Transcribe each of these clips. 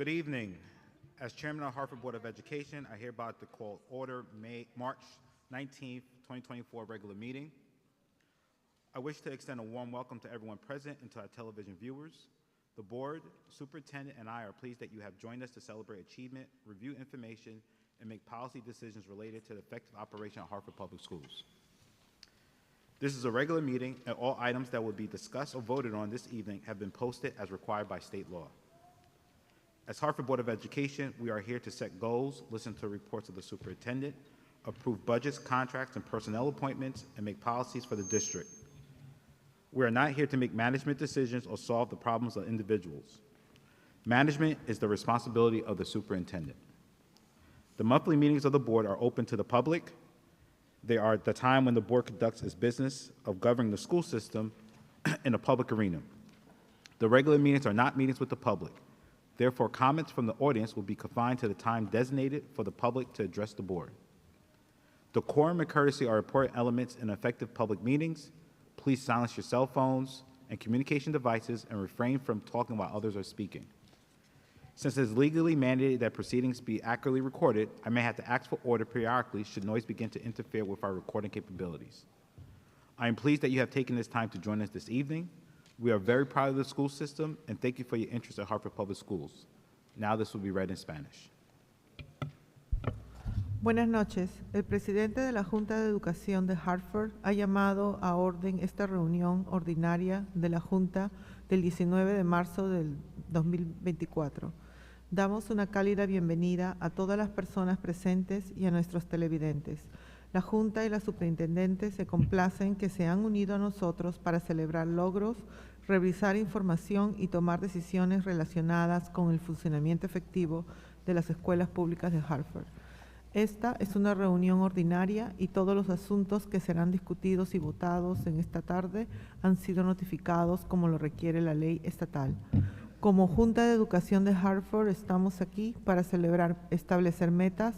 Good evening. As Chairman of the Hartford Board of Education, I hereby call order March 19th, 2024 regular meeting. I wish to extend a warm welcome to everyone present and to our television viewers. The board, superintendent, and I are pleased that you have joined us to celebrate achievement, review information, and make policy decisions related to the effective operation of Hartford Public Schools. This is a regular meeting, and all items that will be discussed or voted on this evening have been posted as required by state law. As Hartford Board of Education, we are here to set goals, listen to reports of the superintendent, approve budgets, contracts, and personnel appointments, and make policies for the district. We are not here to make management decisions or solve the problems of individuals. Management is the responsibility of the superintendent. The monthly meetings of the board are open to the public. They are the time when the board conducts its business of governing the school system in a public arena. The regular meetings are not meetings with the public. Therefore, comments from the audience will be confined to the time designated for the public to address the board. Decorum and courtesy are important elements in effective public meetings. Please silence your cell phones and communication devices and refrain from talking while others are speaking. Since it is legally mandated that proceedings be accurately recorded, I may have to ask for order periodically should noise begin to interfere with our recording capabilities. I am pleased that you have taken this time to join us this evening. We are very proud of the school system, and thank you for your interest in Hartford Public Schools. Now this will be read in Spanish. Buenas noches. El presidente de la Junta de Educación de Hartford ha llamado a orden esta reunión ordinaria de la Junta del 19 de marzo del 2024. Damos una cálida bienvenida a todas las personas presentes y a nuestros televidentes. La Junta y la Superintendente se complacen que se han unido a nosotros para celebrar logros, revisar información y tomar decisiones relacionadas con el funcionamiento efectivo de las escuelas públicas de Hartford. Esta es una reunión ordinaria y todos los asuntos que serán discutidos y votados en esta tarde han sido notificados como lo requiere la ley estatal. Como Junta de Educación de Hartford estamos aquí para establecer metas,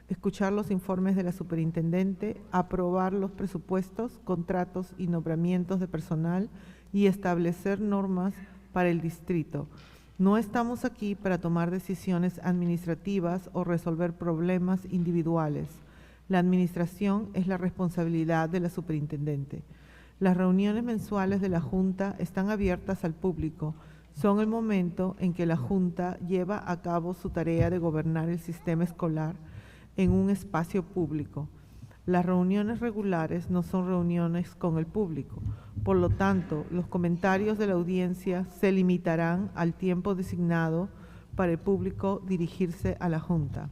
escuchar los informes de la superintendente, aprobar los presupuestos, contratos y nombramientos de personal y establecer normas para el distrito. No estamos aquí para tomar decisiones administrativas o resolver problemas individuales. La administración es la responsabilidad de la superintendente. Las reuniones mensuales de la Junta están abiertas al público. Son el momento en que la Junta lleva a cabo su tarea de gobernar el sistema escolar en un espacio público. Las reuniones regulares no son reuniones con el público. Por lo tanto, los comentarios de la audiencia se limitarán al tiempo designado para el público dirigirse a la Junta.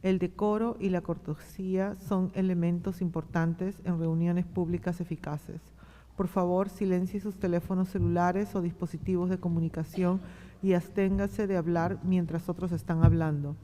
El decoro y la cortesía son elementos importantes en reuniones públicas eficaces. Por favor, silencie sus teléfonos celulares o dispositivos de comunicación y absténgase de hablar mientras otros están hablando.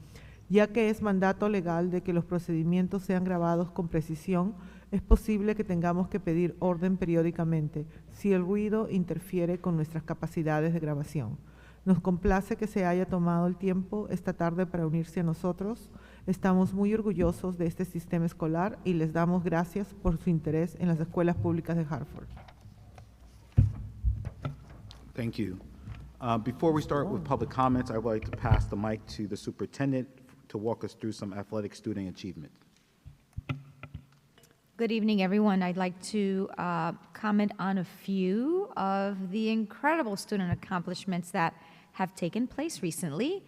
Ya que es mandato legal de que los procedimientos sean grabados con precisión, es posible que tengamos que pedir orden periódicamente si el ruido interfiere con nuestras capacidades de grabación. Nos complace que se haya tomado el tiempo esta tarde para unirse a nosotros. Estamos muy orgullosos de este sistema escolar y les damos gracias por su interés en las escuelas públicas de Hartford. Thank you. Before we start with public comments, I would like to pass the mic to the superintendent to walk us through some athletic student achievement. Good evening, everyone. I'd like to comment on a few of the incredible student accomplishments that have taken place recently.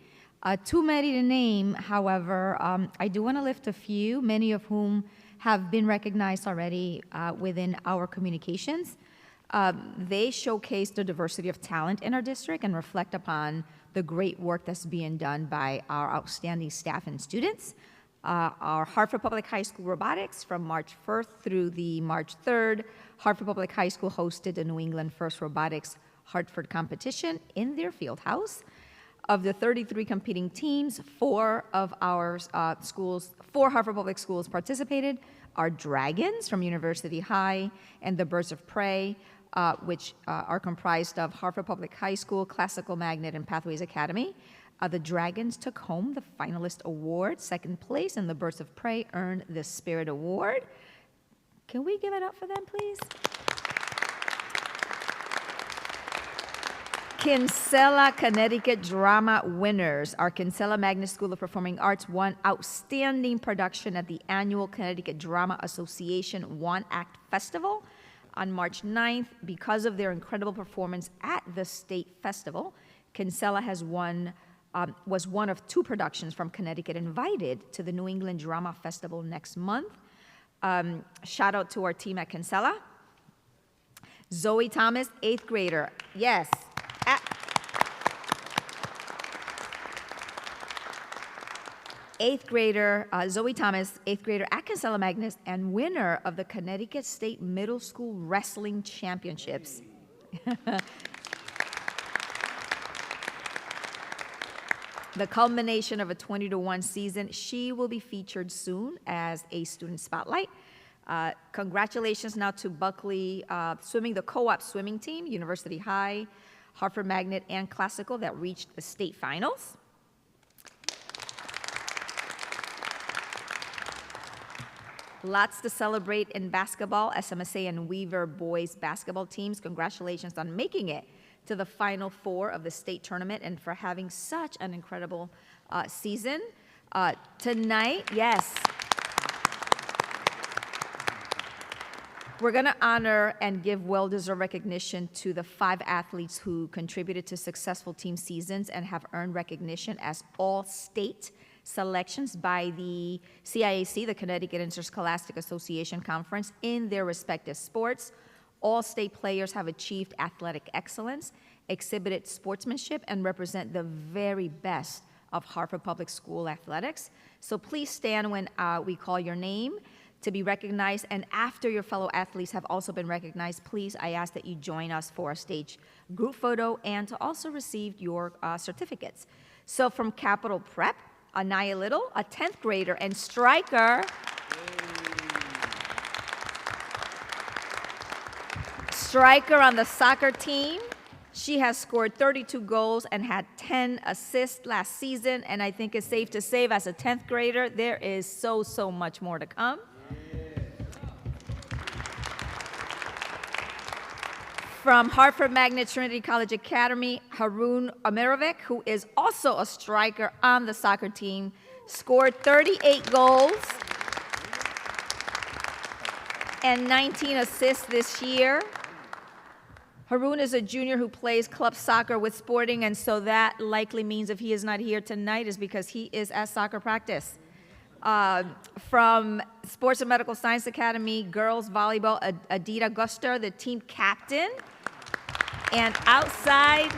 Too many to name, however, I do want to lift a few, many of whom have been recognized already within our communications. They showcase the diversity of talent in our district and reflect upon the great work that's being done by our outstanding staff and students. Our Hartford Public High School robotics from March 1st through the March 3rd, Hartford Public High School hosted the New England First Robotics Hartford competition in their field house. Of the 33 competing teams, 4 of our four Hartford Public Schools participated. Our Dragons from University High and the Birds of Prey, which are comprised of Hartford Public High School, Classical Magnet, and Pathways Academy. The Dragons took home the finalist award, second place, and the Birds of Prey earned the Spirit Award. Can we give it up for them, please? Kinsella, Connecticut drama winners. Our Kinsella Magnet School of Performing Arts won Outstanding Production at the annual Connecticut Drama Association One Act Festival on March 9th. Because of their incredible performance at the state festival, Kinsella was one of 2 productions from Connecticut invited to the New England Drama Festival next month. Shout out to our team at Kinsella. Zoe Thomas, 8th grader. Yes. Eighth grader, Zoe Thomas, 8th grader at Kinsella Magnus, and winner of the Connecticut State Middle School Wrestling Championships. The culmination of a 20-1 season. She will be featured soon as a student spotlight. Congratulations now to Buckley Swimming, the co-op swimming team, University High, Hartford Magnet, and Classical that reached the state finals. Lots to celebrate in basketball. SMSA and Weaver boys basketball teams, congratulations on making it to the Final Four of the state tournament and for having such an incredible season. Tonight, yes, we're going to honor and give well-deserved recognition to the 5 athletes who contributed to successful team seasons and have earned recognition as all-state selections by the CIAC, the Connecticut Interscholastic Association Conference, in their respective sports. All state players have achieved athletic excellence, exhibited sportsmanship, and represent the very best of Hartford Public School athletics. So please stand when we call your name to be recognized. And after your fellow athletes have also been recognized, please, I ask that you join us for a stage group photo and to also receive your certificates. So from Capital Prep, Anaya Little, a 10th grader and striker. Striker on the soccer team. She has scored 32 goals and had 10 assists last season, and I think it's safe to say, as a 10th grader, there is so much more to come. From Hartford Magnet Trinity College Academy, Harun Amirovic, who is also a striker on the soccer team, scored 38 goals and 19 assists this year. Harun is a junior who plays club soccer with Sporting, and so that likely means if he is not here tonight is because he is at soccer practice. From Sports and Medical Science Academy, girls volleyball, Adita Guster, the team captain. And outside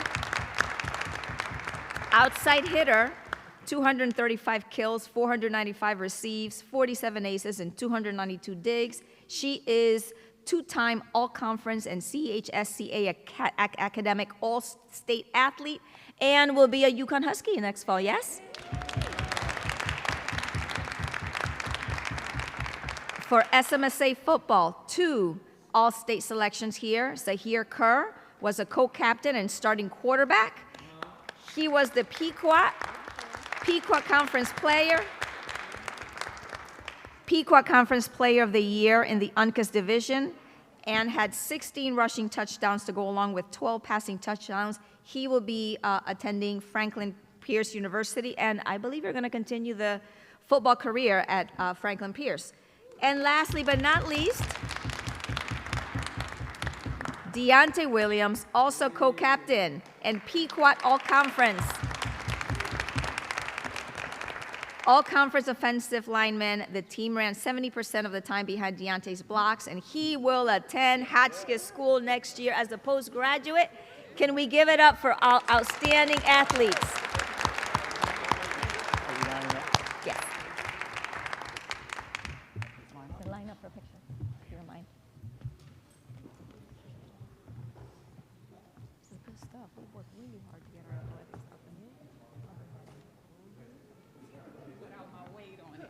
hitter, 235 kills, 495 receives, 47 aces, and 292 digs. She is 2-time All-Conference and CHSCA Academic All-State athlete and will be a UConn Husky next fall, yes? For SMSA football, 2 All-State selections here. Zahir Kerr was a co-captain and starting quarterback. He was the Pequot Conference Player of the Year in the UNCUS division and had 16 rushing touchdowns to go along with 12 passing touchdowns. He will be attending Franklin Pierce University, and I believe you're going to continue the football career at Franklin Pierce. And lastly but not least, Deontay Williams, also co-captain and Pequot All-Conference offensive lineman. The team ran 70% of the time behind Deontay's blocks, and he will attend Hotchkiss School next year as a postgraduate. Can we give it up for all outstanding athletes? Yes. Line up for a picture, if you don't mind. This is good stuff. We worked really hard to get our athletics up in here. Put out my weight on it.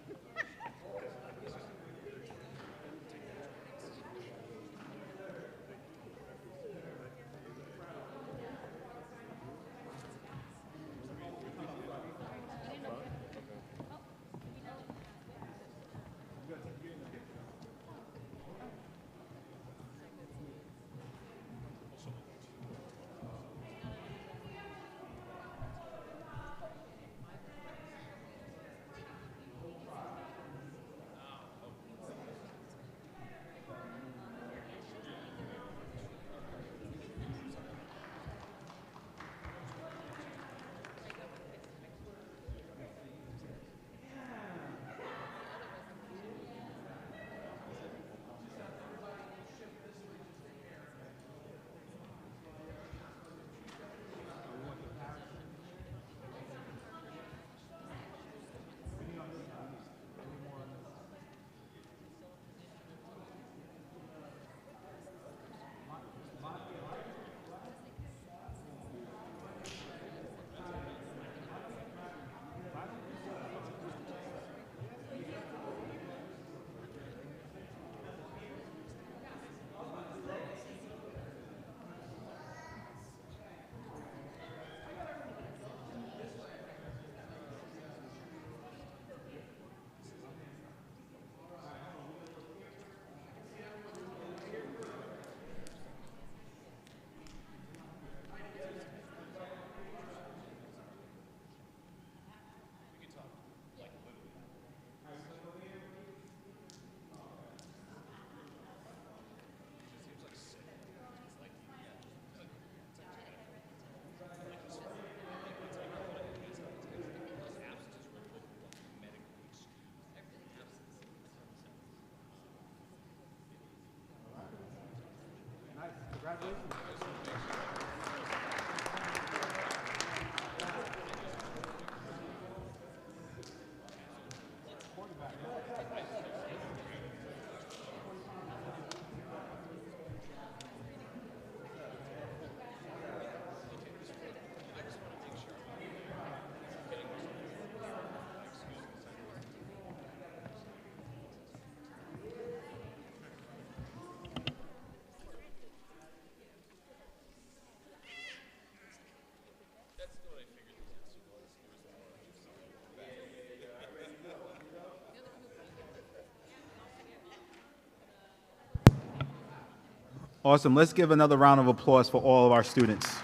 Awesome. Let's give another round of applause for all of our students.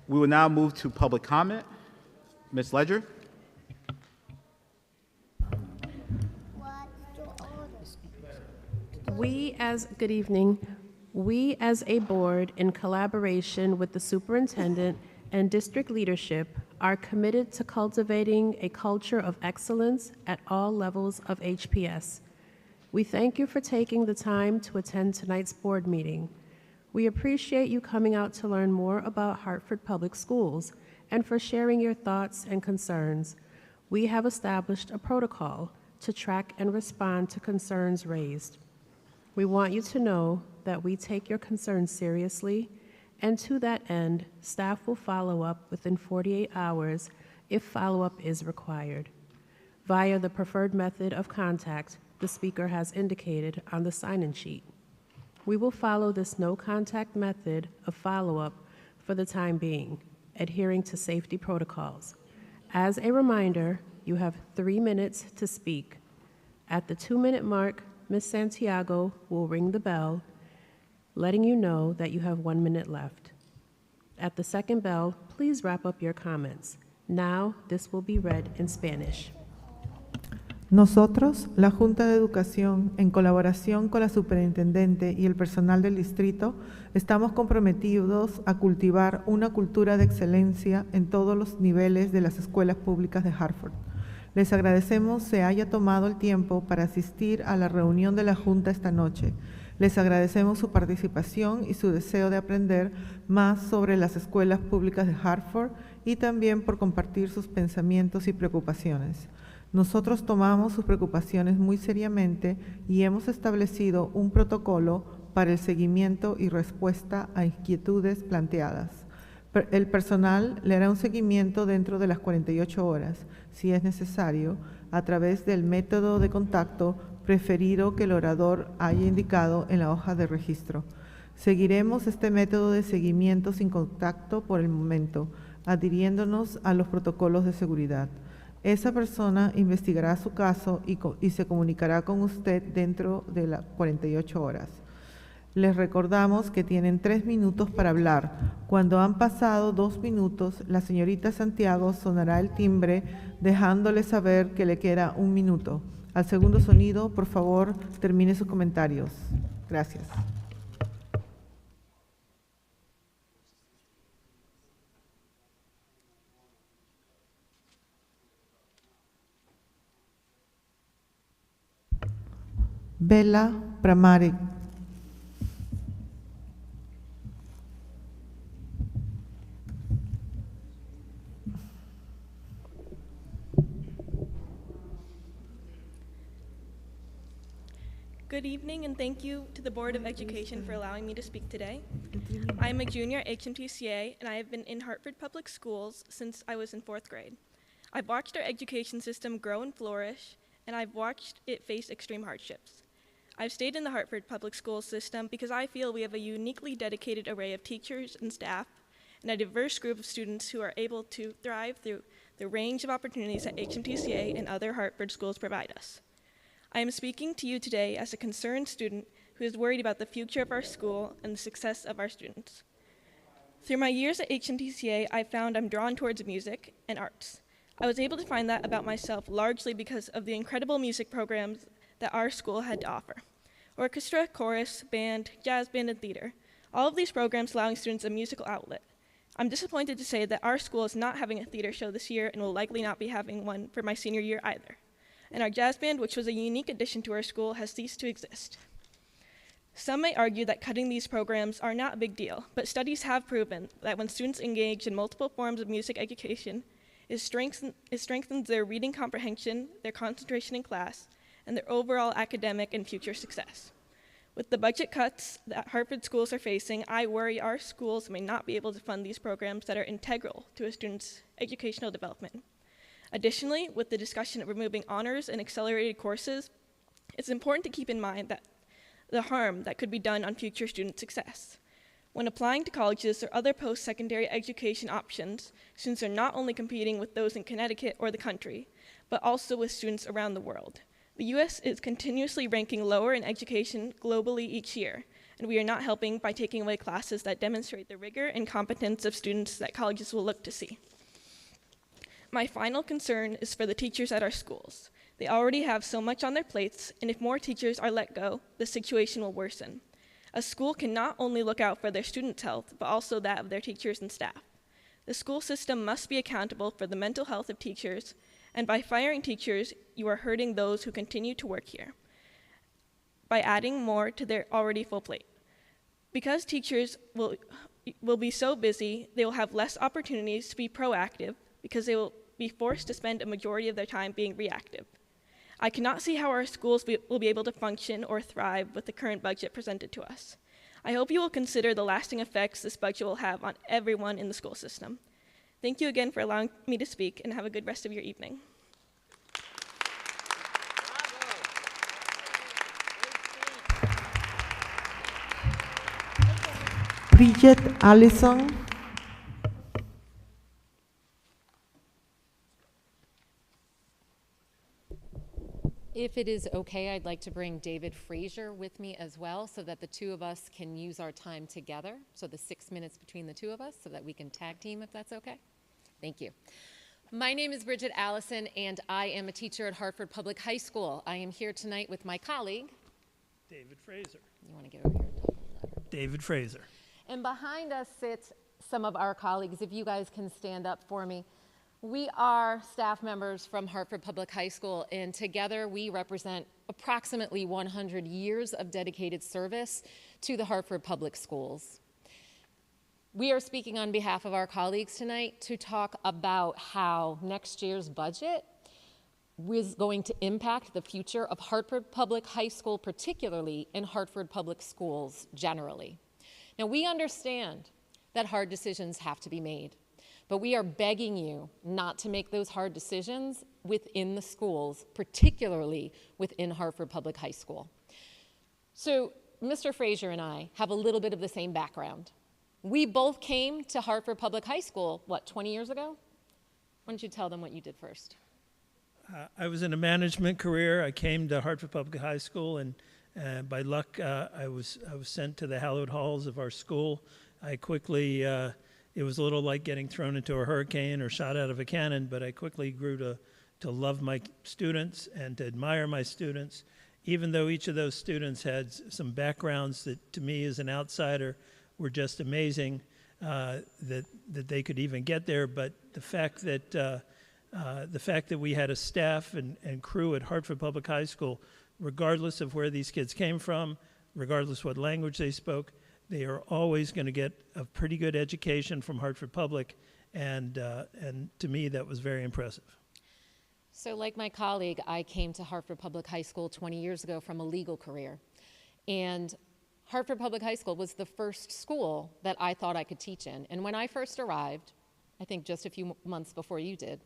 We will now move to public comment. Ms. Ledger? Good evening. We as a board, in collaboration with the superintendent and district leadership, are committed to cultivating a culture of excellence at all levels of HPS. We thank you for taking the time to attend tonight's board meeting. We appreciate you coming out to learn more about Hartford Public Schools and for sharing your thoughts and concerns. We have established a protocol to track and respond to concerns raised. We want you to know that we take your concerns seriously, and to that end, staff will follow up within 48 hours if follow-up is required, via the preferred method of contact the speaker has indicated on the sign-in sheet. We will follow this no-contact method of follow-up for the time being, adhering to safety protocols. As a reminder, you have 3 minutes to speak. At the 2-minute mark, Ms. Santiago will ring the bell, letting you know that you have 1 minute left. At the second bell, please wrap up your comments. Now, this will be read in Spanish. Nosotros, la Junta de Educación, en colaboración con la superintendente y el personal del distrito, estamos comprometidos a cultivar una cultura de excelencia en todos los niveles de las escuelas públicas de Hartford. Les agradecemos se haya tomado el tiempo para asistir a la reunión de la Junta esta noche. Les agradecemos su participación y su deseo de aprender más sobre las escuelas públicas de Hartford y también por compartir sus pensamientos y preocupaciones. Nosotros tomamos sus preocupaciones muy seriamente y hemos establecido un protocolo para el seguimiento y respuesta a inquietudes planteadas. El personal le hará un seguimiento dentro de las 48 horas, si es necesario, a través del método de contacto preferido que el orador haya indicado en la hoja de registro. Seguiremos este método de seguimiento sin contacto por el momento, adhiriéndonos a los protocolos de seguridad. Esa persona investigará su caso y se comunicará con usted dentro de las 48 horas. Les recordamos que tienen 3 minutos para hablar. Cuando han pasado 2 minutos, la señorita Santiago sonará el timbre, dejándole saber que le queda 1 minuto. Al segundo sonido, por favor, termine sus comentarios. Gracias. Bella Pramaric. Good evening, and thank you to the Board of Education for allowing me to speak today. I am a junior at HMTCA, and I have been in Hartford Public Schools since I was in 4th grade. I've watched our education system grow and flourish, and I've watched it face extreme hardships. I've stayed in the Hartford Public Schools system because I feel we have a uniquely dedicated array of teachers and staff, and a diverse group of students who are able to thrive through the range of opportunities that HMTCA and other Hartford schools provide us. I am speaking to you today as a concerned student who is worried about the future of our school and the success of our students. Through my years at HMTCA, I found I'm drawn towards music and arts. I was able to find that about myself largely because of the incredible music programs that our school had to offer. Orchestra, chorus, band, jazz band, and theater. All of these programs allowing students a musical outlet. I'm disappointed to say that our school is not having a theater show this year and will likely not be having one for my senior year either. and our jazz band, which was a unique addition to our school, has ceased to exist. Some may argue that cutting these programs are not a big deal, but studies have proven that when students engage in multiple forms of music education, it strengthens their reading comprehension, their concentration in class, and their overall academic and future success. With the budget cuts that Hartford schools are facing, I worry our schools may not be able to fund these programs that are integral to a student's educational development. Additionally, with the discussion of removing honors and accelerated courses, it's important to keep in mind that the harm that could be done on future student success. When applying to colleges or other post-secondary education options, students are not only competing with those in Connecticut or the country, but also with students around the world. The US is continuously ranking lower in education globally each year, and we are not helping by taking away classes that demonstrate the rigor and competence of students that colleges will look to see. My final concern is for the teachers at our schools. They already have so much on their plates, and if more teachers are let go, the situation will worsen. A school can not only look out for their students' health, but also that of their teachers and staff. The school system must be accountable for the mental health of teachers, and by firing teachers, you are hurting those who continue to work here by adding more to their already full plate. Because teachers will be so busy, they will have less opportunities to be proactive because they will be forced to spend a majority of their time being reactive. I cannot see how our schools will be able to function or thrive with the current budget presented to us. I hope you will consider the lasting effects this budget will have on everyone in the school system. Thank you again for allowing me to speak, and have a good rest of your evening. Bridget Allison. If it is okay, I'd like to bring David Frazier with me as well so that the two of us can use our time together, so the 6 minutes between the two of us, so that we can tag team if that's okay. Thank you. My name is Bridget Allison, and I am a teacher at Hartford Public High School. I am here tonight with my colleague, David Fraser. you want to get over here and talk a little louder. David Fraser. And behind us sit some of our colleagues. If you guys can stand up for me. We are staff members from Hartford Public High School, and together we represent approximately 100 years of dedicated service to the Hartford Public Schools. We are speaking on behalf of our colleagues tonight to talk about how next year's budget is going to impact the future of Hartford Public High School, particularly, and Hartford Public Schools generally. Now, we understand that hard decisions have to be made, but we are begging you not to make those hard decisions within the schools, particularly within Hartford Public High School. So Mr. Frazier and I have a little bit of the same background. We both came to Hartford Public High School, what, 20 years ago? Why don't you tell them what you did first? I was in a management career. I came to Hartford Public High School, and by luck, I was sent to the hallowed halls of our school. I quickly, it was a little like getting thrown into a hurricane or shot out of a cannon, but I quickly grew to love my students and to admire my students, even though each of those students had some backgrounds that, to me as an outsider, were just amazing that they could even get there. But the fact that we had a staff and crew at Hartford Public High School, regardless of where these kids came from, regardless what language they spoke, they are always going to get a pretty good education from Hartford Public, and to me that was very impressive. So like my colleague, I came to Hartford Public High School 20 years ago from a legal career. And Hartford Public High School was the first school that I thought I could teach in. And when I first arrived, I think just a few months before you did,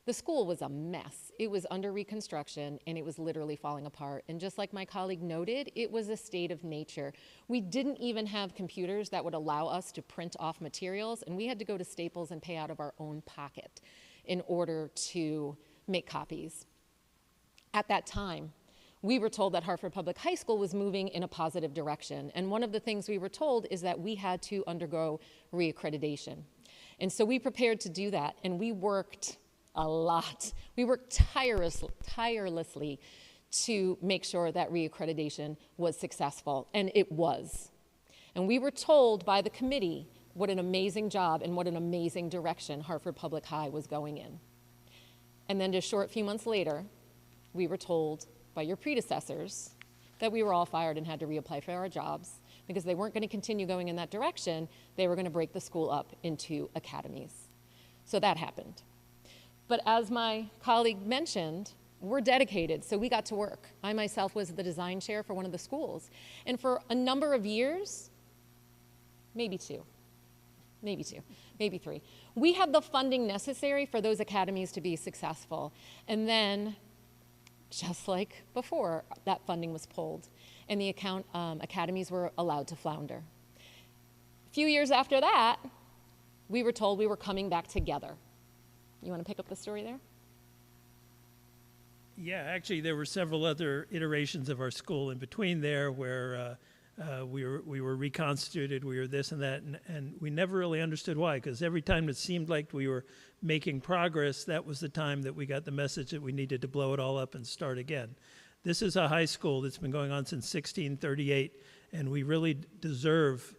the school was a mess. It was under reconstruction, and it was literally falling apart. And just like my colleague noted, it was a state of nature. We didn't even have computers that would allow us to print off materials, and we had to go to Staples and pay out of our own pocket in order to make copies. At that time, we were told that Hartford Public High School was moving in a positive direction. And one of the things we were told is that we had to undergo reaccreditation. And so we prepared to do that, and we worked a lot. We worked tirelessly to make sure that reaccreditation was successful, and it was. And we were told by the committee what an amazing job and what an amazing direction Hartford Public High was going in. And then just a short few months later, we were told by your predecessors that we were all fired and had to reapply for our jobs because they weren't going to continue going in that direction. They were going to break the school up into academies. So that happened. But as my colleague mentioned, we're dedicated, so we got to work. I myself was the design chair for one of the schools. And for a number of years, maybe two, maybe three, we had the funding necessary for those academies to be successful. And then, just like before, that funding was pulled, and the academies were allowed to flounder. A few years after that, we were told we were coming back together. You want to pick up the story there? Yeah, actually, there were several other iterations of our school in between there where we were reconstituted, we were this and that, and we never really understood why, because every time it seemed like we were making progress, that was the time that we got the message that we needed to blow it all up and start again. This is a high school that's been going on since 1638, and we really deserve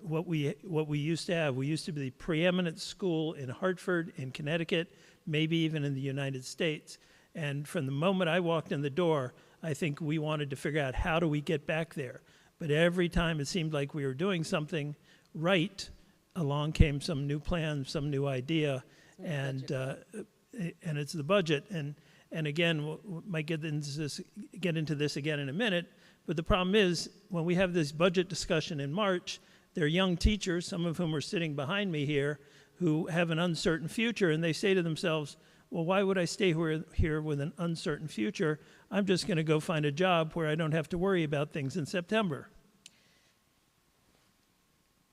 what we used to have. We used to be the preeminent school in Hartford, in Connecticut, maybe even in the United States. And from the moment I walked in the door, I think we wanted to figure out how do we get back there. But every time it seemed like we were doing something right, along came some new plan, some new idea, and it's the budget. And again, we might get into this again in a minute, but the problem is when we have this budget discussion in March, there are young teachers, some of whom are sitting behind me here, who have an uncertain future, and they say to themselves, well, why would I stay here with an uncertain future? I'm just going to go find a job where I don't have to worry about things in September.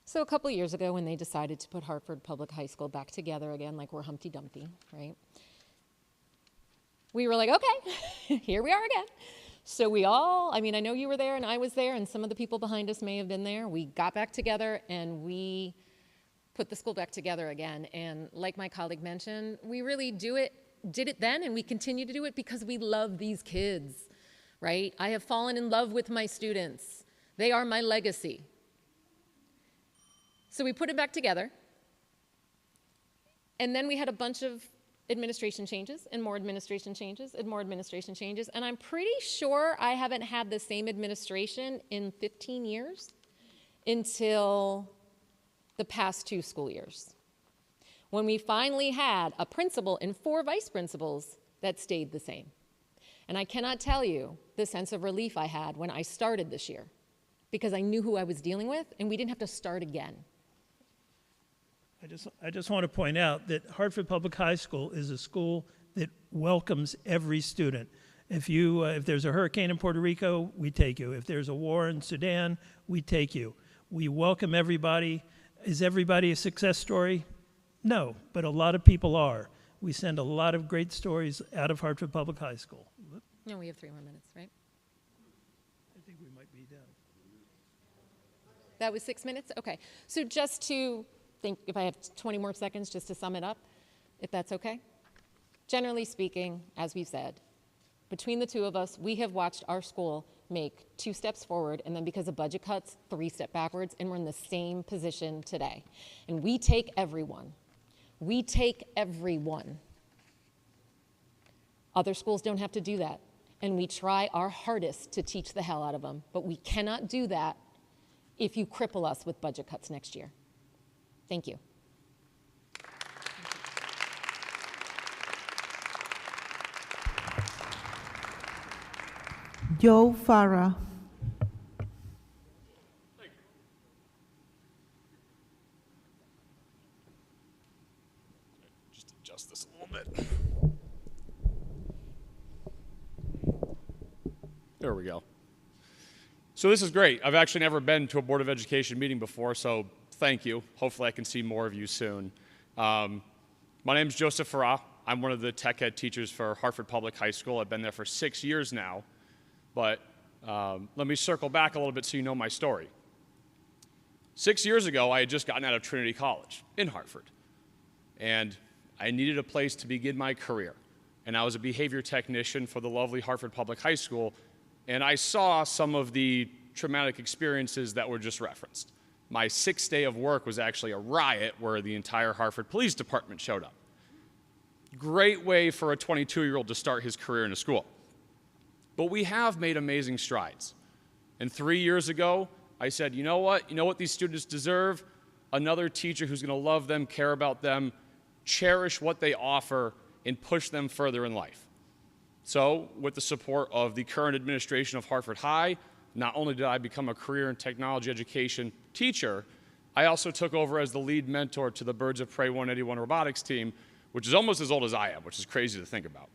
So a couple years ago when they decided to put Hartford Public High School back together again, like we're Humpty Dumpty, right? We were like, okay, here we are again. So we all, I mean, I know you were there and I was there and some of the people behind us may have been there. We got back together and we put the school back together again. And like my colleague mentioned, we really did it then, and we continue to do it because we love these kids, right? I have fallen in love with my students. They are my legacy. So we put it back together. And then we had a bunch of administration changes and more administration changes and more administration changes. And I'm pretty sure I haven't had the same administration in 15 years until the past 2 school years, when we finally had a principal and 4 vice principals that stayed the same. And I cannot tell you the sense of relief I had when I started this year, because I knew who I was dealing with, and we didn't have to start again. I just want to point out that Hartford Public High School is a school that welcomes every student. If there's a hurricane in Puerto Rico, we take you. If there's a war in Sudan, we take you. We welcome everybody. Is everybody a success story? No, but a lot of people are. We send a lot of great stories out of Hartford Public High School. No, we have 3 more minutes, right? I think we might be done. That was 6 minutes? Okay. So just to think, if I have 20 more seconds just to sum it up, if that's okay. Generally speaking, as we've said, between the 2 of us, we have watched our school make 2 steps forward, and then because of budget cuts, 3 steps backwards, and we're in the same position today. And we take everyone. We take everyone. Other schools don't have to do that. And we try our hardest to teach the hell out of them, but we cannot do that if you cripple us with budget cuts next year. Thank you. Joe Farah. Just adjust this a little bit. There we go. So this is great. I've actually never been to a Board of Education meeting before, so thank you. Hopefully I can see more of you soon. My name is Joseph Farah. I'm one of the tech ed teachers for Hartford Public High School. I've been there for 6 years now. But let me circle back a little bit so you know my story. 6 years ago, I had just gotten out of Trinity College in Hartford. And I needed a place to begin my career. And I was a behavior technician for the lovely Hartford Public High School. And I saw some of the traumatic experiences that were just referenced. My 6th day of work was actually a riot where the entire Hartford Police Department showed up. Great way for a 22-year-old to start his career in a school. But we have made amazing strides. And 3 years ago, I said, you know what? You know what these students deserve? Another teacher who's going to love them, care about them, cherish what they offer, and push them further in life. So, with the support of the current administration of Hartford High, not only did I become a career and technology education teacher, I also took over as the lead mentor to the Birds of Prey 181 robotics team, which is almost as old as I am, which is crazy to think about.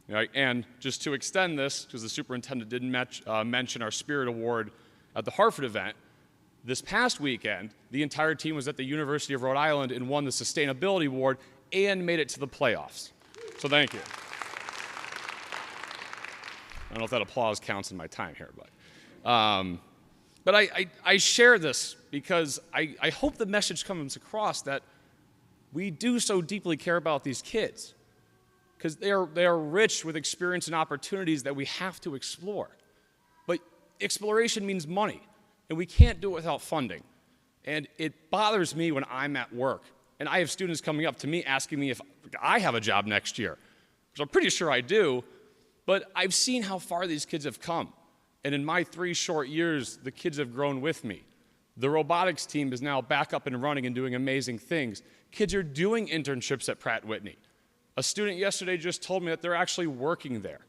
Right? And just to extend this, because the superintendent didn't mention our Spirit Award at the Hartford event, this past weekend, the entire team was at the University of Rhode Island and won the Sustainability Award and made it to the playoffs. So thank you. I don't know if that applause counts in my time here, but I share this because I hope the message comes across that we do so deeply care about these kids because they are rich with experience and opportunities that we have to explore. But exploration means money, and we can't do it without funding. And it bothers me when I'm at work, and I have students coming up to me asking me if I have a job next year, which I'm pretty sure I do, but I've seen how far these kids have come. And in my 3 short years, the kids have grown with me. The robotics team is now back up and running and doing amazing things. Kids are doing internships at Pratt Whitney. A student yesterday just told me that they're actually working there.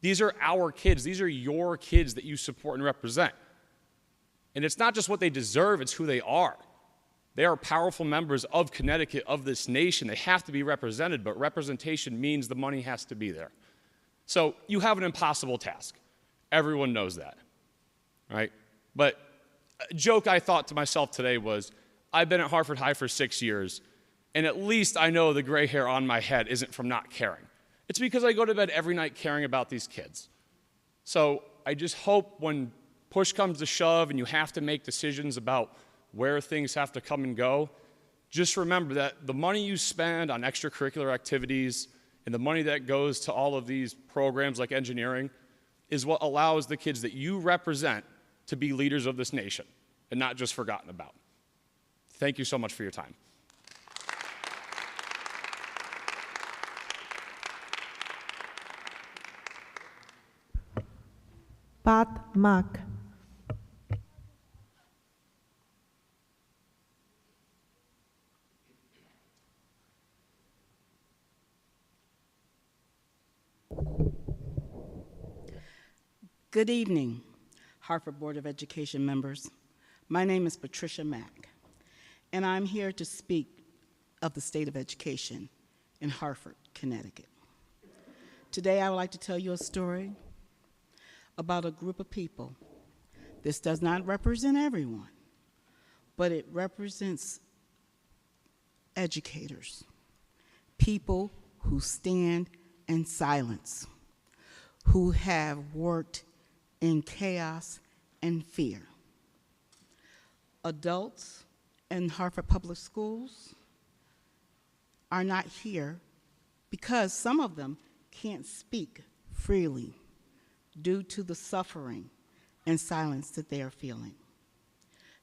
These are our kids. These are your kids that you support and represent. And it's not just what they deserve, it's who they are. They are powerful members of Connecticut, of this nation. They have to be represented, but representation means the money has to be there. So you have an impossible task. Everyone knows that, right? But a joke I thought to myself today was, I've been at Hartford High for 6 years, and at least I know the gray hair on my head isn't from not caring. It's because I go to bed every night caring about these kids. So I just hope when push comes to shove and you have to make decisions about where things have to come and go, just remember that the money you spend on extracurricular activities and the money that goes to all of these programs like engineering is what allows the kids that you represent to be leaders of this nation and not just forgotten about. Thank you so much for your time. Pat Mack. Good evening, Hartford Board of Education members. My name is Patricia Mack, and I'm here to speak of the state of education in Hartford, Connecticut. Today, I would like to tell you a story about a group of people. This does not represent everyone, but it represents educators, people who stand in silence, who have worked in chaos and fear. Adults in Hartford Public Schools are not here because some of them can't speak freely due to the suffering and silence that they are feeling.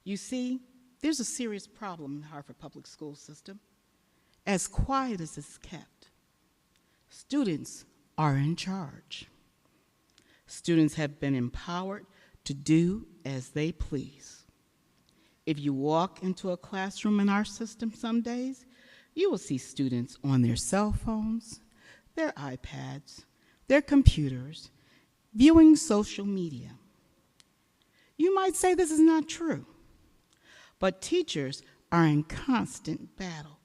You see, there's a serious problem in the Hartford Public School system. As quiet as it's kept, students are in charge. Students have been empowered to do as they please. If you walk into a classroom in our system some days, you will see students on their cell phones, their iPads, their computers, viewing social media. You might say this is not true, but teachers are in constant battle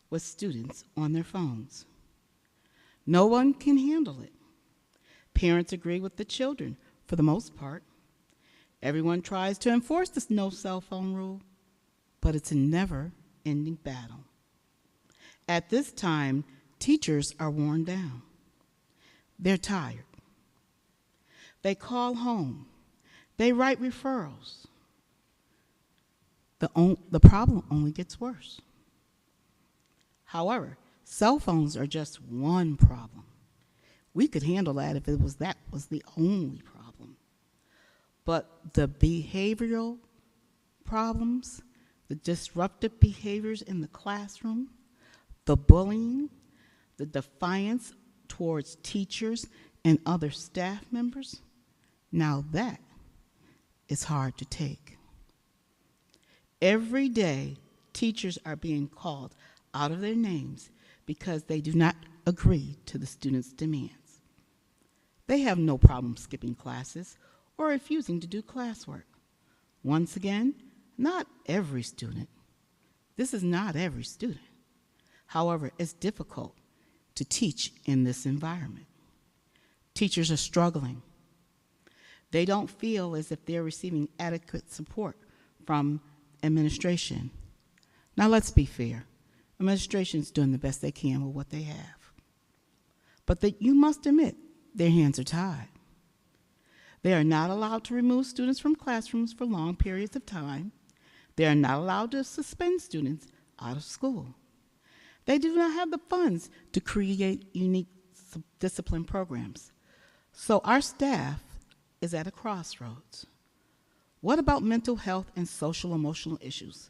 with students on their phones. No one can handle it. Parents agree with the children for the most part. Everyone tries to enforce this no cell phone rule, but it's a never-ending battle. At this time, teachers are worn down. They're tired. They call home. They write referrals. The problem only gets worse. However, cell phones are just one problem. We could handle that if that was the only problem. But the behavioral problems, the disruptive behaviors in the classroom, the bullying, the defiance towards teachers and other staff members, now that is hard to take. Every day, teachers are being called out of their names because they do not agree to the students' demands. They have no problem skipping classes or refusing to do classwork. Once again, not every student. This is not every student. However, it's difficult to teach in this environment. Teachers are struggling. They don't feel as if they're receiving adequate support from administration. Now let's be fair. Administration's doing the best they can with what they have. But you must admit, their hands are tied. They are not allowed to remove students from classrooms for long periods of time. They are not allowed to suspend students out of school. They do not have the funds to create unique discipline programs. So our staff is at a crossroads. What about mental health and social emotional issues?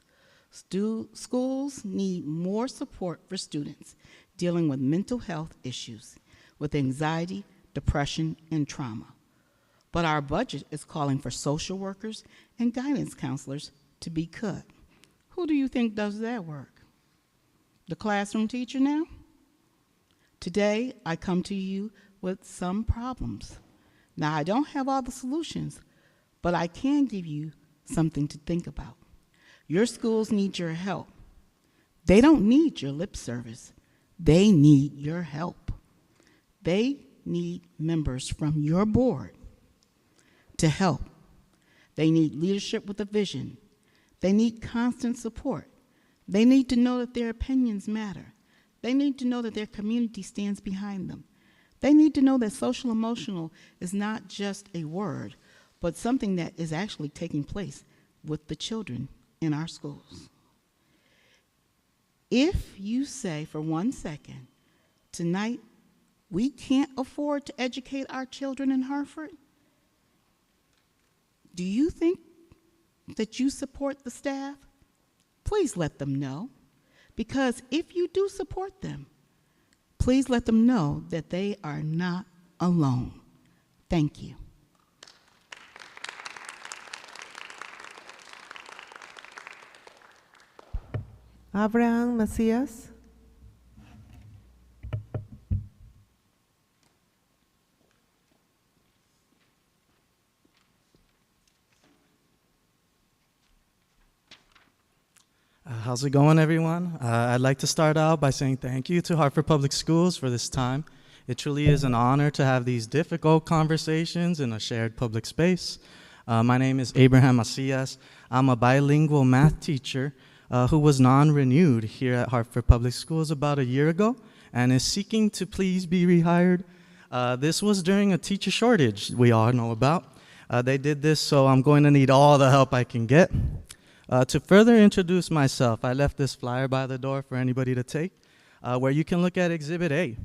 Schools need more support for students dealing with mental health issues, with anxiety, depression, and trauma. But our budget is calling for social workers and guidance counselors to be cut. Who do you think does that work? The classroom teacher now? Today, I come to you with some problems. Now, I don't have all the solutions, but I can give you something to think about. Your schools need your help. They don't need your lip service. They need your help. They need members from your board to help. They need leadership with a vision. They need constant support. They need to know that their opinions matter. They need to know that their community stands behind them. They need to know that social emotional is not just a word, but something that is actually taking place with the children in our schools. If you say for 1 second, tonight, we can't afford to educate our children in Hartford, do you think that you support the staff? Please let them know, because if you do support them, please let them know that they are not alone. Thank you. Abraham Macias. How's it going, everyone? I'd like to start out by saying thank you to Hartford Public Schools for this time. It truly is an honor to have these difficult conversations in a shared public space. My name is Abraham Macias. I'm a bilingual math teacher who was non-renewed here at Hartford Public Schools about a year ago and is seeking to please be rehired. This was during a teacher shortage we all know about. They did this, so I'm going to need all the help I can get. To further introduce myself, I left this flyer by the door for anybody to take, where you can look at Exhibit A.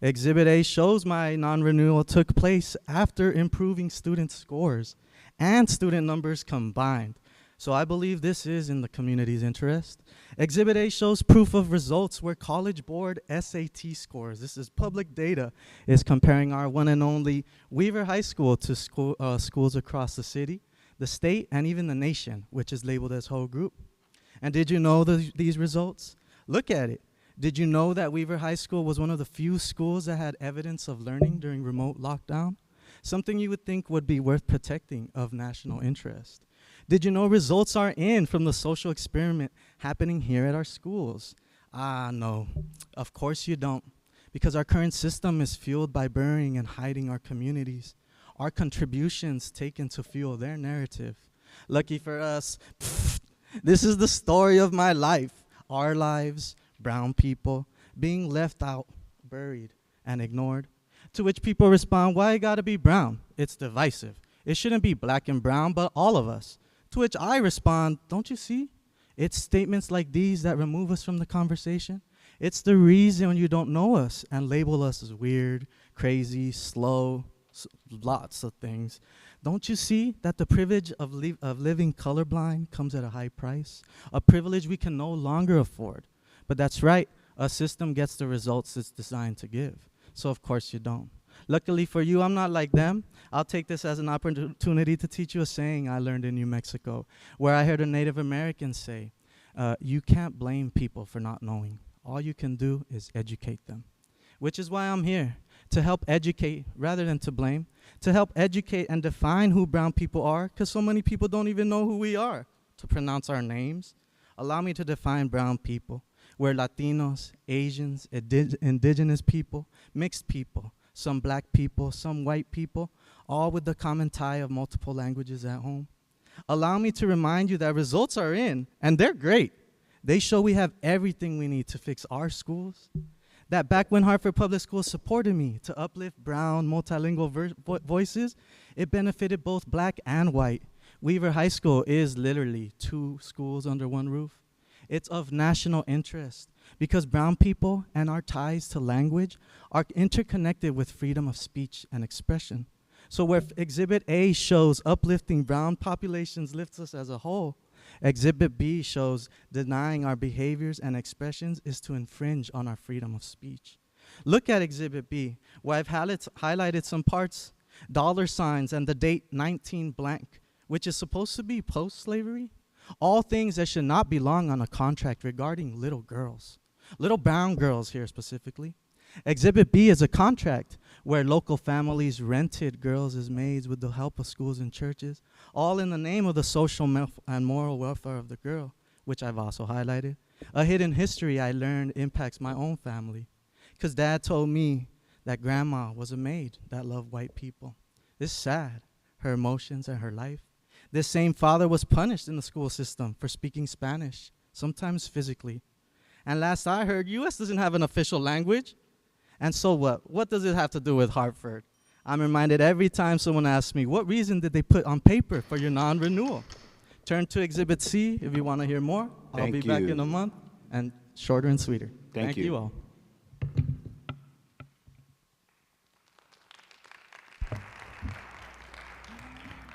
Exhibit A shows my non-renewal took place after improving student scores and student numbers combined. So I believe this is in the community's interest. Exhibit A shows proof of results where College Board SAT scores, this is public data, is comparing our one and only Weaver High School to schools across the city, the state, and even the nation, which is labeled as whole group. And did you know these results? Look at it. Did you know that Weaver High School was one of the few schools that had evidence of learning during remote lockdown? Something you would think would be worth protecting of national interest. Did you know results are in from the social experiment happening here at our schools? No, of course you don't, because our current system is fueled by burying and hiding our communities. Our contributions taken to fuel their narrative. Lucky for us, this is the story of my life. Our lives, brown people, being left out, buried, and ignored. To which people respond, why it gotta be brown? It's divisive. It shouldn't be black and brown, but all of us. To which I respond, don't you see? It's statements like these that remove us from the conversation. It's the reason you don't know us and label us as weird, crazy, slow, lots of things. Don't you see that the privilege of living colorblind comes at a high price? A privilege we can no longer afford. But that's right, A system gets the results it's designed to give. So of course you don't. Luckily for you, I'm not like them. I'll take this as an opportunity to teach you a saying I learned in New Mexico, where I heard a Native American say, you can't blame people for not knowing. All you can do is educate them. Which is why I'm here, to help educate rather than to blame, to help educate and define who brown people are, because so many people don't even know who we are, to pronounce our names. Allow me to define brown people. We're Latinos, Asians, indigenous people, mixed people, some black people, some white people, all with the common tie of multiple languages at home. Allow me to remind you that results are in, and they're great. They show we have everything we need to fix our schools. That back when Hartford Public Schools supported me to uplift brown, multilingual voices, it benefited both black and white. Weaver High School is literally 2 schools under one roof. It's of national interest because brown people and our ties to language are interconnected with freedom of speech and expression. So where Exhibit A shows uplifting brown populations lifts us as a whole, Exhibit B shows denying our behaviors and expressions is to infringe on our freedom of speech. Look at Exhibit B, where I've highlighted some parts, $signs and the date 19 blank, which is supposed to be post-slavery. All things that should not belong on a contract regarding little girls, little brown girls here specifically. Exhibit B is a contract where local families rented girls as maids with the help of schools and churches, all in the name of the social and moral welfare of the girl, which I've also highlighted. A hidden history I learned impacts my own family, because Dad told me that Grandma was a maid that loved white people. It's sad, her emotions and her life. This same father was punished in the school system for speaking Spanish, sometimes physically. And last I heard, U.S. doesn't have an official language. And so what? What does it have to do with Hartford? I'm reminded every time someone asks me, what reason did they put on paper for your non-renewal? Turn to Exhibit C if you want to hear more. I'll be back in a month, and shorter and sweeter. Thank you all.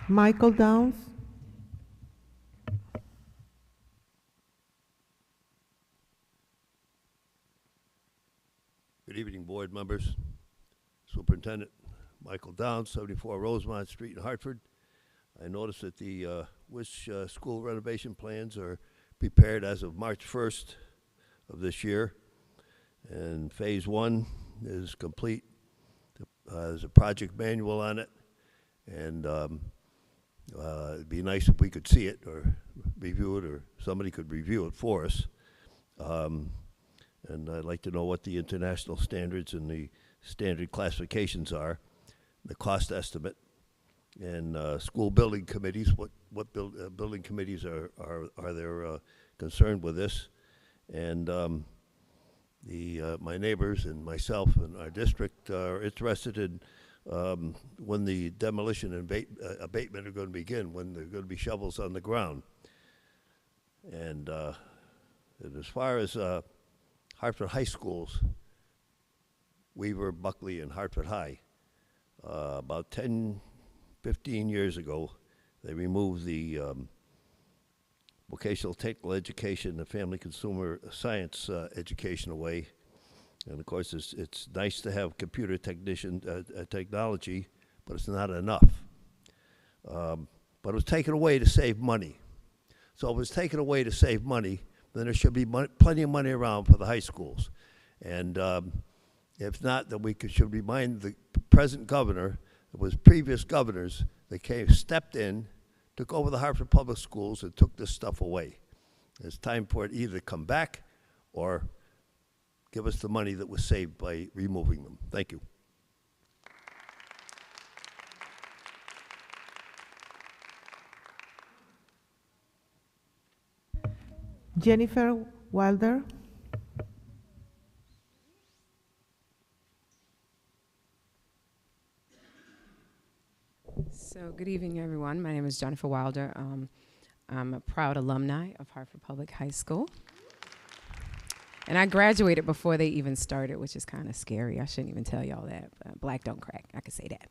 Michael Downs. Good evening, board members. Superintendent Michael Downs, 74 Rosemont Street in Hartford. I noticed that the WISH school renovation plans are prepared as of March 1st of this year. And phase 1 is complete. There's a project manual on it. And it'd be nice if we could see it or review it, or somebody could review it for us. And I'd like to know what the international standards and the standard classifications are, the cost estimate, and school building committees, what building committees are there concerned with this. And my neighbors and myself and our district are interested in when the demolition and abatement are going to begin, when there are going to be shovels on the ground. And as far as Hartford High Schools, Weaver, Buckley, and Hartford High, about 10, 15 years ago, they removed the vocational technical education and family consumer science education away. And of course, it's nice to have computer technology, but it's not enough. But it was taken away to save money. So if it was taken away to save money, then there should be plenty of money around for the high schools. And if not, then we should remind the present governor, it was previous governors that stepped in, took over the Hartford Public Schools and took this stuff away. It's time for it either to come back or give us the money that was saved by removing them. Thank you. Jennifer Wilder. So good evening, everyone. My name is Jennifer Wilder. I'm a proud alumni of Hartford Public High School. And I graduated before they even started, which is kind of scary. I shouldn't even tell y'all that. Black don't crack, I could say that.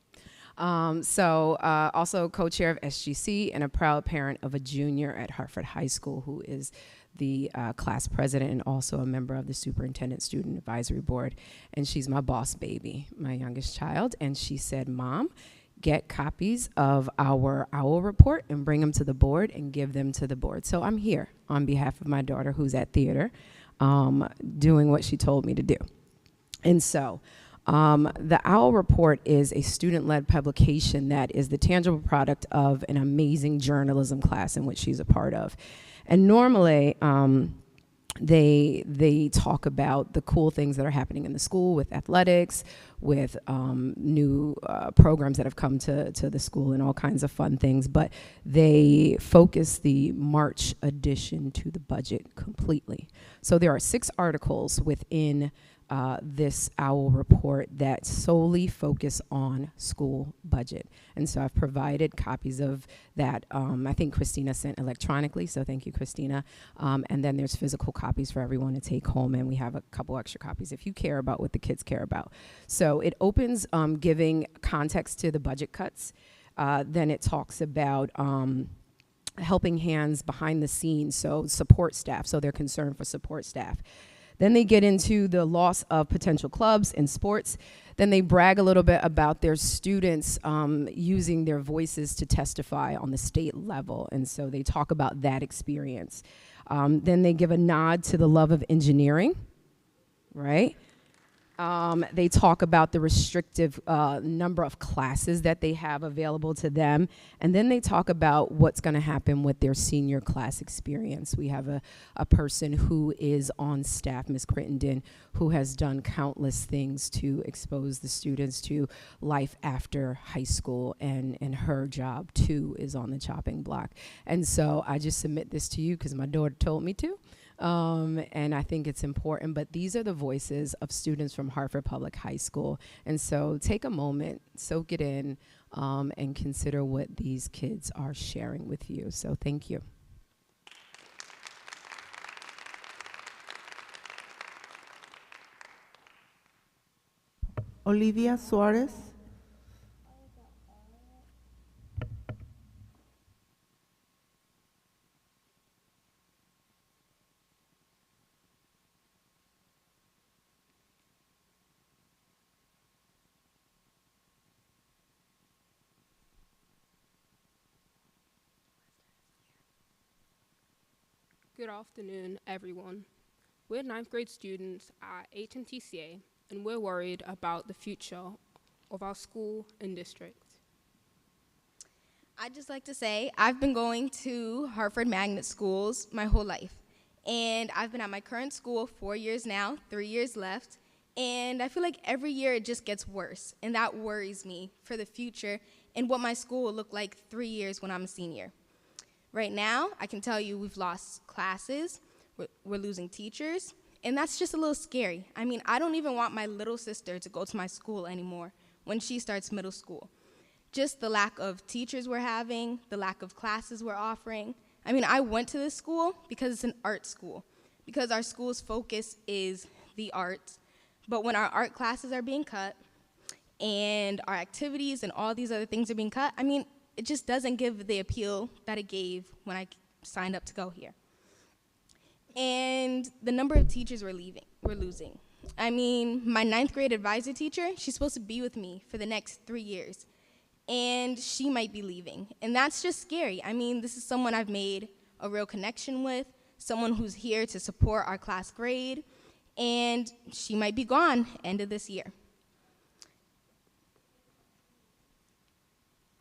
Also co-chair of SGC and a proud parent of a junior at Hartford High School who is the class president and also a member of the superintendent student advisory board. And she's my boss baby, my youngest child. And she said, Mom, get copies of our OWL report and bring them to the board and give them to the board. So I'm here on behalf of my daughter who's at theater, doing what she told me to do. And so the OWL report is a student-led publication that is the tangible product of an amazing journalism class in which she's a part of. And normally, they talk about the cool things that are happening in the school with athletics, with new programs that have come to the school and all kinds of fun things, but they focus the March addition to the budget completely. So there are 6 articles within this OWL report that solely focus on school budget. And so I've provided copies of that. I think Christina sent electronically, so thank you, Christina. And then there's physical copies for everyone to take home, and we have a couple extra copies if you care about what the kids care about. So it opens giving context to the budget cuts. Then it talks about helping hands behind the scenes, so support staff, so they're concerned for support staff. Then they get into the loss of potential clubs and sports. Then they brag a little bit about their students using their voices to testify on the state level. And so they talk about that experience. Then they give a nod to the love of engineering, right? They talk about the restrictive number of classes that they have available to them. And then they talk about what's going to happen with their senior class experience. We have a person who is on staff, Ms. Crittenden, who has done countless things to expose the students to life after high school. And her job, too, is on the chopping block. And so I just submit this to you because my daughter told me to. And I think it's important, but these are the voices of students from Hartford Public High School. And so take a moment, soak it in, and consider what these kids are sharing with you. So thank you. Olivia Suarez. Good afternoon, everyone. We're 9th grade students at HMTCA, and we're worried about the future of our school and district. I'd just like to say I've been going to Hartford Magnet Schools my whole life, and I've been at my current school 4 years now, 3 years left, and I feel like every year it just gets worse, and that worries me for the future and what my school will look like 3 years when I'm a senior. Right now, I can tell you we've lost classes, we're losing teachers, and that's just a little scary. I mean, I don't even want my little sister to go to my school anymore when she starts middle school. Just the lack of teachers we're having, the lack of classes we're offering. I mean, I went to this school because it's an art school, because our school's focus is the arts. But when our art classes are being cut and our activities and all these other things are being cut, I mean, it just doesn't give the appeal that it gave when I signed up to go here. And the number of teachers we're losing. I mean, my 9th grade advisor teacher, she's supposed to be with me for the next 3 years. And she might be leaving. And that's just scary. I mean, this is someone I've made a real connection with, someone who's here to support our class grade, and she might be gone end of this year.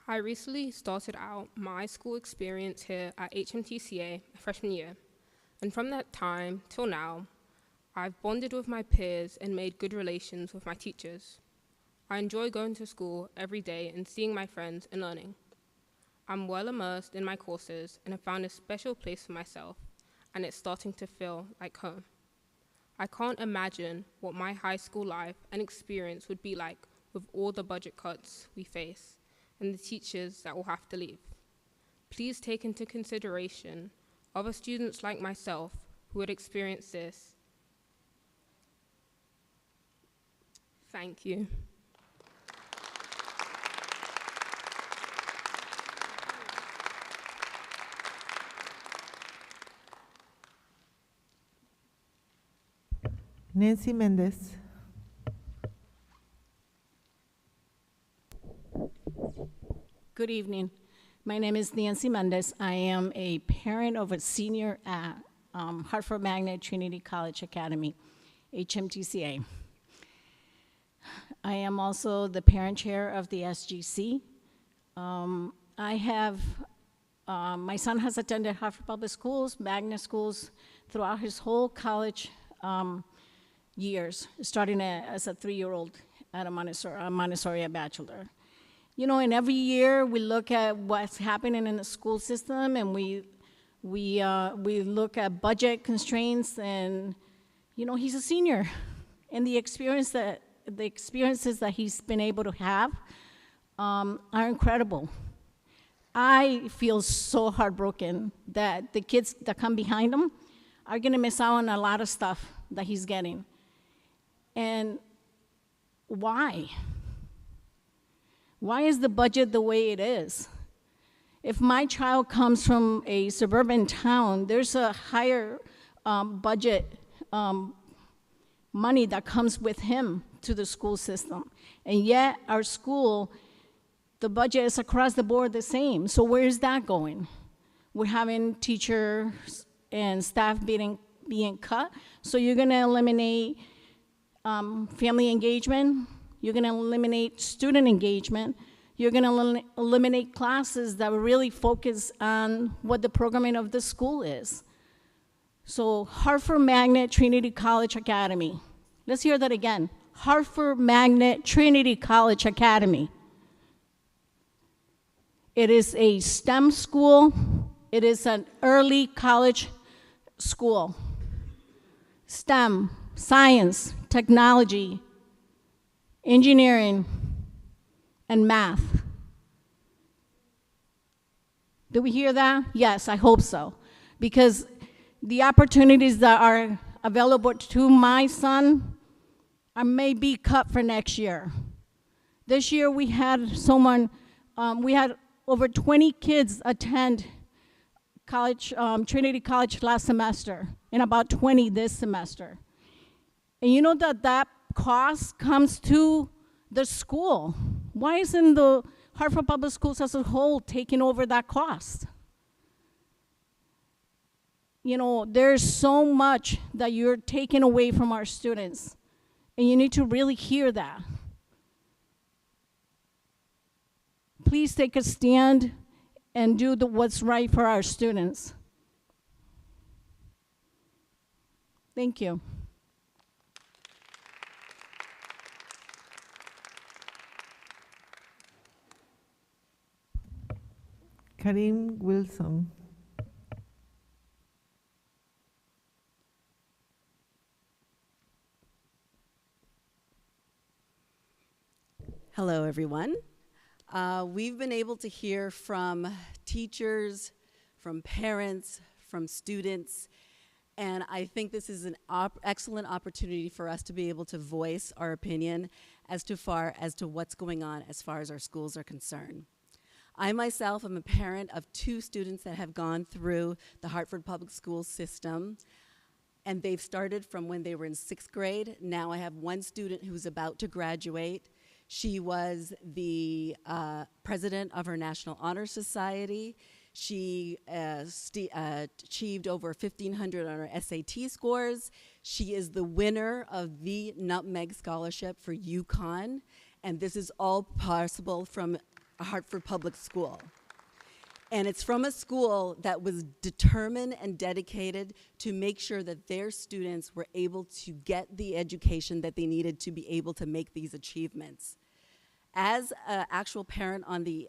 I recently started out my school experience here at HMTCA freshman year, and from that time till now, I've bonded with my peers and made good relations with my teachers. I enjoy going to school every day and seeing my friends and learning. I'm well immersed in my courses and have found a special place for myself, and it's starting to feel like home. I can't imagine what my high school life and experience would be like with all the budget cuts we face and the teachers that will have to leave. Please take into consideration other students like myself who would experience this. Thank you. Nancy Mendez. Good evening. My name is Nancy Mendez. I am a parent of a senior at Hartford Magnet Trinity College Academy, HMTCA. I am also the parent chair of the SGC. My son has attended Hartford Public Schools, magnet schools, throughout his whole college years, starting as a 3-year-old at a Montessori bachelor. You know, and every year we look at what's happening in the school system, and we look at budget constraints, and you know, he's a senior, and the experiences that he's been able to have are incredible. I feel so heartbroken that the kids that come behind him are gonna miss out on a lot of stuff that he's getting. And why? Why is the budget the way it is? If my child comes from a suburban town, there's a higher budget money that comes with him to the school system. And yet our school, the budget is across the board the same. So where is that going? We're having teachers and staff being cut. So you're gonna eliminate family engagement. You're gonna eliminate student engagement. You're gonna eliminate classes that really focus on what the programming of the school is. So Hartford Magnet Trinity College Academy. Let's hear that again. Hartford Magnet Trinity College Academy. It is a STEM school. It is an early college school. STEM, science, technology, engineering, and math. Do we hear that? Yes, I hope so. Because the opportunities that are available to my son may be cut for next year. This year we had we had over 20 kids attend college, Trinity College last semester, and about 20 this semester. And you know that cost comes to the school. Why isn't the Hartford Public Schools as a whole taking over that cost? You know, there's so much that you're taking away from our students, and you need to really hear that. Please take a stand and do what's right for our students. Thank you. Karim Wilson. Hello, everyone. We've been able to hear from teachers, from parents, from students, and I think this is an excellent opportunity for us to be able to voice our opinion as to what's going on as far as our schools are concerned. I myself am a parent of 2 students that have gone through the Hartford Public Schools system, and they've started from when they were in 6th grade. Now I have 1 student who's about to graduate. She was the president of her National Honor Society. She achieved over 1,500 on her SAT scores. She is the winner of the Nutmeg Scholarship for UConn, and this is all possible from a Hartford Public School. And it's from a school that was determined and dedicated to make sure that their students were able to get the education that they needed to be able to make these achievements. As an actual parent on the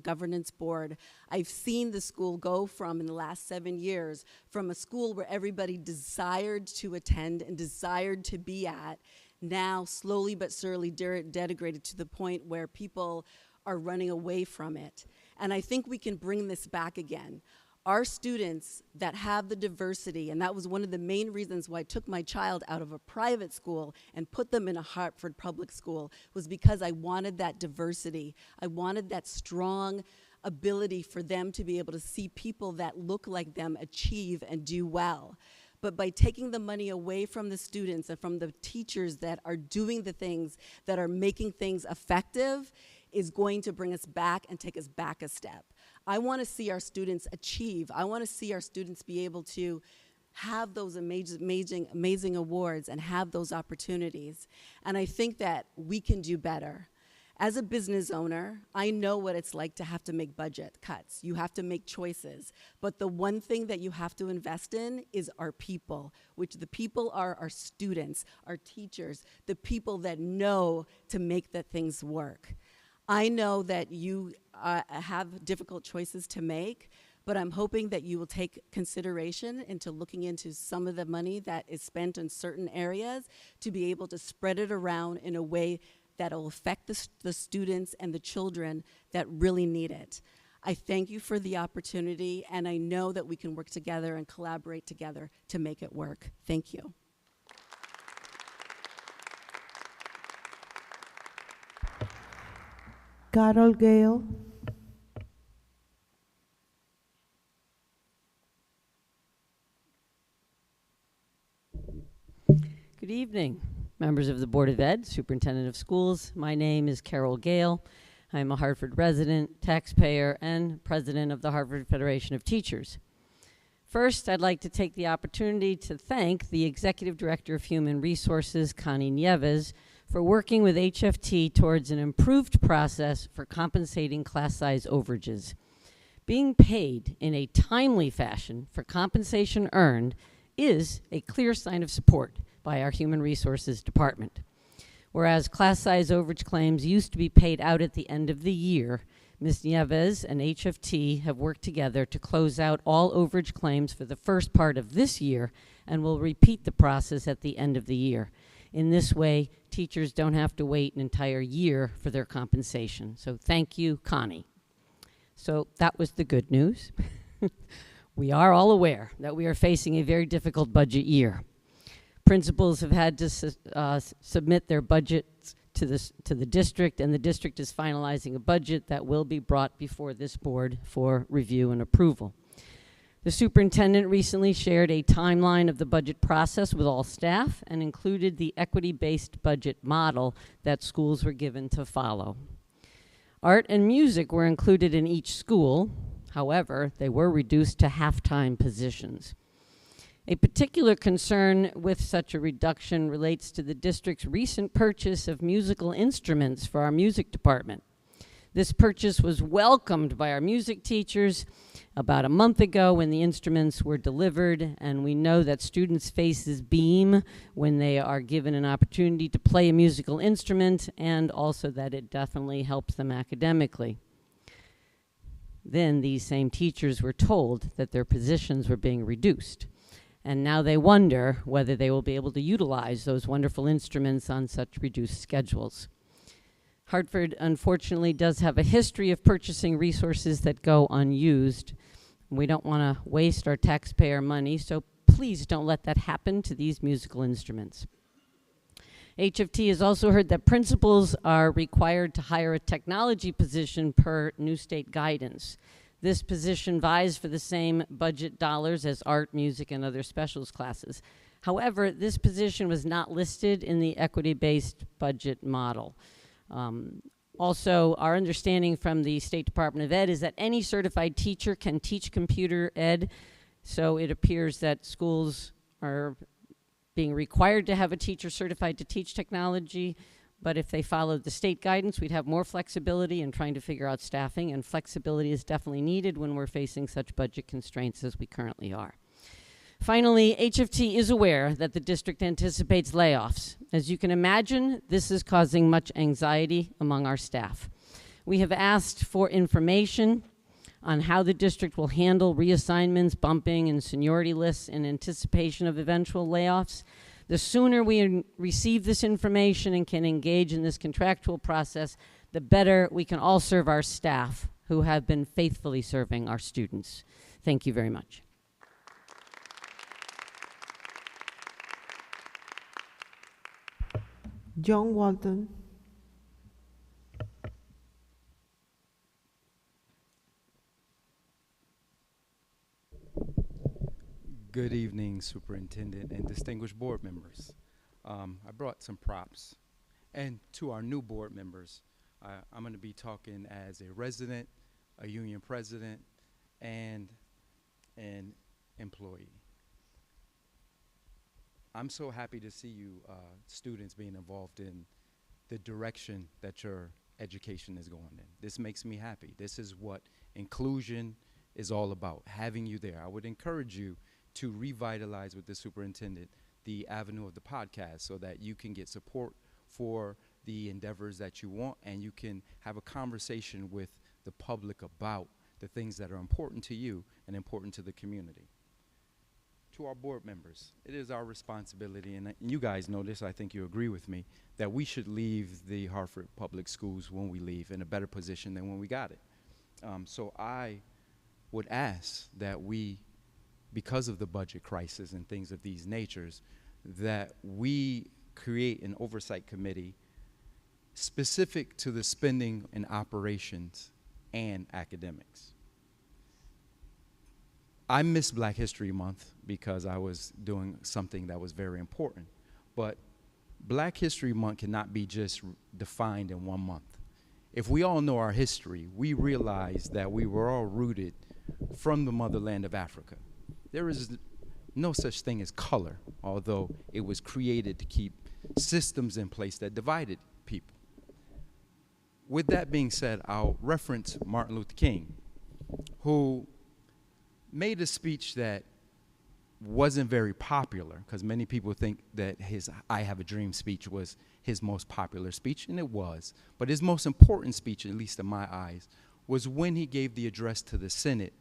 governance board, I've seen the school go from, in the last 7 years, from a school where everybody desired to attend and desired to be at, now slowly but surely denigrated to the point where people are running away from it. And I think we can bring this back again. Our students that have the diversity, and that was one of the main reasons why I took my child out of a private school and put them in a Hartford public school, was because I wanted that diversity. I wanted that strong ability for them to be able to see people that look like them achieve and do well. But by taking the money away from the students and from the teachers that are doing the things that are making things effective is going to bring us back and take us back a step. I want to see our students achieve. I want to see our students be able to have those amazing awards and have those opportunities. And I think that we can do better. As a business owner, I know what it's like to have to make budget cuts. You have to make choices. But the one thing that you have to invest in is our people, which the people are our students, our teachers, the people that know to make the things work. I know that you have difficult choices to make, but I'm hoping that you will take consideration into looking into some of the money that is spent in certain areas to be able to spread it around in a way that will affect the students and the children that really need it. I thank you for the opportunity, and I know that we can work together and collaborate together to make it work. Thank you. Carol Gale. Good evening, members of the Board of Ed, Superintendent of Schools. My name is Carol Gale. I'm a Hartford resident, taxpayer, and president of the Hartford Federation of Teachers. First, I'd like to take the opportunity to thank the Executive Director of Human Resources, Connie Nieves, for working with HFT towards an improved process for compensating class size overages. Being paid in a timely fashion for compensation earned is a clear sign of support by our Human Resources Department. Whereas class size overage claims used to be paid out at the end of the year, Ms. Nieves and HFT have worked together to close out all overage claims for the first part of this year and will repeat the process at the end of the year. In this way, teachers don't have to wait an entire year for their compensation. So thank you, Connie. So that was the good news. We are all aware that we are facing a very difficult budget year. Principals have had to submit their budgets to the district, and the district is finalizing a budget that will be brought before this board for review and approval. The superintendent recently shared a timeline of the budget process with all staff and included the equity-based budget model that schools were given to follow. Art and music were included in each school. However, they were reduced to half-time positions. A particular concern with such a reduction relates to the district's recent purchase of musical instruments for our music department. This purchase was welcomed by our music teachers about a month ago when the instruments were delivered, and we know that students' faces beam when they are given an opportunity to play a musical instrument, and also that it definitely helps them academically. Then these same teachers were told that their positions were being reduced. And now they wonder whether they will be able to utilize those wonderful instruments on such reduced schedules. Hartford, unfortunately, does have a history of purchasing resources that go unused. We don't want to waste our taxpayer money, so please don't let that happen to these musical instruments. HFT has also heard that principals are required to hire a technology position per new state guidance. This position vies for the same budget dollars as art, music, and other specials classes. However, this position was not listed in the equity-based budget model. Also, our understanding from the State Department of Ed is that any certified teacher can teach computer ed, so it appears that schools are being required to have a teacher certified to teach technology. But if they followed the state guidance, we'd have more flexibility in trying to figure out staffing, and flexibility is definitely needed when we're facing such budget constraints as we currently are. Finally, HFT is aware that the district anticipates layoffs. As you can imagine, this is causing much anxiety among our staff. We have asked for information on how the district will handle reassignments, bumping, and seniority lists in anticipation of eventual layoffs. The sooner we receive this information and can engage in this contractual process, the better we can all serve our staff who have been faithfully serving our students. Thank you very much. John Walton. Good evening, Superintendent and distinguished board members. I brought some props. And to our new board members, I'm going to be talking as a resident, a union president, and an employee. I'm so happy to see you students being involved in the direction that your education is going in. This makes me happy. This is what inclusion is all about, having you there. I would encourage you to revitalize with the superintendent the avenue of the podcast so that you can get support for the endeavors that you want, and you can have a conversation with the public about the things that are important to you and important to the community. To our board members, it is our responsibility, and you guys know this, I think you agree with me, that we should leave the Hartford Public Schools when we leave in a better position than when we got it. So I would ask that we, because of the budget crisis and things of these natures, that we create an oversight committee specific to the spending and operations and academics. I missed Black History Month because I was doing something that was very important, but Black History Month cannot be just defined in 1 month. If we all know our history, we realize that we were all rooted from the motherland of Africa. There is no such thing as color, although it was created to keep systems in place that divided people. With that being said, I'll reference Martin Luther King, who made a speech that wasn't very popular, because many people think that his I Have a Dream speech was his most popular speech, and it was. But his most important speech, at least in my eyes, was when he gave the address to the Senate,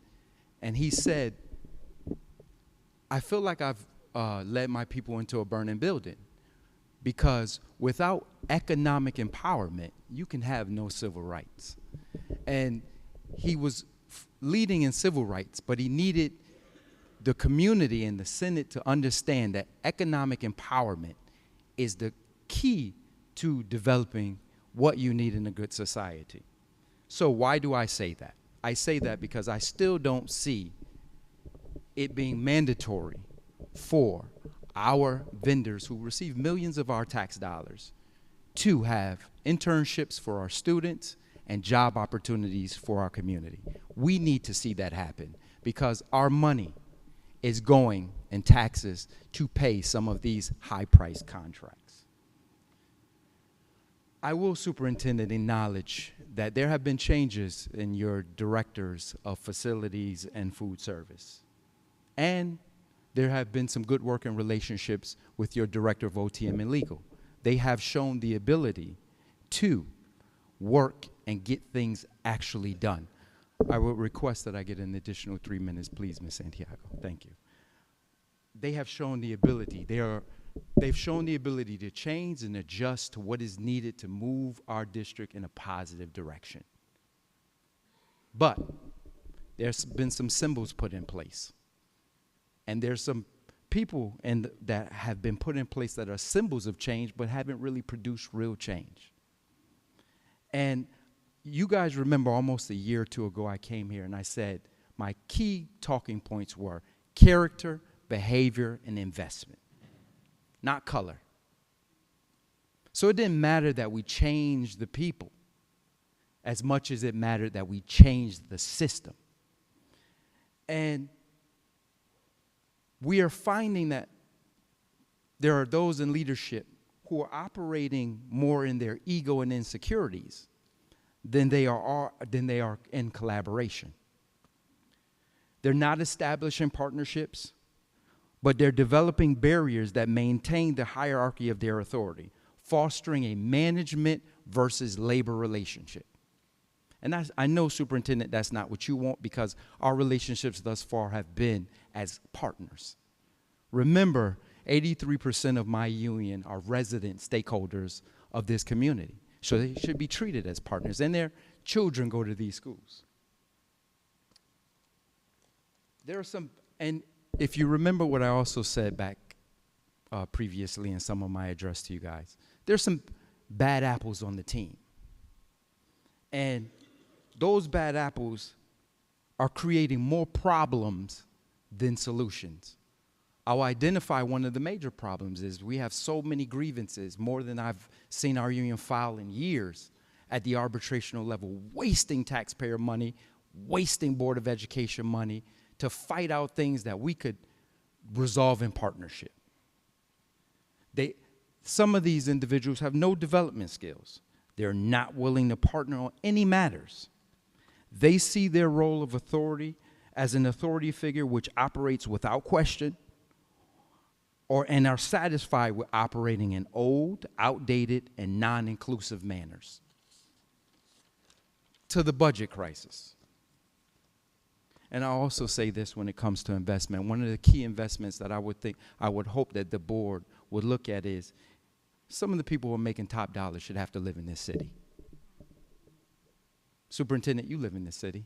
and he said, I feel like I've led my people into a burning building, because without economic empowerment, you can have no civil rights. And he was leading in civil rights, but he needed the community and the Senate to understand that economic empowerment is the key to developing what you need in a good society. So why do I say that? I say that because I still don't see it being mandatory for our vendors who receive millions of our tax dollars to have internships for our students and job opportunities for our community. We need to see that happen because our money is going in taxes to pay some of these high-priced contracts. I will, Superintendent, acknowledge that there have been changes in your directors of facilities and food service. And there have been some good working relationships with your director of OTM and legal. They have shown the ability to work and get things actually done. I would request that I get an additional 3 minutes, please, Ms. Santiago. Thank you. They have shown the ability. They've shown the ability to change and adjust to what is needed to move our district in a positive direction. But there's been some symbols put in place. And there's some people that have been put in place that are symbols of change but haven't really produced real change. And you guys remember almost a year or two ago I came here and I said my key talking points were character, behavior, and investment, not color. So it didn't matter that we changed the people as much as it mattered that we changed the system. And we are finding that there are those in leadership who are operating more in their ego and insecurities than they are in collaboration. They're not establishing partnerships, but they're developing barriers that maintain the hierarchy of their authority, fostering a management versus labor relationship. And I know, Superintendent, that's not what you want because our relationships thus far have been as partners. Remember, 83% of my union are resident stakeholders of this community. So they should be treated as partners, and their children go to these schools. There are some, and if you remember what I also said back previously in some of my address to you guys, there's some bad apples on the team. And those bad apples are creating more problems than solutions. I'll identify one of the major problems is we have so many grievances, more than I've seen our union file in years, at the arbitrational level, wasting taxpayer money, wasting Board of Education money to fight out things that we could resolve in partnership. Some of these individuals have no development skills. They're not willing to partner on any matters. They see their role of authority as an authority figure which operates without question, and are satisfied with operating in old, outdated, and non-inclusive manners. To the budget crisis. And I'll also say this when it comes to investment. One of the key investments that I would hope that the board would look at is some of the people who are making top dollars should have to live in this city. Superintendent, you live in this city.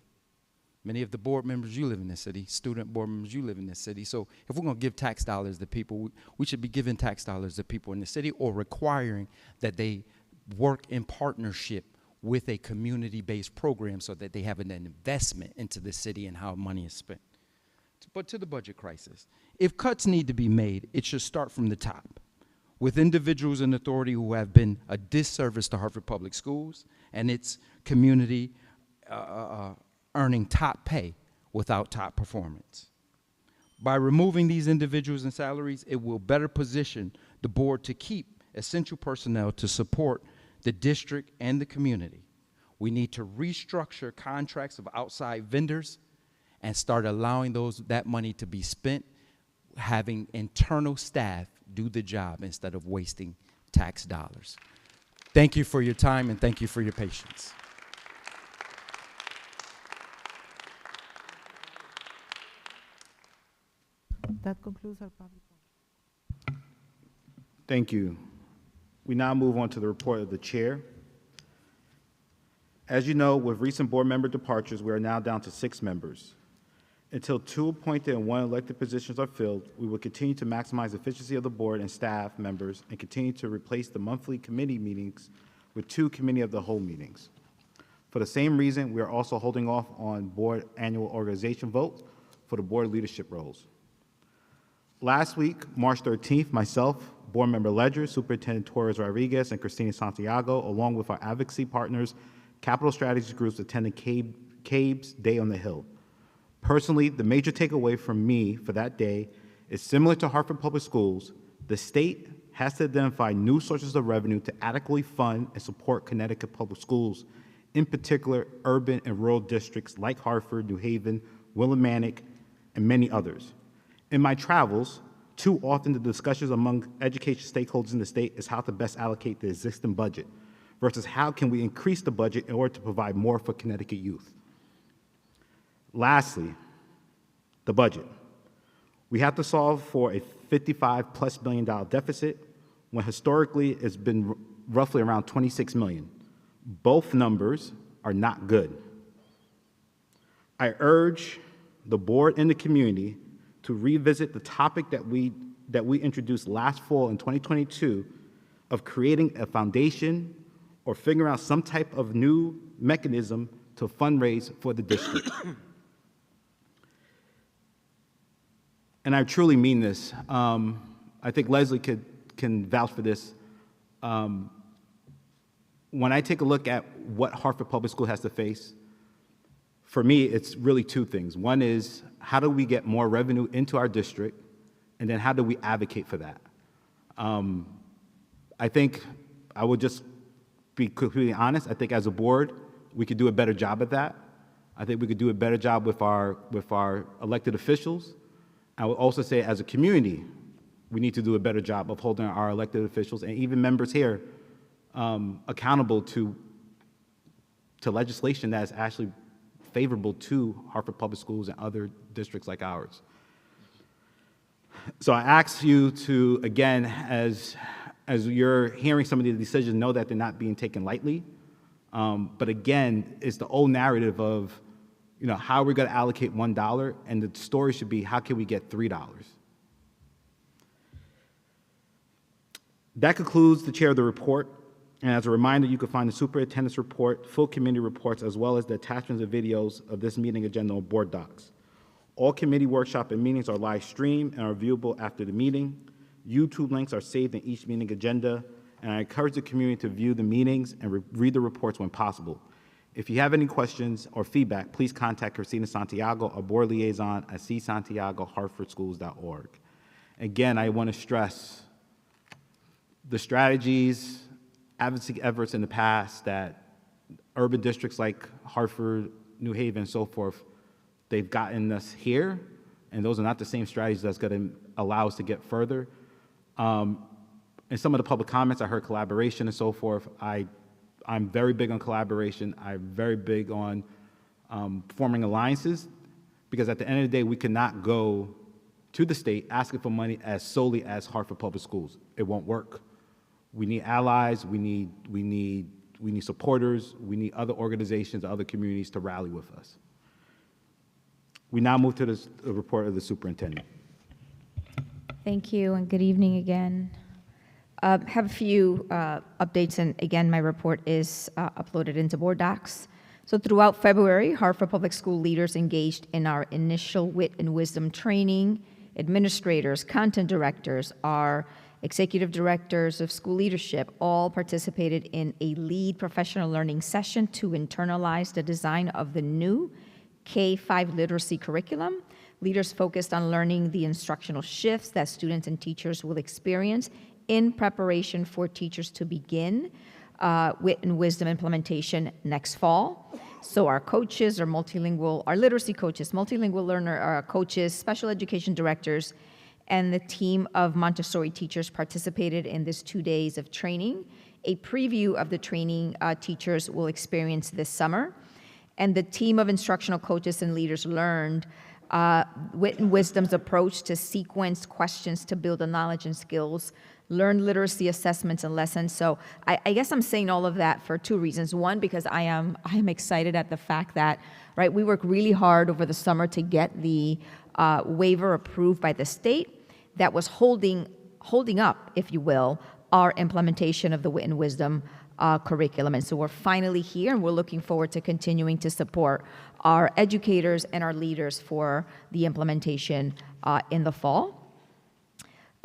Many of the board members, you live in this city. Student board members, you live in this city. So if we're going to give tax dollars to people, we should be giving tax dollars to people in the city, or requiring that they work in partnership with a community-based program so that they have an investment into the city and how money is spent. But to the budget crisis, if cuts need to be made, it should start from the top, with individuals in authority who have been a disservice to Hartford Public Schools and its community, earning top pay without top performance. By removing these individuals and salaries, it will better position the board to keep essential personnel to support the district and the community. We need to restructure contracts of outside vendors and start allowing that money to be spent having internal staff do the job instead of wasting tax dollars. Thank you for your time, and thank you for your patience. That concludes our public. Thank you. We now move on to the report of the chair. As you know, with recent board member departures, we are now down to 6 members. Until 2 appointed and 1 elected positions are filled, we will continue to maximize the efficiency of the board and staff members and continue to replace the monthly committee meetings with 2 committee of the whole meetings. For the same reason, we are also holding off on board annual organization votes for the board leadership roles. Last week, March 13th, myself, Board Member Ledger, Superintendent Torres Rodriguez, and Christina Santiago, along with our advocacy partners, Capital Strategies groups, attended CABE's Day on the Hill. Personally, the major takeaway from me for that day is similar to Hartford Public Schools, the state has to identify new sources of revenue to adequately fund and support Connecticut public schools, in particular urban and rural districts like Hartford, New Haven, Willimantic, and many others. In my travels, too often the discussions among education stakeholders in the state is how to best allocate the existing budget versus how can we increase the budget in order to provide more for Connecticut youth. Lastly, the budget. We have to solve for a $55+ million deficit when historically it's been roughly around $26 million. Both numbers are not good. I urge the board and the community to revisit the topic that we introduced last fall in 2022 of creating a foundation or figuring out some type of new mechanism to fundraise for the district. And I truly mean this. I think Leslie can vouch for this. When I take a look at what Hartford Public School has to face, for me, it's really 2 things. One is, how do we get more revenue into our district? And then how do we advocate for that? I think I would just be completely honest. I think as a board, we could do a better job at that. I think we could do a better job with our elected officials. I would also say as a community, we need to do a better job of holding our elected officials and even members here accountable to legislation that is actually favorable to Hartford Public Schools and other districts like ours. So I ask you to, again, as you're hearing some of these decisions, know that they're not being taken lightly. But again, it's the old narrative of, how are we going to allocate $1, and the story should be, how can we get $3? That concludes the chair of the report. And as a reminder, you can find the superintendent's report, full committee reports, as well as the attachments and videos of this meeting agenda on board docs. All committee workshop and meetings are live streamed and are viewable after the meeting. YouTube links are saved in each meeting agenda, and I encourage the community to view the meetings and read the reports when possible. If you have any questions or feedback, please contact Christina Santiago, our board liaison at csantiago@hartfordschools.org. Again, I want to stress the strategies, advocacy efforts in the past that urban districts like Hartford, New Haven, and so forth, they've gotten us here, and those are not the same strategies that's going to allow us to get further. In some of the public comments, I heard collaboration and so forth. I'm very big on collaboration. I'm very big on forming alliances, because at the end of the day, we cannot go to the state asking for money as solely as Hartford Public Schools. It won't work. We need allies. We need supporters. We need other organizations, other communities to rally with us. We now move to the report of the superintendent. Thank you, and good evening again. Have a few updates, and again, my report is uploaded into board docs. So throughout February, Hartford Public School leaders engaged in our initial Wit and Wisdom training. Administrators, content directors, our executive directors of school leadership all participated in a lead professional learning session to internalize the design of the new K-5 literacy curriculum. Leaders focused on learning the instructional shifts that students and teachers will experience in preparation for teachers to begin Wit and Wisdom implementation next fall. So our coaches are multilingual, our literacy coaches, multilingual learner coaches, special education directors, and the team of Montessori teachers participated in this 2 days of training. A preview of the training teachers will experience this summer. And the team of instructional coaches and leaders learned Wit and Wisdom's approach to sequenced questions to build the knowledge and skills, learn literacy assessments and lessons. So I guess I'm saying all of that for two reasons. One, because I am excited at the fact that, right, we worked really hard over the summer to get the waiver approved by the state that was holding up, if you will, our implementation of the Wit and Wisdom curriculum. And so we're finally here, and we're looking forward to continuing to support our educators and our leaders for the implementation in the fall.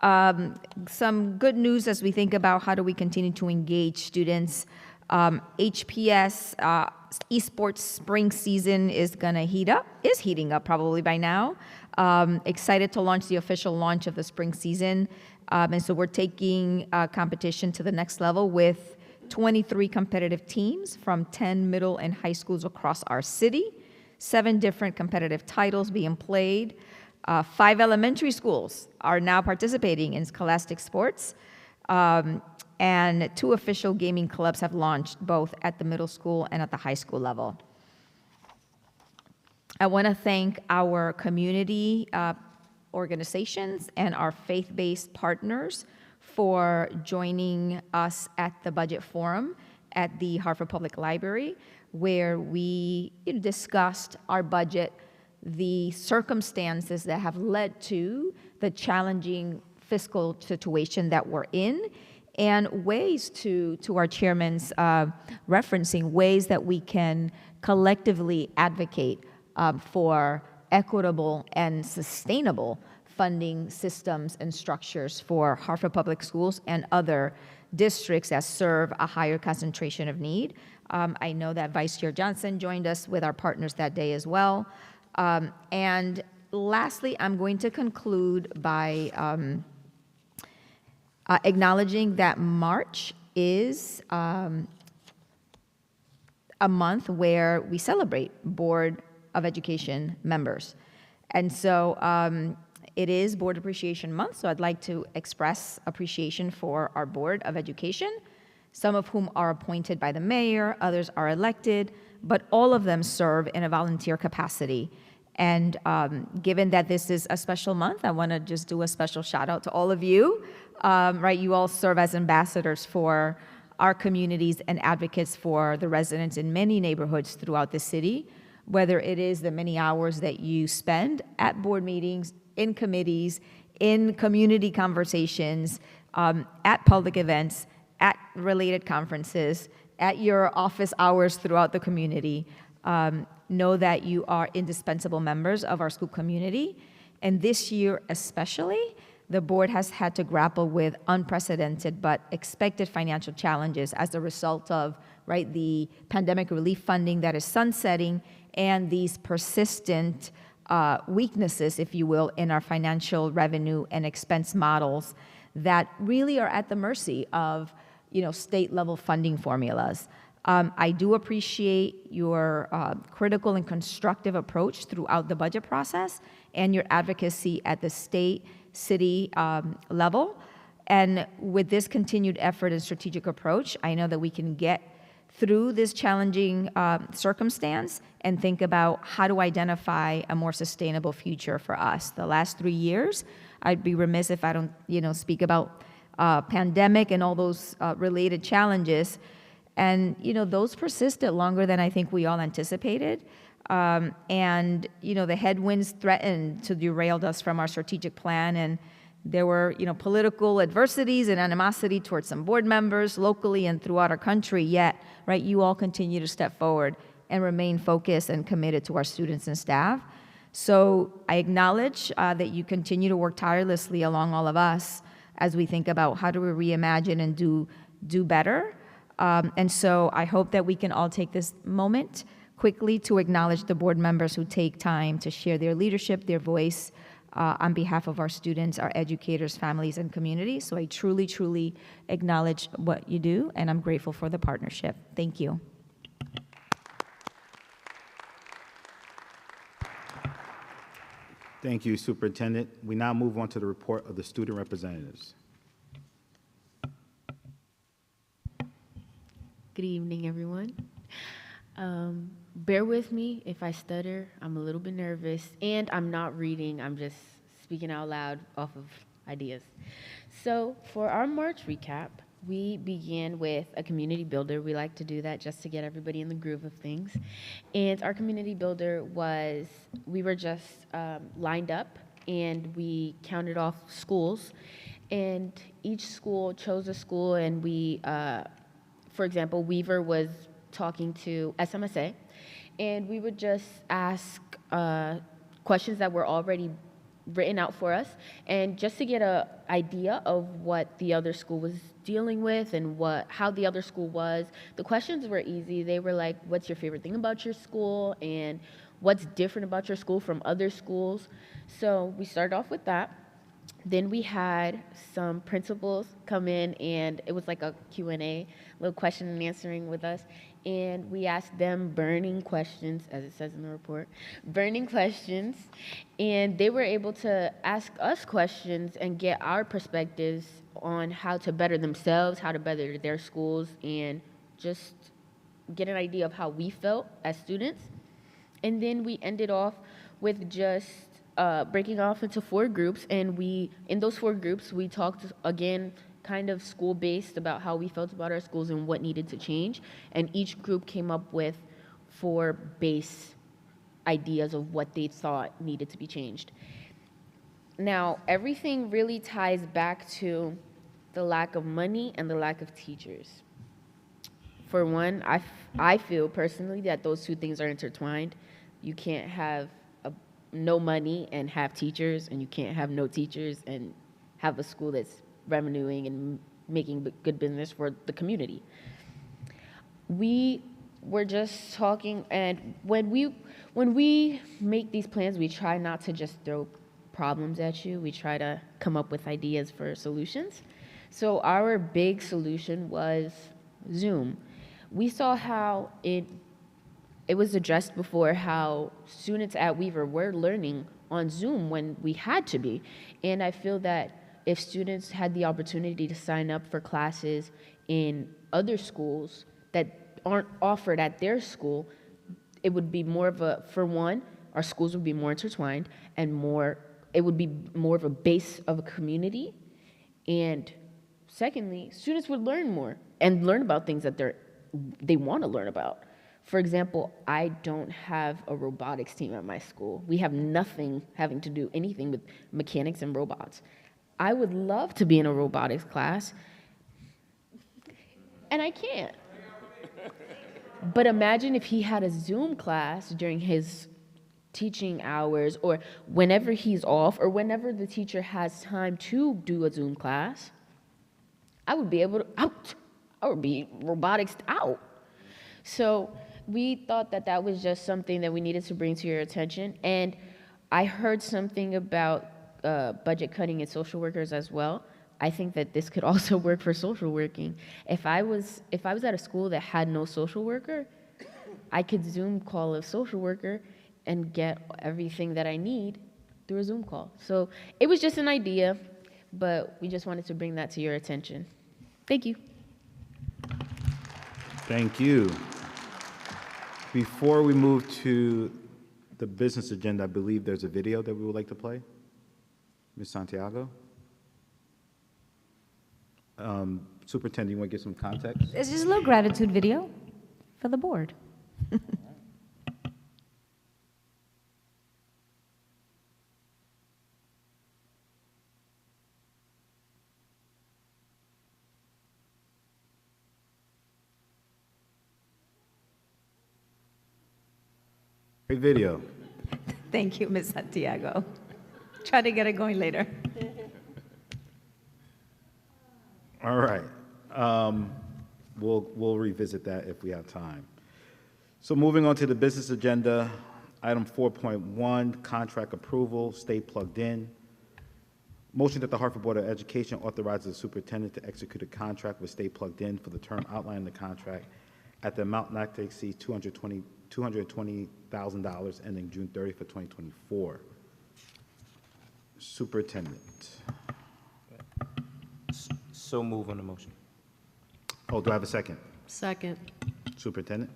Some good news as we think about how do we continue to engage students. HPS Esports spring season is heating up probably by now. Excited to launch the official launch of the spring season. And so we're taking competition to the next level with 23 competitive teams from 10 middle and high schools across our city, 7 different competitive titles being played. 5 elementary schools are now participating in scholastic sports, and 2 official gaming clubs have launched both at the middle school and at the high school level. I want to thank our community organizations and our faith-based partners for joining us at the budget forum at the Hartford Public Library, where we discussed our budget, the circumstances that have led to the challenging fiscal situation that we're in, and ways to our chairman's referencing, ways that we can collectively advocate for equitable and sustainable funding systems and structures for Hartford Public Schools and other districts that serve a higher concentration of need. I know that Vice Chair Johnson joined us with our partners that day as well. And lastly, I'm going to conclude by acknowledging that March is a month where we celebrate Board of Education members. And so it is Board Appreciation Month, so I'd like to express appreciation for our Board of Education, some of whom are appointed by the mayor, others are elected, but all of them serve in a volunteer capacity. And given that this is a special month, I want to just do a special shout out to all of you. Right, you all serve as ambassadors for our communities and advocates for the residents in many neighborhoods throughout the city, whether it is the many hours that you spend at board meetings, in committees, in community conversations, at public events, at related conferences, at your office hours throughout the community. know that you are indispensable members of our school community. And this year especially, the board has had to grapple with unprecedented but expected financial challenges as a result of, right, the pandemic relief funding that is sunsetting and these persistent weaknesses, if you will, in our financial revenue and expense models that really are at the mercy of, state level funding formulas. I do appreciate your critical and constructive approach throughout the budget process and your advocacy at the state, city level. And with this continued effort and strategic approach, I know that we can get through this challenging circumstance and think about how to identify a more sustainable future for us. The last 3 years, I'd be remiss if I don't, speak about pandemic and all those related challenges. And, those persisted longer than I think we all anticipated. And, the headwinds threatened to derail us from our strategic plan. And there were, political adversities and animosity towards some board members locally and throughout our country. Yet, right, you all continue to step forward and remain focused and committed to our students and staff. So I acknowledge that you continue to work tirelessly along all of us as we think about how do we reimagine and do better. And so I hope that we can all take this moment quickly to acknowledge the board members who take time to share their leadership, their voice on behalf of our students, our educators, families, and communities. So I truly, truly acknowledge what you do, and I'm grateful for the partnership. Thank you. Thank you, Superintendent. We now move on to the report of the student representatives. Good evening, everyone. Bear with me if I stutter. I'm a little bit nervous, and I'm not reading. I'm just speaking out loud off of ideas. So for our March recap, we began with a community builder. We like to do that just to get everybody in the groove of things. And our community builder was, we were just lined up, and we counted off schools. And each school chose a school, and we, for example, Weaver was talking to SMSA, and we would just ask questions that were already written out for us, and just to get an idea of what the other school was dealing with and how the other school was. The questions were easy. They were like, what's your favorite thing about your school, and what's different about your school from other schools? So we started off with that. Then we had some principals come in, and it was like a Q&A, little question and answering with us. And we asked them burning questions, as it says in the report, burning questions. And they were able to ask us questions and get our perspectives on how to better themselves, how to better their schools, and just get an idea of how we felt as students. And then we ended off with just breaking off into 4 groups, and in those 4 groups, we talked again kind of school-based about how we felt about our schools and what needed to change, and each group came up with 4 base ideas of what they thought needed to be changed. Now, everything really ties back to the lack of money and the lack of teachers. For one, I feel personally that those 2 things are intertwined. You can't have no money and have teachers, and you can't have no teachers and have a school that's revenuing and making good business for the community. We were just talking, and when we make these plans, we try not to just throw problems at you. We try to come up with ideas for solutions. So our big solution was Zoom. We saw how it was addressed before, how students at Weaver were learning on Zoom when we had to be. And I feel that if students had the opportunity to sign up for classes in other schools that aren't offered at their school, it would be more of for one, our schools would be more intertwined, and it would be more of a base of a community. And secondly, students would learn more and learn about things that they want to learn about. For example, I don't have a robotics team at my school. We have nothing having to do anything with mechanics and robots. I would love to be in a robotics class, and I can't. But imagine if he had a Zoom class during his teaching hours, or whenever he's off, or whenever the teacher has time to do a Zoom class. I would be able to, I would be robotics out. So we thought that that was just something that we needed to bring to your attention. And I heard something about budget cutting in social workers as well. I think that this could also work for social working. If I was at a school that had no social worker, I could Zoom call a social worker and get everything that I need through a Zoom call. So it was just an idea, but we just wanted to bring that to your attention. Thank you. Thank you. Before we move to the business agenda, I believe there's a video that we would like to play. Ms. Santiago? Superintendent, you want to give some context? It's just a little gratitude video for the board. Great video. Thank you, Ms. Santiago. Try to get it going later. All right. We'll revisit that if we have time. So moving on to the business agenda, item 4.1, contract approval, stay plugged in. Motion that the Hartford Board of Education authorizes the superintendent to execute a contract with Stay Plugged In for the term outlined in the contract at the amount not to exceed $220,000 ending June 30th of 2024. Superintendent. So move on the motion. Oh, do I have a second? Second. Superintendent?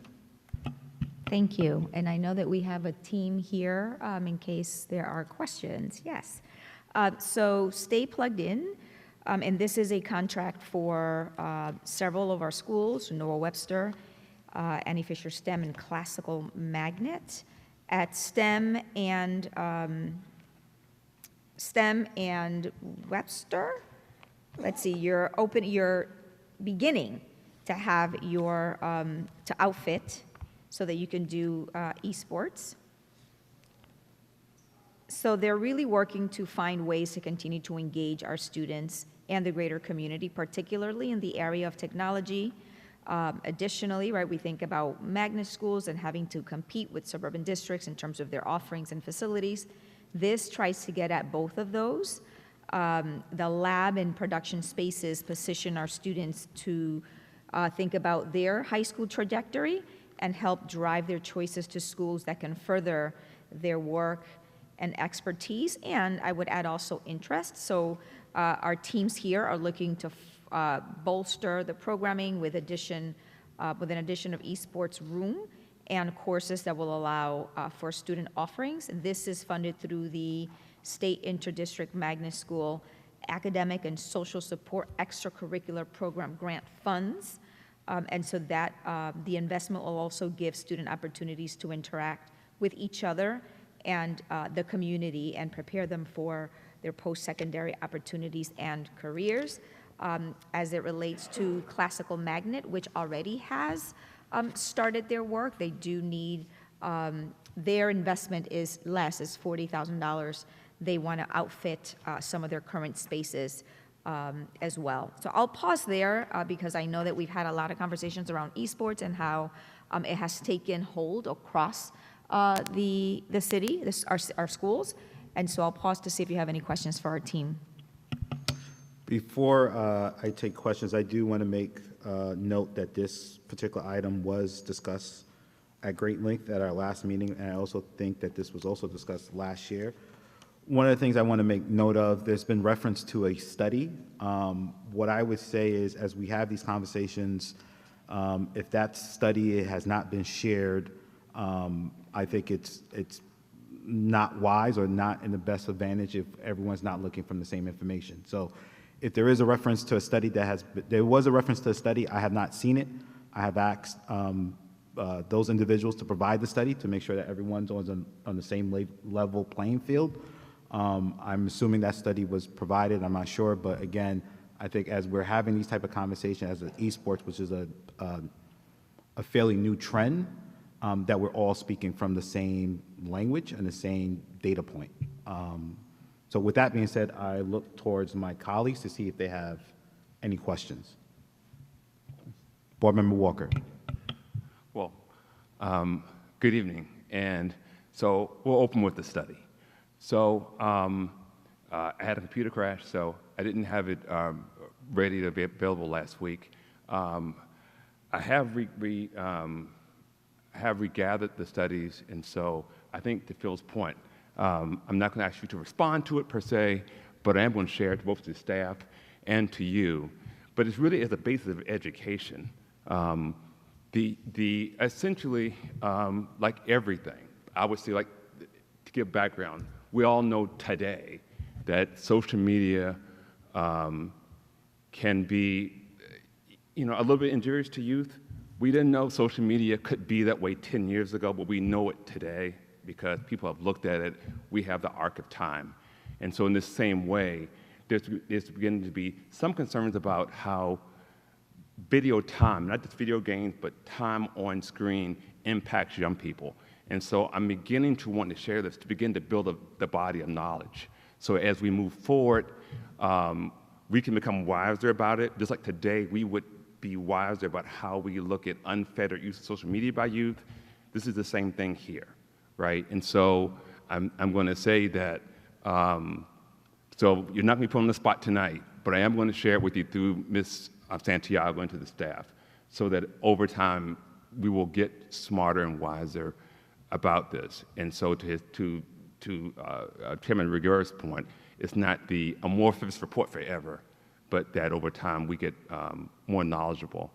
Thank you. And I know that we have a team here in case there are questions. Yes. So Stay Plugged In, and this is a contract for several of our schools, Noah Webster, Annie Fisher STEM, and Classical Magnet. At STEM and Webster, let's see, you're beginning to have your, to outfit so that you can do esports. So they're really working to find ways to continue to engage our students and the greater community, particularly in the area of technology. Additionally, right, we think about magnet schools and having to compete with suburban districts in terms of their offerings and facilities. This tries to get at both of those. The lab and production spaces position our students to think about their high school trajectory and help drive their choices to schools that can further their work and expertise, and I would add also interest. So our teams here are looking to bolster the programming with an addition of esports room and courses that will allow for student offerings. And this is funded through the State Interdistrict Magnet School Academic and Social Support Extracurricular Program Grant Funds. And so that the investment will also give student opportunities to interact with each other and the community and prepare them for their post-secondary opportunities and careers. As it relates to Classical Magnet, which already has started their work, they do need, their investment is less, it's $40,000. They want to outfit some of their current spaces as well. So I'll pause there because I know that we've had a lot of conversations around esports and how it has taken hold across the city, our schools. And so I'll pause to see if you have any questions for our team. Before I take questions, I do want to make note that this particular item was discussed at great length at our last meeting, and I also think that this was also discussed last year. One of the things I want to make note of, there's been reference to a study. What I would say is, as we have these conversations, if that study has not been shared, I think it's not wise or not in the best advantage if everyone's not looking from the same information. So if there is a reference to a study there was a reference to a study, I have not seen it. I have asked those individuals to provide the study to make sure that everyone's on the same level playing field. I'm assuming that study was provided, I'm not sure, but again, I think as we're having these type of conversations as an esports, which is a a fairly new trend that we're all speaking from the same language and the same data point. So with that being said, I look towards my colleagues to see if they have any questions. Board Member Walker. Well, good evening. And so we'll open with the study. So I had a computer crash, so I didn't have it ready to be available last week. I have regathered the studies, and so I think to Phil's point, I'm not going to ask you to respond to it per se, but I am going to share it both to the staff and to you. But it's really as a basis of education. Essentially, like everything, I would say, like, to give background, we all know today that social media can be, a little bit injurious to youth. We didn't know social media could be that way 10 years ago, but we know it today because people have looked at it. We have the arc of time. And so in this same way, there's beginning to be some concerns about how video time, not just video games, but time on screen impacts young people. And so I'm beginning to want to share this to begin to build the body of knowledge. So as we move forward, we can become wiser about it. Just like today, we would be wiser about how we look at unfettered use of social media by youth. This is the same thing here, right? And so I'm going to say that, so you're not going to be put on the spot tonight, but I am going to share it with you through Ms. Santiago and to the staff, so that over time, we will get smarter and wiser about this. And so to Chairman Rigueura's point, it's not the amorphous report forever, but that over time we get more knowledgeable.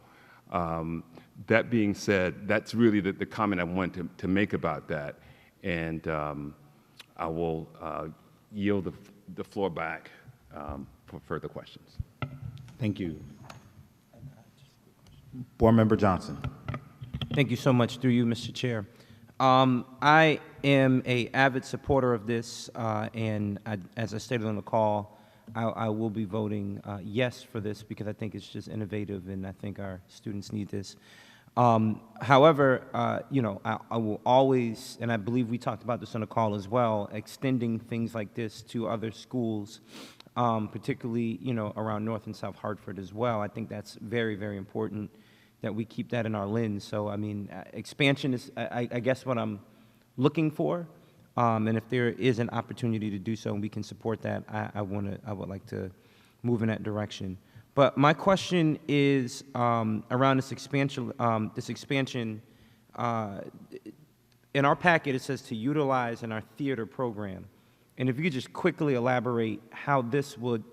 That being said, that's really the comment I wanted to make about that. And I will yield the floor back for further questions. Thank you. Board Member Johnson. Thank you so much. Through you, Mr. Chair. I am an avid supporter of this, and as I stated on the call, I will be voting yes for this because I think it's just innovative, and I think our students need this. However, I will always, and I believe we talked about this on the call as well, extending things like this to other schools, particularly, around North and South Hartford as well. I think that's very, very important that we keep that in our lens. So, I mean, expansion is, I guess, what I'm looking for. And if there is an opportunity to do so and we can support that, I would like to move in that direction. But my question is around this expansion. In our packet, it says to utilize in our theater program. And if you could just quickly elaborate how this would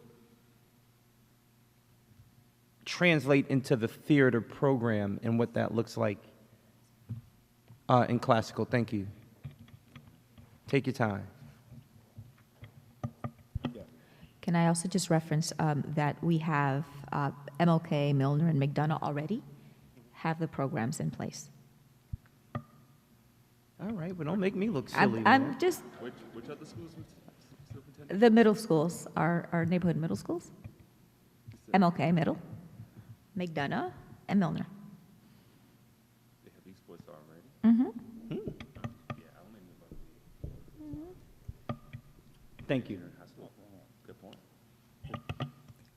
translate into the theater program and what that looks like in classical. Thank you. Take your time. Can I also just reference that we have MLK, Milner, and McDonough already have the programs in place. All right, but don't make me look silly. I'm just... Which other schools? The middle schools, our neighborhood middle schools. MLK, middle, McDonough, and Milner. They have Esports already? Mm-hmm. Yeah, I don't even know about Thank you. Good point.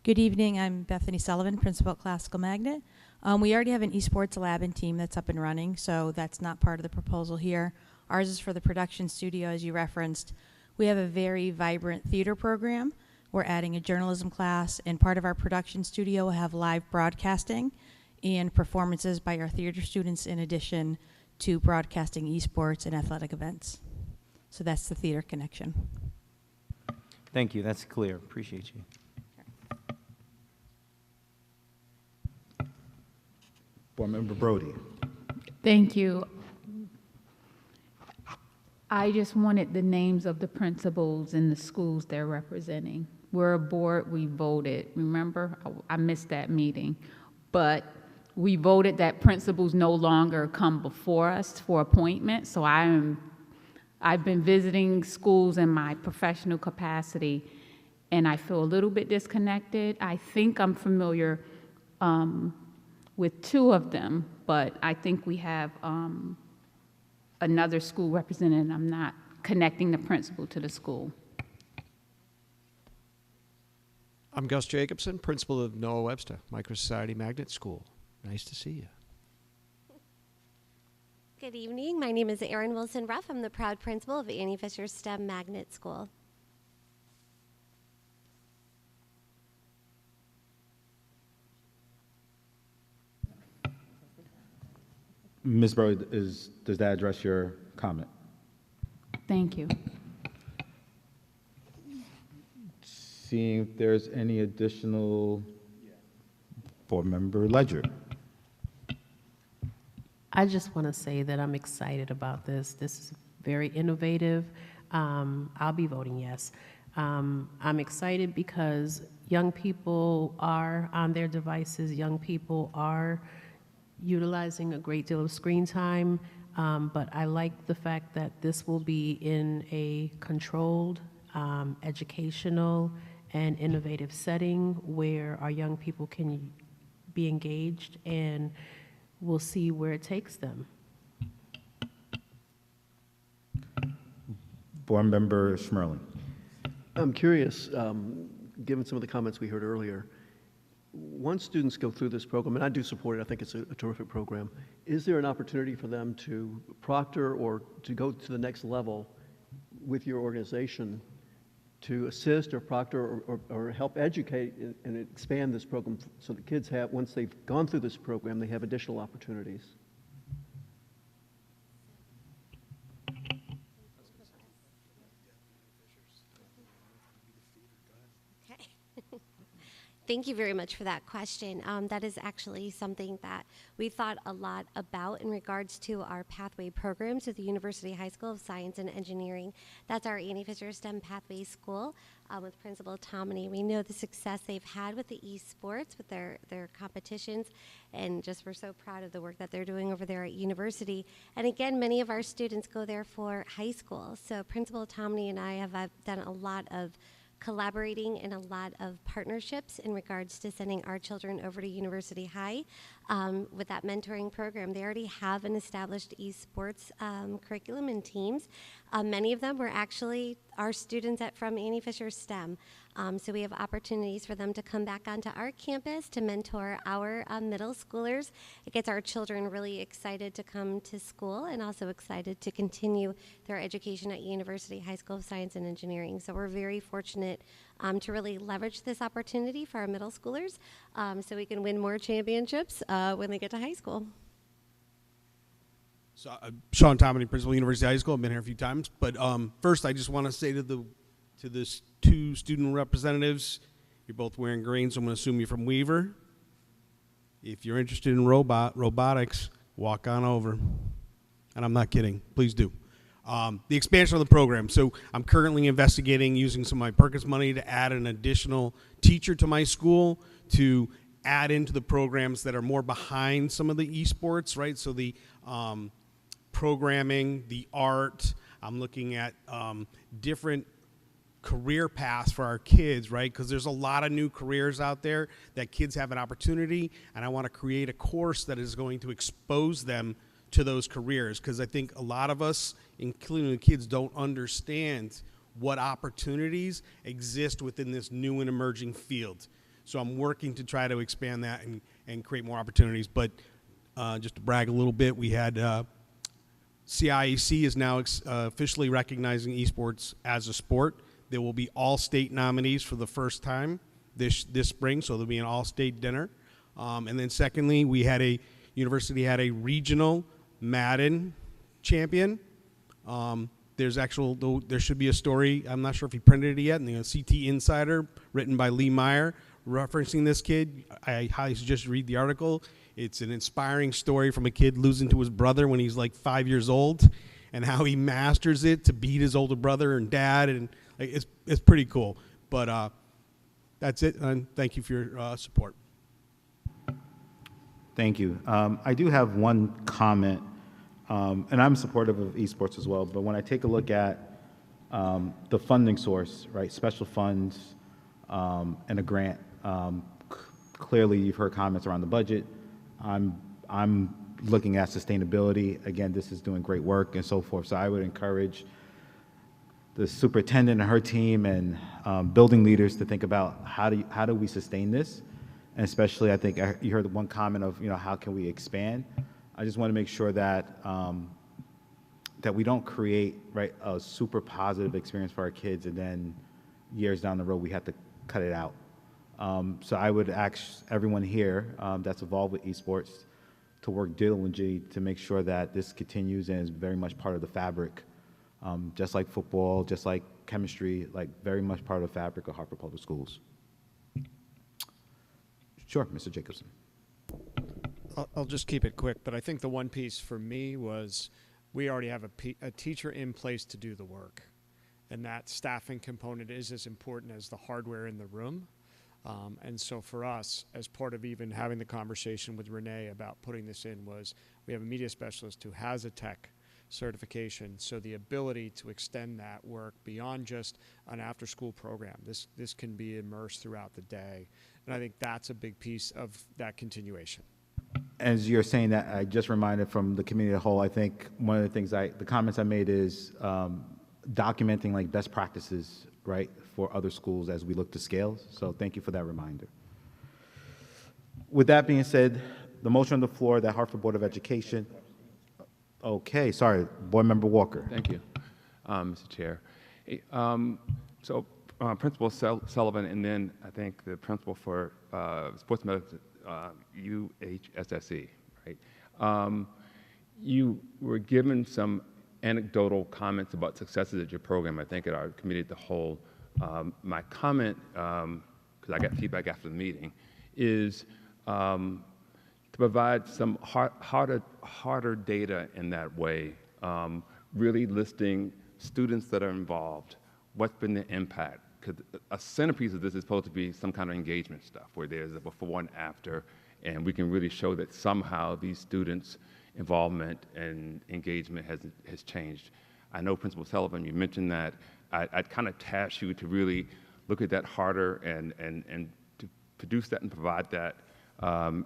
Good evening. I'm Bethany Sullivan, principal at Classical Magnet. We already have an esports lab and team that's up and running, so that's not part of the proposal here. Ours is for the production studio, as you referenced. We have a very vibrant theater program. We're adding a journalism class, and part of our production studio will have live broadcasting and performances by our theater students in addition to broadcasting esports and athletic events. So that's the theater connection. Thank you. That's clear. Appreciate you. Board Member Brody. Thank you. I just wanted the names of the principals in the schools they're representing. We're a board, we voted. Remember, I missed that meeting. But we voted that principals no longer come before us for appointment. So I've been visiting schools in my professional capacity, and I feel a little bit disconnected. I think I'm familiar with two of them, but I think we have another school represented, and I'm not connecting the principal to the school. I'm Gus Jacobson, principal of Noah Webster Micro Society Magnet School. Nice to see you. Good evening. My name is Erin Wilson-Ruff. I'm the proud principal of Annie Fisher STEM Magnet School. Ms. Burley, does that address your comment? Thank you. Seeing if there's any additional board member Ledger. I just want to say that I'm excited about this. This is very innovative. I'll be voting yes. I'm excited because young people are on their devices. Young people are utilizing a great deal of screen time, but I like the fact that this will be in a controlled, educational, and innovative setting where our young people can be engaged, and we'll see where it takes them. Board member Schmerling. I'm curious, given some of the comments we heard earlier, once students go through this program, and I do support it, I think it's a terrific program, is there an opportunity for them to proctor or to go to the next level with your organization to assist or proctor or help educate and expand this program so that kids have, once they've gone through this program, they have additional opportunities? Thank you very much for that question. That is actually something that we thought a lot about in regards to our pathway programs at the University High School of Science and Engineering. That's our Annie Fisher STEM Pathway School with Principal Tomini. We know the success they've had with the Esports, with their competitions, and just we're so proud of the work that they're doing over there at university. And again, many of our students go there for high school. So Principal Tomini and I have done a lot of collaborating and a lot of partnerships in regards to sending our children over to University High with that mentoring program. They already have an established esports curriculum and teams. Many of them were actually our students from Annie Fisher STEM. So we have opportunities for them to come back onto our campus to mentor our middle schoolers. It gets our children really excited to come to school and also excited to continue their education at University High School of Science and Engineering. So we're very fortunate to really leverage this opportunity for our middle schoolers so we can win more championships when they get to high school. So, Sean Tomini, Principal, University High School. I've been here a few times, but first I just want to say to the two student representatives, you're both wearing green, so I'm going to assume you're from Weaver. If you're interested in robotics, walk on over. And I'm not kidding. Please do. The expansion of the program. So I'm currently investigating using some of my Perkins money to add an additional teacher to my school to add into the programs that are more behind some of the esports, right? So the programming, the art. I'm looking at different career paths for our kids, right? Because there's a lot of new careers out there that kids have an opportunity, and I want to create a course that is going to expose them to those careers, because I think a lot of us, including the kids, don't understand what opportunities exist within this new and emerging field. So I'm working to try to expand that and create more opportunities. But just to brag a little bit, we had CIEC is now officially recognizing esports as a sport. There will be all-state nominees for the first time this spring, so there'll be an all-state dinner. And then secondly, university had a regional Madden champion. There should be a story, I'm not sure if he printed it yet, in the CT Insider, written by Lee Meyer, referencing this kid. I highly suggest you read the article. It's an inspiring story from a kid losing to his brother when he's like 5 years old, and how he masters it to beat his older brother and dad, and it's pretty cool. But that's it, and thank you for your support. Thank you. I do have one comment, and I'm supportive of esports as well, but when I take a look at the funding source, right, special funds and a grant, clearly you've heard comments around the budget. I'm looking at sustainability. Again, this is doing great work and so forth. So I would encourage the superintendent and her team and building leaders to think about how do we sustain this, and especially I think you heard one comment of how can we expand. I just want to make sure that that we don't create a super positive experience for our kids and then years down the road we have to cut it out. So I would ask everyone here that's involved with esports to work diligently to make sure that this continues and is very much part of the fabric. Just like football, just like chemistry, like very much part of the fabric of Hartford Public Schools. Sure, Mr. Jacobson. I'll just keep it quick, but I think the one piece for me was we already have a teacher in place to do the work, and that staffing component is as important as the hardware in the room. And so for us, as part of even having the conversation with Renee about putting this in, was we have a media specialist who has a tech certification, so the ability to extend that work beyond just an after-school program. This can be immersed throughout the day, and I think that's a big piece of that continuation. As you're saying that, I just reminded from the community as a whole, I think one of the things the comments I made is documenting like best practices, right, for other schools as we look to scale. So thank you for that reminder. With that being said, the motion on the floor that Hartford Board of Education. Okay, sorry, Board Member Walker. Thank you, Mr. Chair. Hey, Principal Sullivan, and then I think the principal for sports medicine, UHSSE, right? You were given some anecdotal comments about successes at your program, I think, at our committee at the whole. My comment, because I got feedback after the meeting, is to provide some harder data in that way, really listing students that are involved, what's been the impact, because a centerpiece of this is supposed to be some kind of engagement stuff where there's a before and after, and we can really show that somehow these students' involvement and engagement has changed. I know Principal Sullivan, you mentioned that. I'd kind of task you to really look at that harder and to produce that and provide that.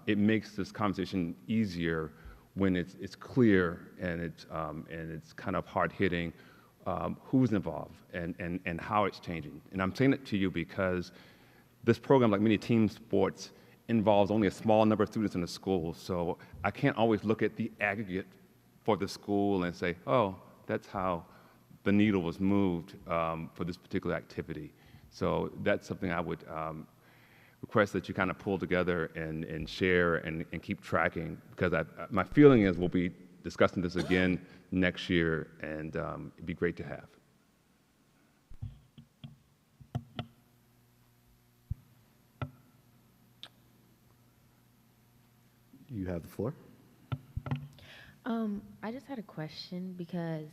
It makes this conversation easier when it's clear and it's kind of hard-hitting who's involved and how it's changing. And I'm saying it to you because this program, like many team sports, involves only a small number of students in the school. So I can't always look at the aggregate for the school and say, oh, that's how the needle was moved for this particular activity. So that's something I would request that you kind of pull together and share and keep tracking, because my feeling is we'll be discussing this again next year, and it'd be great to have. You have the floor. I just had a question because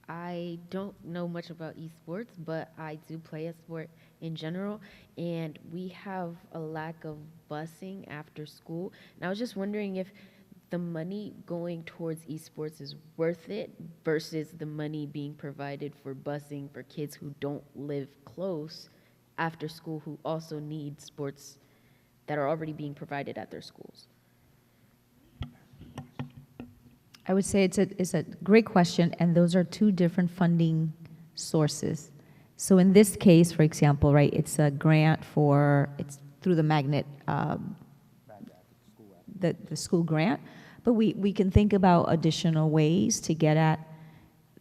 I don't know much about esports, but I do play a sport in general, and we have a lack of busing after school. And I was just wondering if the money going towards esports is worth it versus the money being provided for busing for kids who don't live close after school, who also need sports that are already being provided at their schools. I would say it's a great question, and those are two different funding sources. So in this case, for example, right, it's a grant it's through the magnet, the school grant, but we can think about additional ways to get at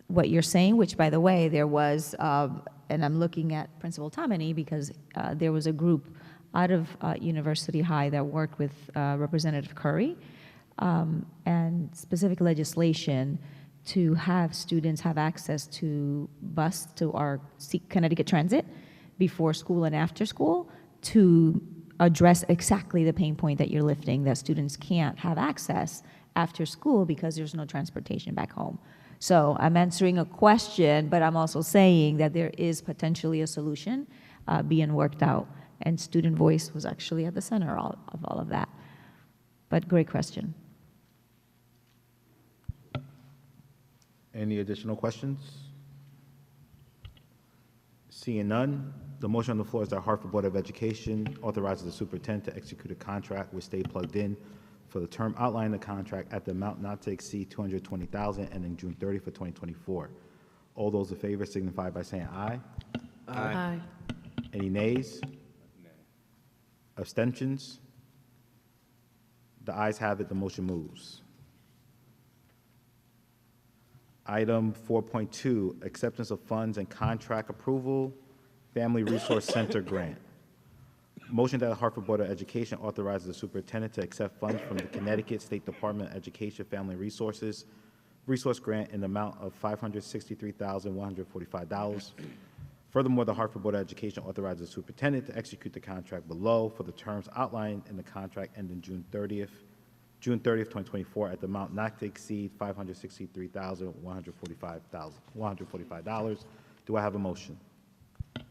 what you're saying, which, by the way, there was, and I'm looking at Principal Tammany because there was a group out of University High that worked with Representative Curry, and specific legislation to have students have access to bus to our Connecticut Transit before school and after school to address exactly the pain point that you're lifting, that students can't have access after school because there's no transportation back home. So I'm answering a question, but I'm also saying that there is potentially a solution being worked out, and student voice was actually at the center of all of that. But great question. Any additional questions? Seeing none, the motion on the floor is that Hartford Board of Education authorizes the superintendent to execute a contract with Stay Plugged In for the term outlined in the contract at the amount not to exceed $220,000 ending June 30th for 2024. All those in favor signify by saying aye. Aye. Any nays? Abstentions? The ayes have it, the motion moves. Item 4.2, acceptance of funds and contract approval, Family Resource Center grant. Motion that the Hartford Board of Education authorizes the superintendent to accept funds from the Connecticut State Department of Education Family Resource Grant in the amount of $563,145. Furthermore, the Hartford Board of Education authorizes the superintendent to execute the contract below for the terms outlined in the contract ending June 30th, 2024 at the amount not to exceed $563,145. Do I have a motion?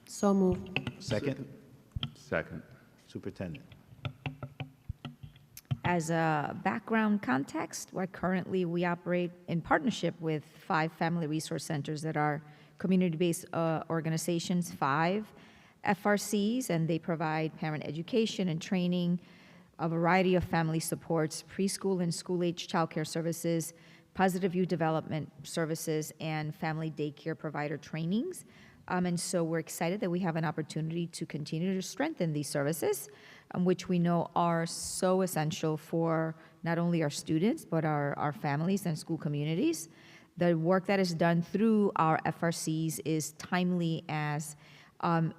So moved. Second? Second. Superintendent. As a background context, currently we operate in partnership with 5 family resource centers that are community-based organizations, 5 FRCs, and they provide parent education and training, a variety of family supports, preschool and school-age childcare services, positive youth development services, and family daycare provider trainings. And so we're excited that we have an opportunity to continue to strengthen these services, which we know are so essential for not only our students, but our families and school communities. The work that is done through our FRCs is timely as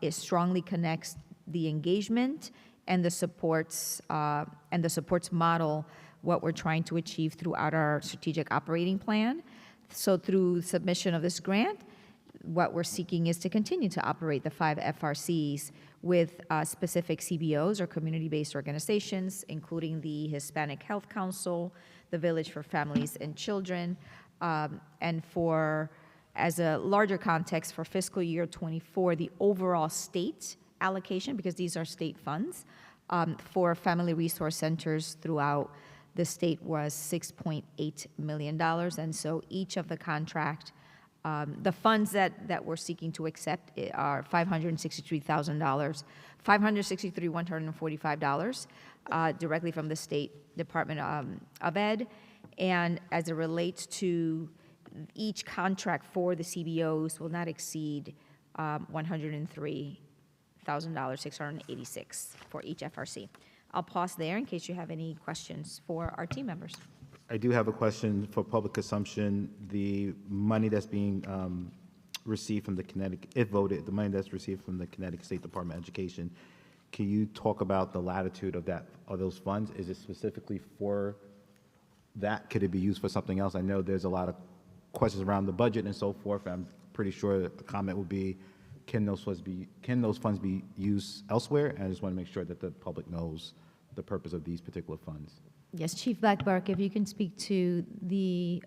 it strongly connects the engagement and the supports model what we're trying to achieve throughout our strategic operating plan. So through submission of this grant, what we're seeking is to continue to operate the 5 FRCs with specific CBOs or community-based organizations, including the Hispanic Health Council, the Village for Families and Children, and for, as a larger context, for fiscal year 24, the overall state allocation, because these are state funds, for family resource centers throughout the state was $6.8 million. And so each of the contract, the funds that we're seeking to accept are $563,000, $563,145 directly from the State Department of Ed. And as it relates to each contract for the CBOs will not exceed $103,686 for each FRC. I'll pause there in case you have any questions for our team members. I do have a question for public consumption. The money that's being received from the Connecticut, if voted, the money that's received from the Connecticut State Department of Education, can you talk about the latitude of those funds? Is it specifically for that? Could it be used for something else? I know there's a lot of questions around the budget and so forth. I'm pretty sure the comment would be, can those funds be used elsewhere? And I just want to make sure that the public knows the purpose of these particular funds. Yes, Chief Blackburk, if you can speak to the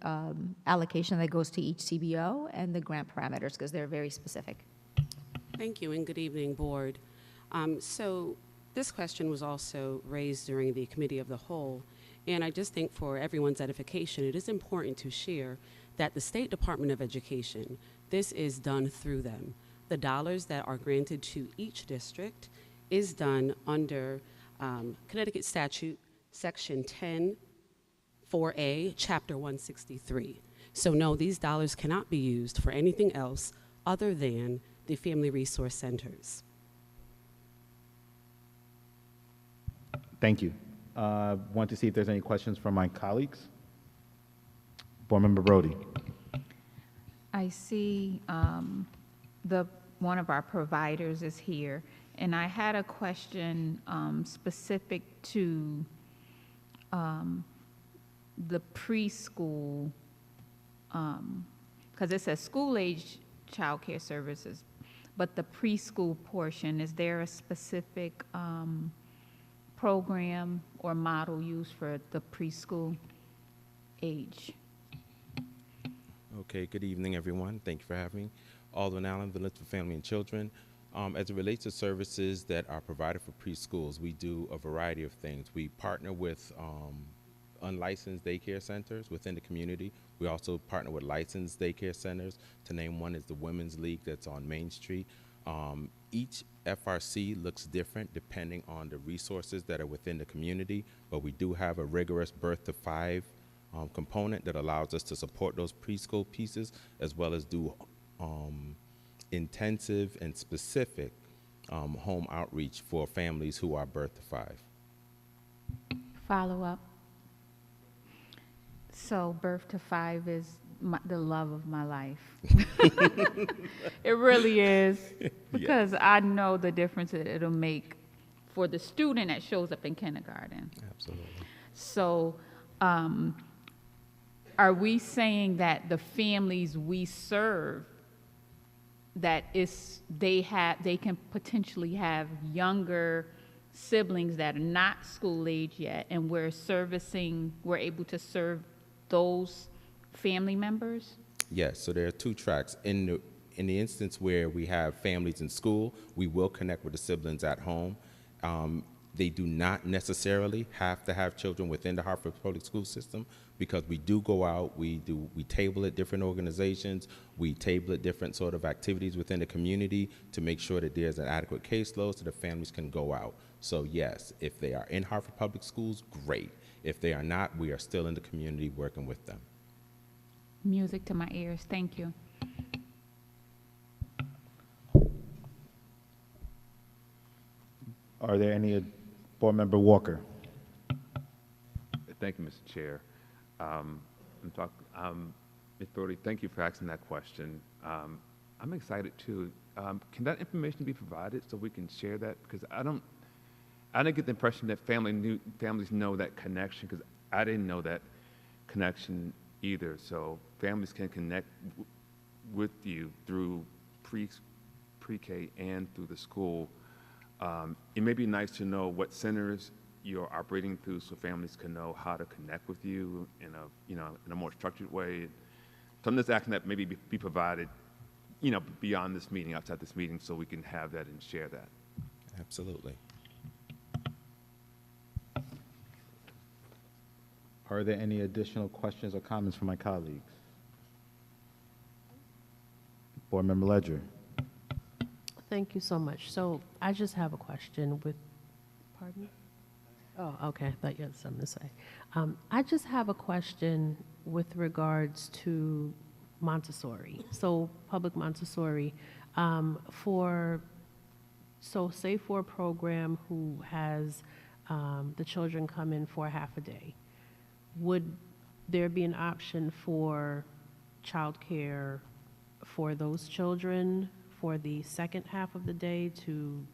allocation that goes to each CBO and the grant parameters, because they're very specific. Thank you, and good evening, Board. So this question was also raised during the Committee of the Whole, and I just think for everyone's edification, it is important to share that the State Department of Education, this is done through them. The dollars that are granted to each district is done under Connecticut Statute Section 10-4A, Chapter 163. So no, these dollars cannot be used for anything else other than the Family Resource Centers. Thank you. Want to see if there's any questions from my colleagues. Board Member Brody. I see one of our providers is here, and I had a question specific to the preschool, because it says school-age child care services, but the preschool portion, is there a specific program or model used for the preschool age? Okay, good evening, everyone. Thank you for having me. Alden Allen, Village for Family and Children. As it relates to services that are provided for preschools, we do a variety of things. We partner with unlicensed daycare centers within the community. We also partner with licensed daycare centers. To name one is the Women's League that's on Main Street. Each FRC looks different depending on the resources that are within the community, but we do have a rigorous birth to 5 component that allows us to support those preschool pieces, as well as do intensive and specific home outreach for families who are birth to 5. Follow up. So birth to 5 is the love of my life. It really is, because I know the difference that it'll make for the student that shows up in kindergarten. Absolutely. So are we saying that the families we serve, that they can potentially have younger siblings that are not school age yet, and we're able to serve those family members? Yes, so there are 2 tracks. In the instance where we have families in school, we will connect with the siblings at home. They do not necessarily have to have children within the Hartford Public School System, because we do go out, we table at different organizations, we table at different sort of activities within the community to make sure that there's an adequate caseload so the families can go out. So yes, if they are in Hartford Public Schools, great. If they are not, we are still in the community working with them. Music to my ears. Thank you. Are there any, Board Member Walker? Thank you, Mr. Chair. Ms. Brody, thank you for asking that question. I'm excited too. Can that information be provided so we can share that? Because I didn't get the impression that families know that connection, because I didn't know that connection either. So families can connect with you through pre-K and through the school. It may be nice to know what centers you're operating through, so families can know how to connect with you in a more structured way. So I'm just asking that maybe be provided, beyond this meeting, outside this meeting, so we can have that and share that. Absolutely. Are there any additional questions or comments from my colleagues? Board Member Ledger. Thank you so much. So I just have a question pardon me? Oh, okay, I thought you had something to say. I just have a question with regards to Montessori. So public Montessori, say for a program who has the children come in for half a day, would there be an option for childcare for those children for the second half of the day to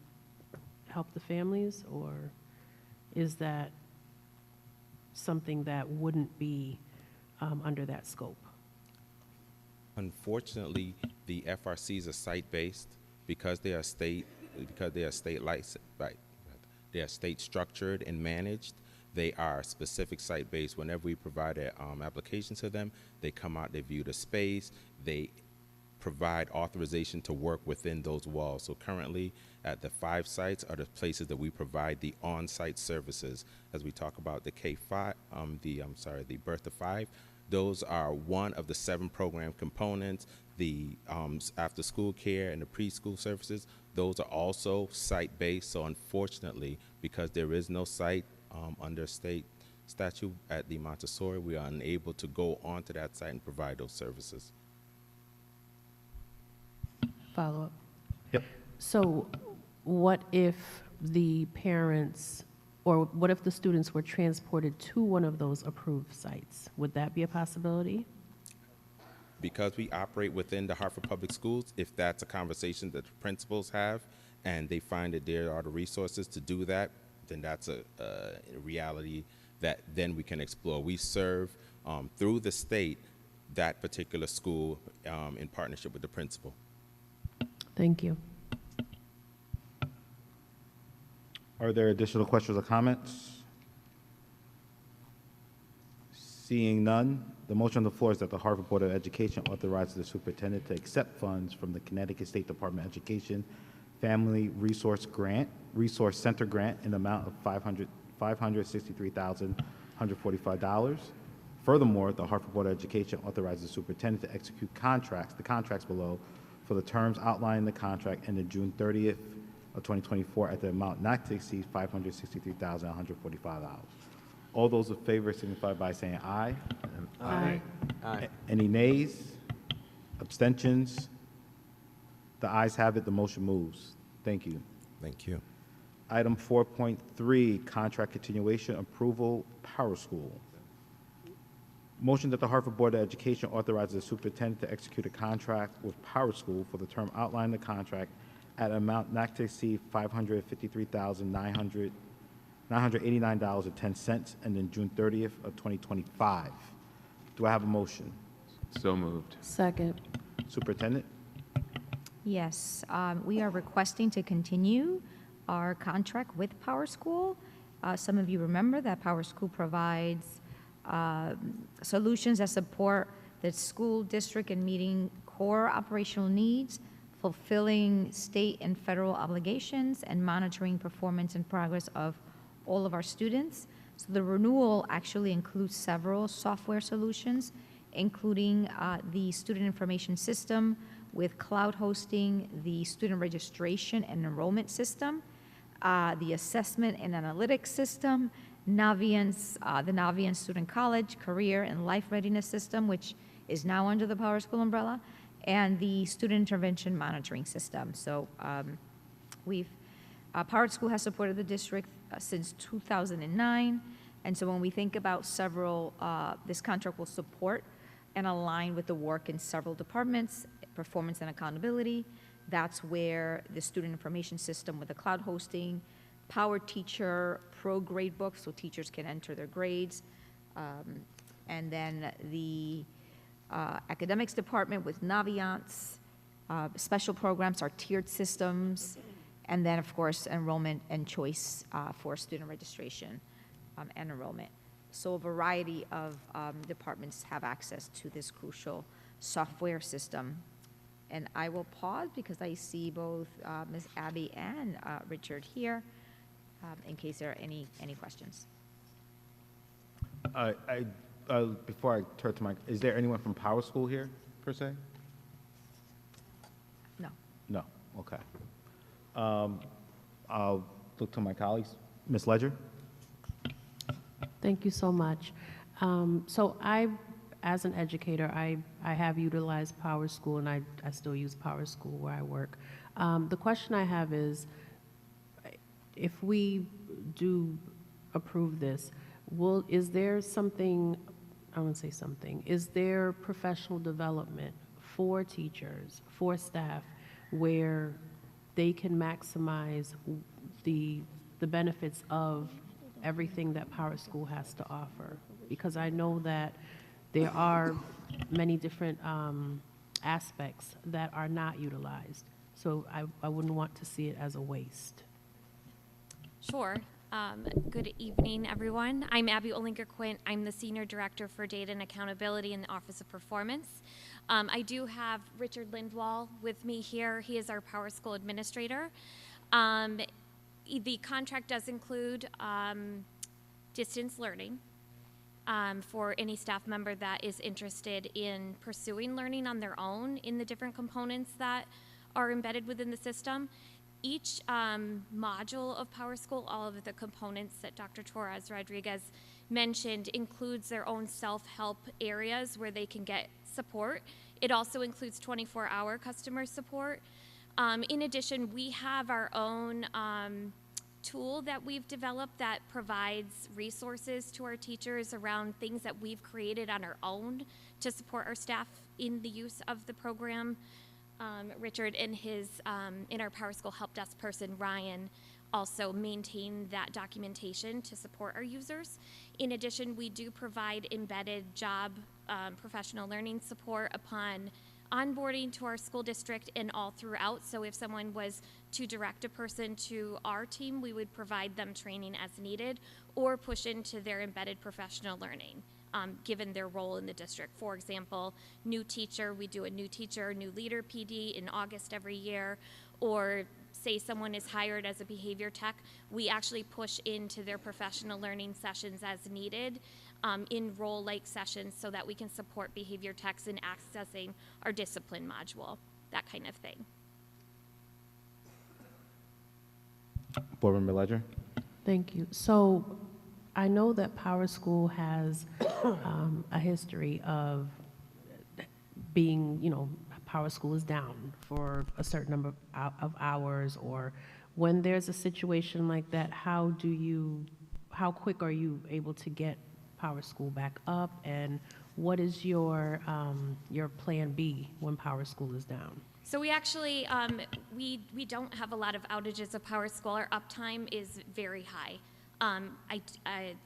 help the families, or is that something that wouldn't be under that scope? Unfortunately, the FRCs are site-based because they are state licensed, right? They are state structured and managed. They are specific site-based. Whenever we provide an application to them, they come out, they view the space, they provide authorization to work within those walls. So currently, at the 5 sites are the places that we provide the on-site services. As we talk about the K5, the birth to 5, those are one of the 7 program components. The after-school care and the preschool services, those are also site-based. So unfortunately, because there is no site under state statute at the Montessori, we are unable to go onto that site and provide those services. Follow up. Yep. So what if the parents, or what if the students were transported to one of those approved sites? Would that be a possibility? Because we operate within the Hartford Public Schools, if that's a conversation that the principals have and they find that there are the resources to do that, then that's a reality that then we can explore. We serve through the state that particular school in partnership with the principal. Thank you. Are there additional questions or comments? Seeing none, the motion on the floor is that the Harvard Board of Education authorizes the superintendent to accept funds from the Connecticut State Department of Education Family Resource Center Grant in the amount of $563,145. Furthermore, the Hartford Board of Education authorizes the superintendent to execute the contracts below for the terms outlined in the contract ended June 30th of 2024 at the amount not to exceed $563,145. All those in favor signify by saying aye. Aye. Aye. Any nays? Abstentions? The ayes have it, the motion moves. Thank you. Thank you. Item 4.3, contract continuation approval, Power School. Motion that the Hartford Board of Education authorizes the superintendent to execute a contract with Power School for the term outlined in the contract at an amount not to exceed $553,989.10 and then June 30th of 2025. Do I have a motion? So moved. Second. Superintendent? Yes, we are requesting to continue our contract with Power School. Some of you remember that Power School provides solutions that support the school district in meeting core operational needs, fulfilling state and federal obligations, and monitoring performance and progress of all of our students. So the renewal actually includes several software solutions, including the student information system with cloud hosting, the student registration and enrollment system, the assessment and analytics system, Naviance, the Naviance Student College Career and Life Readiness System, which is now under the Power School umbrella, and the Student Intervention Monitoring System. So Power School has supported the district since 2009, and so when we think about several, this contract will support and align with the work in several departments, performance and accountability. That's where the student information system with the cloud hosting, Power Teacher Pro grade book, so teachers can enter their grades, and then the academics department with Naviance, special programs are tiered systems, and then of course enrollment and choice for student registration and enrollment. So a variety of departments have access to this crucial software system. And I will pause because I see both Ms. Abby and Richard here in case there are any questions. Before I turn to Mike, is there anyone from Power School here, per se? No. No, okay. I'll look to my colleagues. Ms. Ledger? Thank you so much. So as an educator, I have utilized Power School, and I still use Power School where I work. The question I have is, if we do approve this, is there something, I want to say something, is there professional development for teachers, for staff, where they can maximize the benefits of everything that Power School has to offer? Because I know that there are many different aspects that are not utilized. So I wouldn't want to see it as a waste. Sure. Good evening, everyone. I'm Abby Olinger-Quint. I'm the Senior Director for Data and Accountability in the Office of Performance. I do have Richard Lindwall with me here. He is our Power School Administrator. The contract does include distance learning for any staff member that is interested in pursuing learning on their own in the different components that are embedded within the system. Each module of Power School, all of the components that Dr. Torres Rodriguez mentioned, includes their own self-help areas where they can get support. It also includes 24-hour customer support. In addition, we have our own tool that we've developed that provides resources to our teachers around things that we've created on our own to support our staff in the use of the program. Richard and his, in our Power School help desk person, Ryan, also maintain that documentation to support our users. In addition, we do provide embedded job professional learning support upon onboarding to our school district and all throughout. So if someone was to direct a person to our team, we would provide them training as needed or push into their embedded professional learning. Given their role in the district. For example, new teacher, we do a new teacher, new leader PD in August every year, or say someone is hired as a behavior tech, we actually push into their professional learning sessions as needed in role-like sessions so that we can support behavior techs in accessing our discipline module. that kind of thing. Board Member Ledger? Thank you. So I know that Power School has a history of being, Power School is down for a certain number of hours, or when there's a situation like that, how quick are you able to get Power School back up, and what is your plan B when Power School is down? So we actually, we don't have a lot of outages of Power School. Our uptime is very high.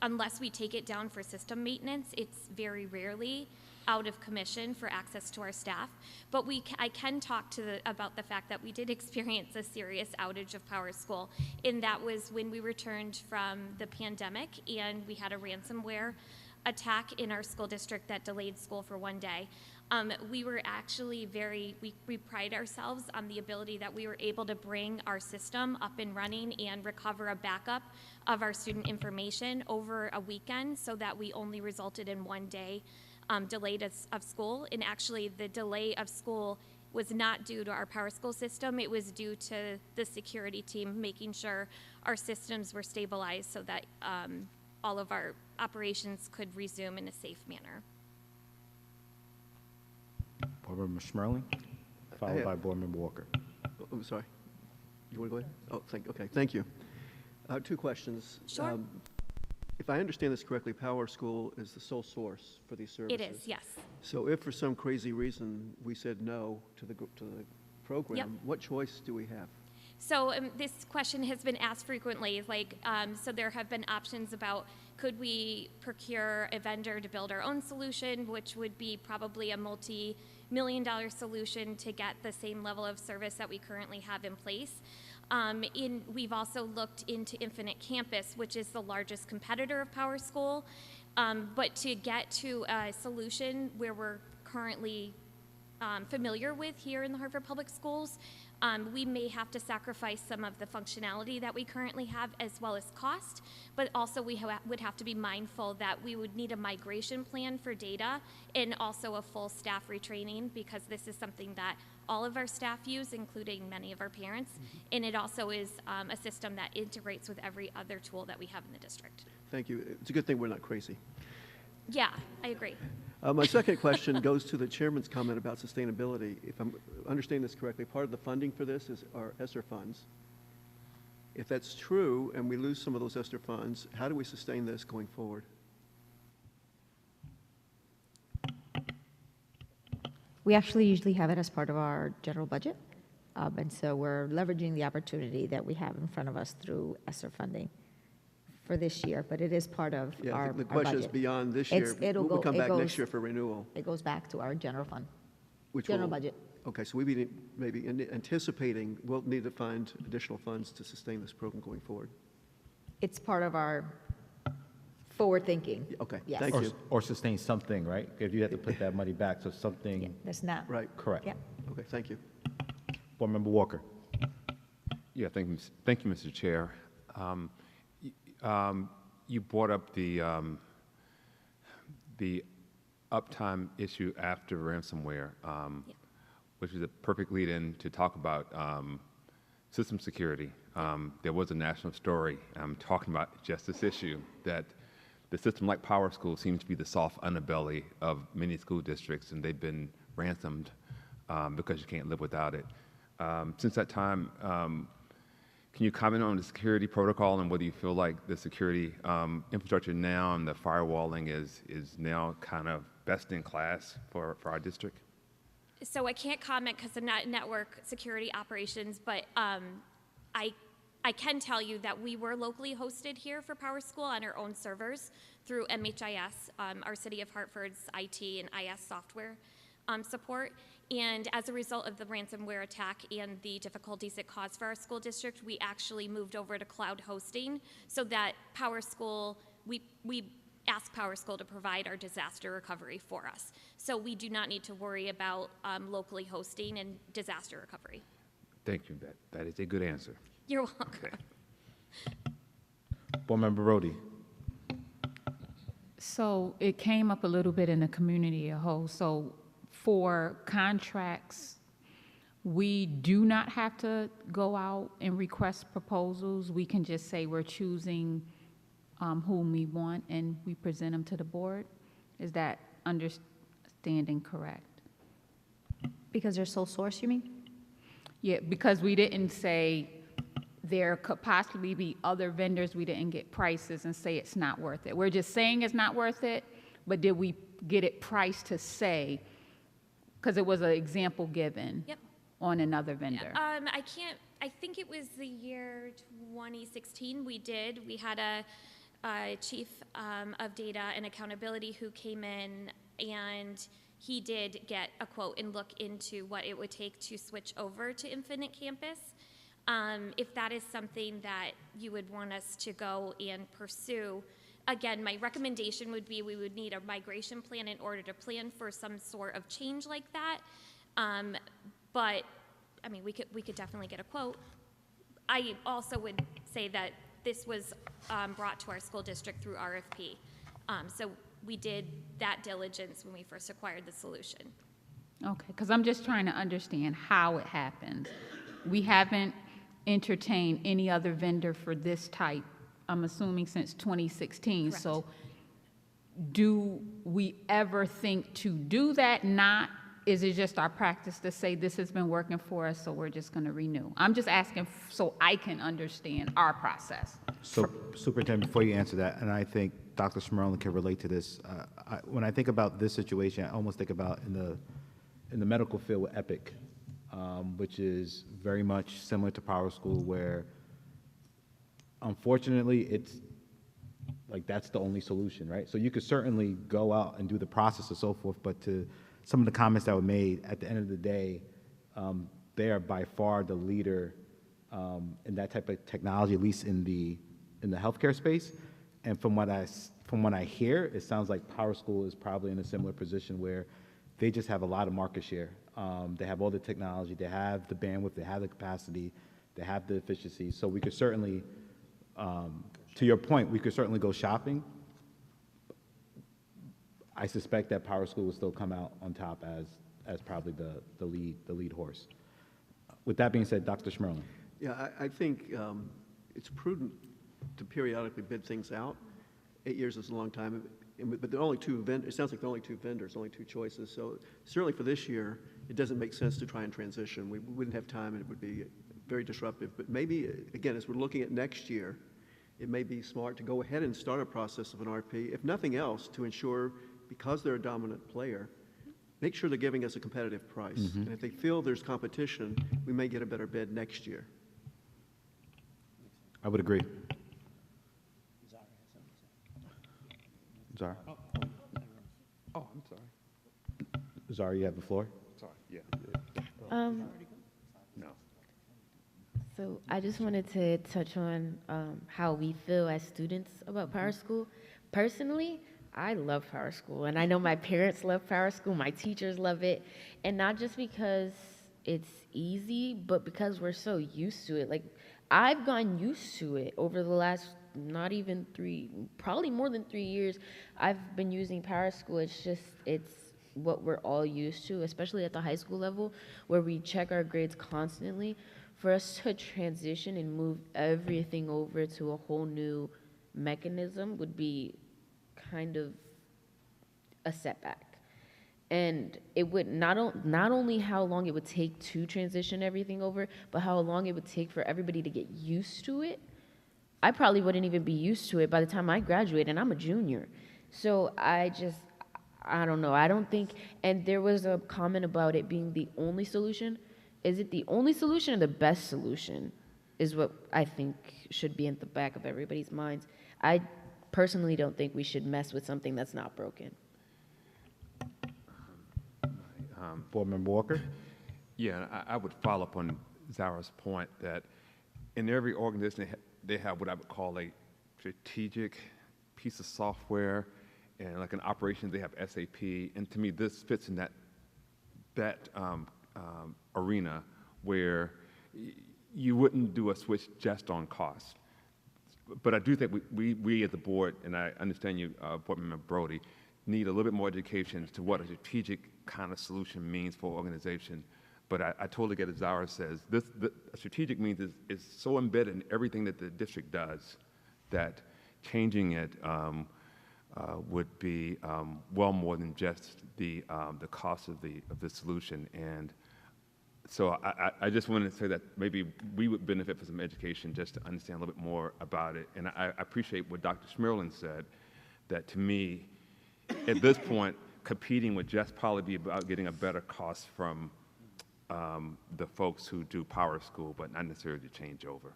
Unless we take it down for system maintenance, it's very rarely out of commission for access to our staff. But I can talk about the fact that we did experience a serious outage of Power School, and that was when we returned from the pandemic and we had a ransomware attack in our school district that delayed school for one day. We were actually we pride ourselves on the ability that we were able to bring our system up and running and recover a backup of our student information over a weekend, so that we only resulted in one day delayed of school. And actually the delay of school was not due to our Power School system. It was due to the security team making sure our systems were stabilized so that all of our operations could resume in a safe manner. Board Member Schmerling, followed by Board Member Walker. Oh, I'm sorry. You want to go ahead? Oh, okay, thank you. Two questions. Sure. If I understand this correctly, Power School is the sole source for these services. It is, yes. So if for some crazy reason we said no to the program, Yep. what choice do we have? So this question has been asked frequently, so there have been options about, could we procure a vendor to build our own solution, which would be probably a multi-million-dollar solution to get the same level of service that we currently have in place. We've also looked into Infinite Campus, which is the largest competitor of Power School, but to get to a solution where we're currently familiar with here in the Hartford Public Schools, we may have to sacrifice some of the functionality that we currently have as well as cost, but also we would have to be mindful that we would need a migration plan for data and also a full staff retraining, because this is something that all of our staff use, including many of our parents, and it also is a system that integrates with every other tool that we have in the district. Thank you. It's a good thing we're not crazy. Yeah, I agree. My second question goes to the chairman's comment about sustainability. If I'm understanding this correctly, part of the funding for this is our ESSER funds. If that's true and we lose some of those ESSER funds, how do we sustain this going forward? We actually usually have it as part of our general budget. And so we're leveraging the opportunity that we have in front of us through ESSER funding for this year, but it is part of our the question is budget. beyond this year. We'll come back next year for renewal. It goes back to our general fund, Which general will, budget. Okay, so we maybe anticipating we'll need to find additional funds to sustain this program going forward. It's part of our forward thinking. Okay, Yes. thank you. Or sustain something, right? If you have to put that money back, so something. That's not. Right. Correct. Yeah. Okay, thank you. Board Member Walker. Yeah, thank you, Mr. Chair. You brought up the uptime issue after ransomware, which is a perfect lead-in to talk about system security. There was a national story talking about just this issue, that the system like Power School seems to be the soft underbelly of many school districts, and they've been ransomed because you can't live without it. Since that time, can you comment on the security protocol and whether you feel like the security infrastructure now and the firewalling is now kind of best in class for our district? So I can't comment because of network security operations, but I can tell you that we were locally hosted here for Power School on our own servers through MHIS, our City of Hartford's IT and IS software support. And as a result of the ransomware attack and the difficulties it caused for our school district, we actually moved over to cloud hosting so that Power School, we ask Power School to provide our disaster recovery for us. So we do not need to worry about locally hosting and disaster recovery. Thank you. That is a good answer. You're welcome. Board Member Rhodey. So it came up a little bit in the community as a whole. So for contracts we do not have to go out and request proposals. We can just say we're choosing whom we want and we present them to the board. Is that understanding correct? Because they're sole source, you mean? Yeah, because we didn't say there could possibly be other vendors, we didn't get prices and say it's not worth it. We're just saying it's not worth it, but did we get it priced to say, because it was an example given Yep. on another vendor? I think it was the year 2016 we had a chief of data and accountability who came in, and he did get a quote and look into what it would take to switch over to Infinite Campus. If that is something that you would want us to go and pursue, again, my recommendation would be we would need a migration plan in order to plan for some sort of change like that. But I mean, we could definitely get a quote. I also would say that this was brought to our school district through RFP. So we did that diligence when we first acquired the solution. Okay, because I'm just trying to understand how it happened. We haven't entertained any other vendor for this type, I'm assuming since 2016. Correct. So do we ever think to do that? Not, is it just our practice to say this has been working for us, so we're just going to renew? I'm just asking so I can understand our process. So, Superintendent, before you answer that, and I think Dr. Schmerlin can relate to this, when I think about this situation, I almost think about in the medical field with Epic, which is very much similar to Power School, where unfortunately it's like that's the only solution, right? So you could certainly go out and do the process and so forth, but to some of the comments that were made, at the end of the day, they are by far the leader in that type of technology, at least in the healthcare space. And from what I hear, it sounds like Power School is probably in a similar position where they just have a lot of market share. They have all the technology, they have the bandwidth, they have the capacity, they have the efficiency. So we could certainly, to your point, we could certainly go shopping. I suspect that Power School will still come out on top as probably the lead horse. With that being said, Dr. Schmerlin. Yeah, I think it's prudent to periodically bid things out. 8 years is a long time, but there are only two vendors. It sounds like there are only two vendors, only two choices. So certainly for this year, it doesn't make sense to try and transition. We wouldn't have time, and it would be very disruptive. But maybe, again, as we're looking at next year, it may be smart to go ahead and start a process of an RFP, if nothing else, to ensure, because they're a dominant player, make sure they're giving us a competitive price. Mm-hmm. And if they feel there's competition, we may get a better bid next year. I would agree. Zara. Oh, I'm sorry. Zara, you have the floor. Sorry, yeah. No. So I just wanted to touch on how we feel as students about Power School. Personally, I love Power School, and I know my parents love Power School, my teachers love it, and not just because it's easy, but because we're so used to it. Like, I've gotten used to it over the last not even probably more than 3 years. I've been using Power School. It's what we're all used to, especially at the high school level, where we check our grades constantly. For us to transition and move everything over to a whole new mechanism would be kind of a setback. And it would not only how long it would take to transition everything over, but how long it would take for everybody to get used to it. I probably wouldn't even be used to it by the time I graduate, and I'm a junior. So I don't know. I don't think, and there was a comment about it being the only solution. Is it the only solution or the best solution is what I think should be in the back of everybody's minds. I personally don't think we should mess with something that's not broken. Board Member Walker. Yeah, I would follow up on Zara's point that in every organization they have what I would call a strategic piece of software, and like an operation they have SAP, and to me this fits in that arena where you wouldn't do a switch just on cost. But I do think we as the board, and I understand you, Board Member Brody, need a little bit more education as to what a strategic kind of solution means for an organization. But I totally get as Zara says, strategic means is so embedded in everything that the district does that changing it would be well more than just the cost of the solution. And so I just wanted to say that maybe we would benefit from some education just to understand a little bit more about it. And I appreciate what Dr. Schmerlin said, that to me, at this point, competing would just probably be about getting a better cost from the folks who do Power School, but not necessarily to change over.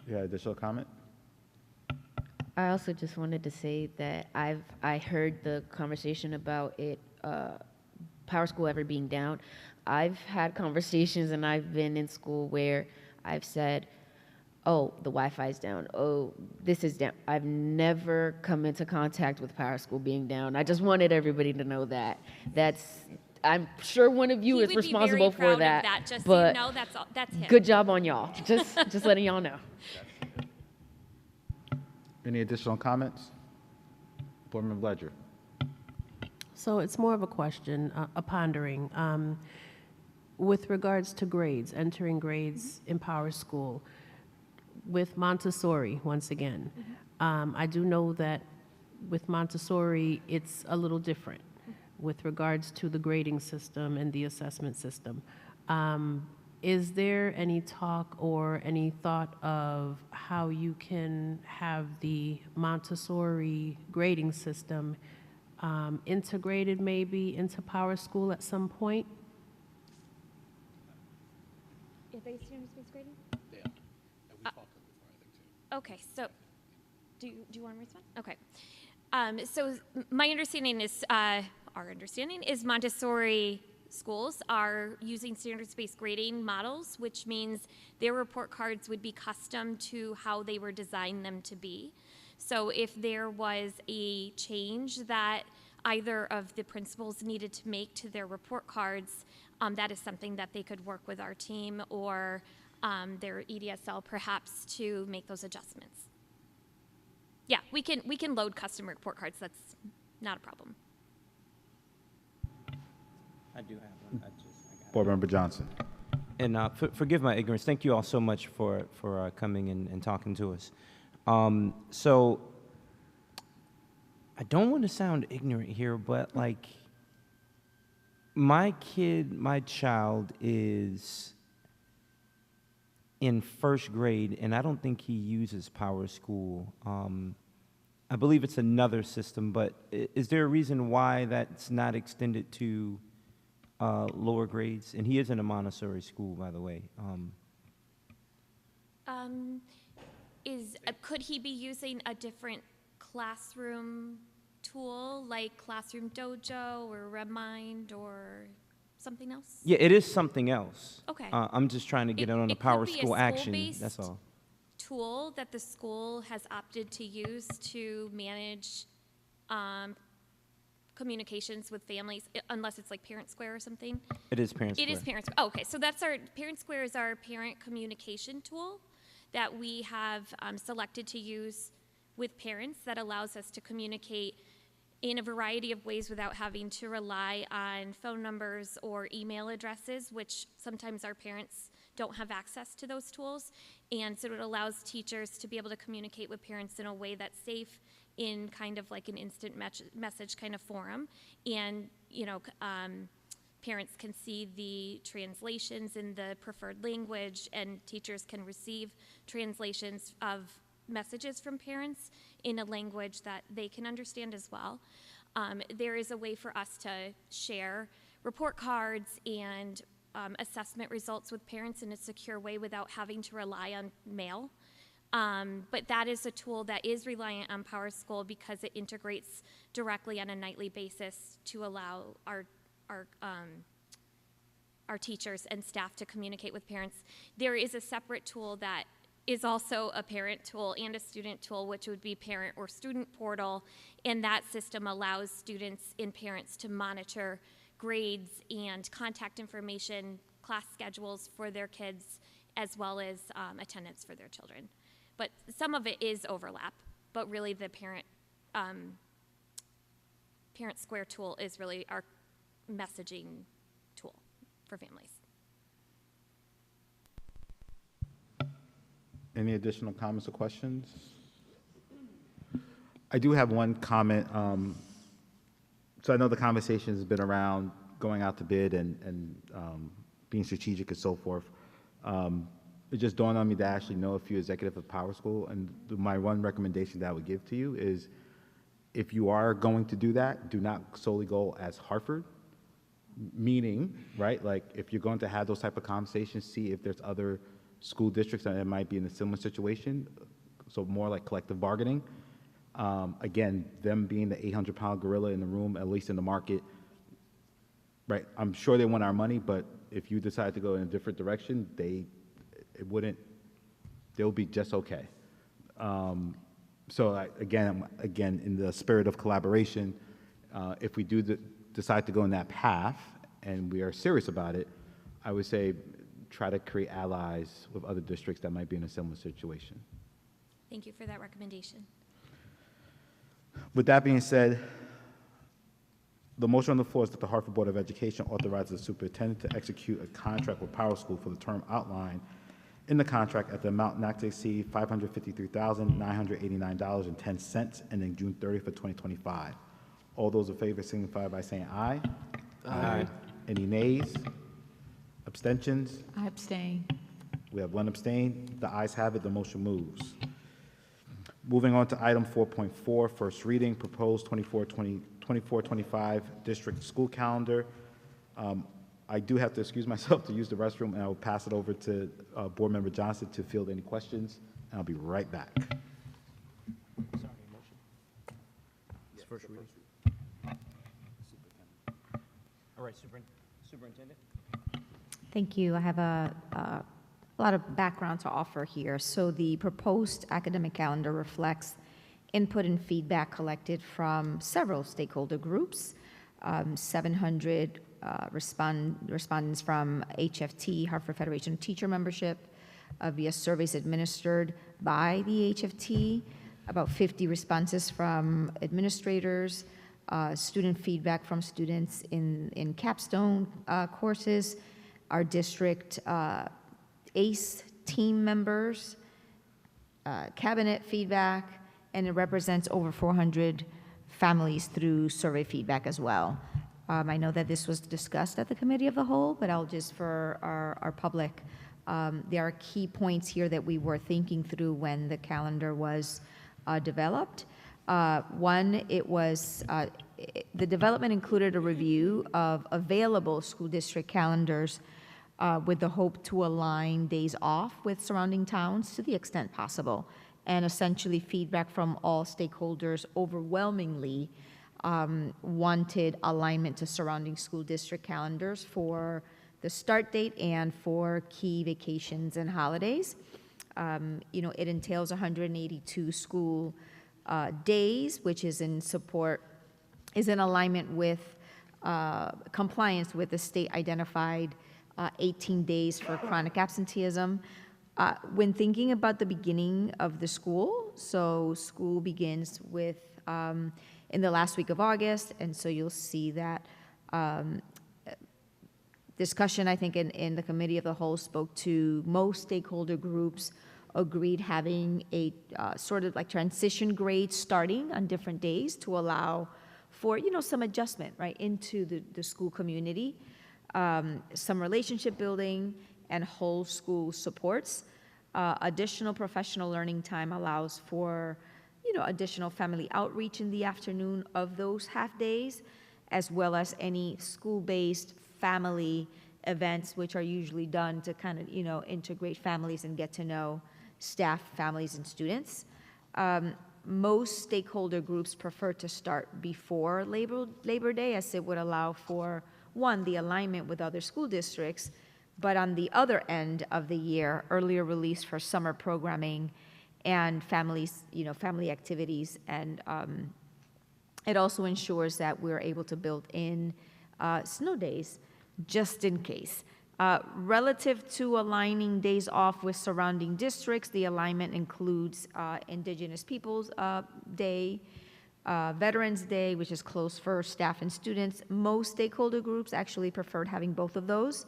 Yeah, additional comment? I also just wanted to say that I heard the conversation about it, Power School ever being down. I've had conversations and I've been in school where I've said, oh, the Wi-Fi's down. Oh, this is down. I've never come into contact with Power School being down. I just wanted everybody to know that. I'm sure one of you is responsible for that. Just but so you know, that's him. good job on y'all. Just letting y'all know. Any additional comments? Board Member Ledger. So it's more of a question, a pondering. With regards to grades, entering grades in Power School, with Montessori, once again, I do know that with Montessori, it's a little different with regards to the grading system and the assessment system. Is there any talk or any thought of how you can have the Montessori grading system integrated maybe into Power School at some point? Are they student-based grading? Yeah. And we talked before, I think, too. Okay, so do you want to respond? Okay. So my understanding is, our understanding is Montessori schools are using standards-based grading models, which means their report cards would be custom to how they were designed them to be. So if there was a change that either of the principals needed to make to their report cards, that is something that they could work with our team or their EDSL perhaps to make those adjustments. Yeah, we can load custom report cards. That's not a problem. I do have one. Board Member Johnson. And forgive my ignorance. Thank you all so much for coming and talking to us. So I don't want to sound ignorant here, but like my child is in first grade, and I don't think he uses Power School. I believe it's another system, but is there a reason why that's not extended to lower grades? And he is in a Montessori school, by the way. Could he be using a different classroom tool like Classroom Dojo or Remind or something else? Yeah, it is something else. Okay. I'm just trying to get it on the Power School action. That's all. Tool that the school has opted to use to manage communications with families, unless it's like Parent Square or something. It is Parent Square. It is Parent Square. Oh, okay, so that's our Parent Square is our parent communication tool that we have selected to use with parents that allows us to communicate in a variety of ways without having to rely on phone numbers or email addresses, which sometimes our parents don't have access to those tools. And so it allows teachers to be able to communicate with parents in a way that's safe in kind of like an instant message kind of forum. And, you know, parents can see the translations in the preferred language, and teachers can receive translations of messages from parents in a language that they can understand as well. There is a way for us to share report cards and assessment results with parents in a secure way without having to rely on mail. But that is a tool that is reliant on Power School because it integrates directly on a nightly basis to allow our teachers and staff to communicate with parents. There is a separate tool that is also a parent tool and a student tool, which would be Parent or Student Portal, and that system allows students and parents to monitor grades and contact information, class schedules for their kids, as well as attendance for their children. But some of it is overlap, but really the Parent Square tool is really our messaging tool. for families. Any additional comments or questions? I do have one comment. So I know the conversation has been around going out to bid and being strategic and so forth. It just dawned on me to actually know a few executives of Power School, and my one recommendation that I would give to you is, if you are going to do that, do not solely go as Hartford, meaning, right, like if you're going to have those type of conversations, see if there's other school districts that might be in a similar situation, so more like collective bargaining. Again, them being the 800-pound gorilla in the room, at least in the market, right, I'm sure they want our money, but if you decide to go in a different direction, they'll be just okay. So again, in the spirit of collaboration, if we do decide to go in that path and we are serious about it, I would say try to create allies with other districts that might be in a similar situation. Thank you for that recommendation. With that being said, the motion on the floor is that the Hartford Board of Education authorizes the superintendent to execute a contract with Power School for the term outlined in the contract at the amount not to exceed $553,989.10 ending June 30th of 2025. All those in favor signify by saying aye. Aye. Any nays? Abstentions? I abstain. We have one abstain. The ayes have it. The motion moves. Moving on to item 4.4, first reading, proposed 24-25 district school calendar. I do have to excuse myself to use the restroom, and I will pass it over to Board Member Johnson to field any questions, and I'll be right back. It's first reading. All right, Superintendent. Thank you. I have a lot of background to offer here. So the proposed academic calendar reflects input and feedback collected from several stakeholder groups, 700 respondents from HFT, Hartford Federation of Teacher Membership, via surveys administered by the HFT, about 50 responses from administrators, student feedback from students in capstone courses, our district ACE team members, cabinet feedback, and it represents over 400 families through survey feedback as well. I know that this was discussed at the Committee of the Whole, but I'll just, for our public, there are key points here that we were thinking through when the calendar was developed. One, the development included a review of available school district calendars with the hope to align days off with surrounding towns to the extent possible. And essentially feedback from all stakeholders overwhelmingly wanted alignment to surrounding school district calendars for the start date and for key vacations and holidays. It entails 182 school days, which is in alignment with compliance with the state identified 18 days for chronic absenteeism. When thinking about the beginning of the school, so school begins with in the last week of August, and so you'll see that discussion, I think, in the Committee of the Whole spoke to most stakeholder groups agreed having a sort of like transition grade starting on different days to allow for, some adjustment, right, into the school community, some relationship building and whole school supports. Additional professional learning time allows for, additional family outreach in the afternoon of those half days, as well as any school-based family events, which are usually done to kind of, integrate families and get to know staff, families, and students. Most stakeholder groups prefer to start before Labor Day, as it would allow for, one, the alignment with other school districts, but on the other end of the year, earlier release for summer programming and families, family activities. And it also ensures that we're able to build in snow days, just in case. Relative to aligning days off with surrounding districts, the alignment includes Indigenous Peoples Day, Veterans Day, which is closed for staff and students. Most stakeholder groups actually preferred having both of those.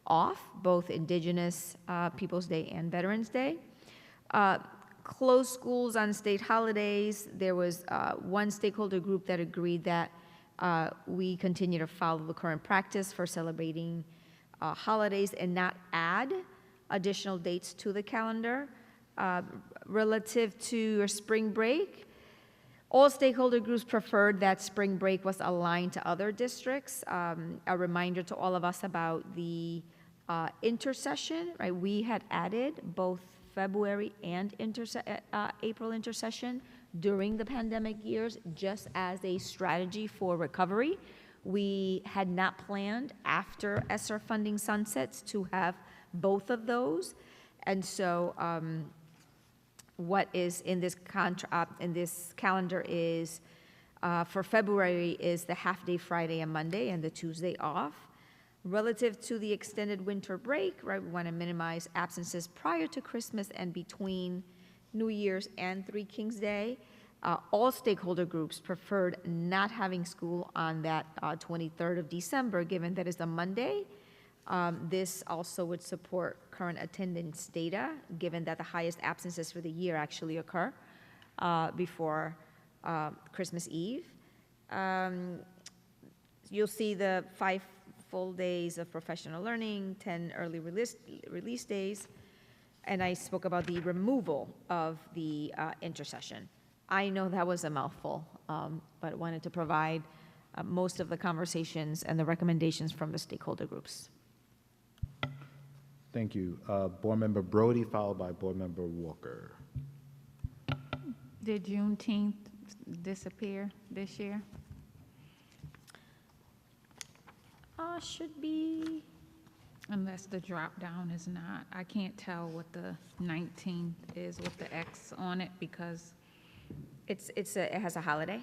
off, both Indigenous Peoples' Day and Veterans Day. Closed schools on state holidays. There was one stakeholder group that agreed that we continue to follow the current practice for celebrating holidays and not add additional dates to the calendar. Relative to spring break, all stakeholder groups preferred that spring break was aligned to other districts. A reminder to all of us about the intercession, right? We had added both February and April intercession during the pandemic years just as a strategy for recovery. We had not planned after ESSER funding sunsets to have both of those. And so what is in this calendar is for February is the half-day Friday and Monday and the Tuesday off. Relative to the extended winter break, right, we want to minimize absences prior to Christmas and between New Year's and Three Kings Day. All stakeholder groups preferred not having school on that 23rd of December, given that it's a Monday. This also would support current attendance data, given that the highest absences for the year actually occur before Christmas Eve. You'll see the 5 full days of professional learning, 10 early release days, and I spoke about the removal of the intercession. I know that was a mouthful, but wanted to provide most of the conversations and the recommendations from the stakeholder groups. Thank you. Board Member Brody, followed by Board Member Walker. Did Juneteenth disappear this year? Should be. Unless the drop down is not. I can't tell what the 19th is with the X on it because it has a holiday.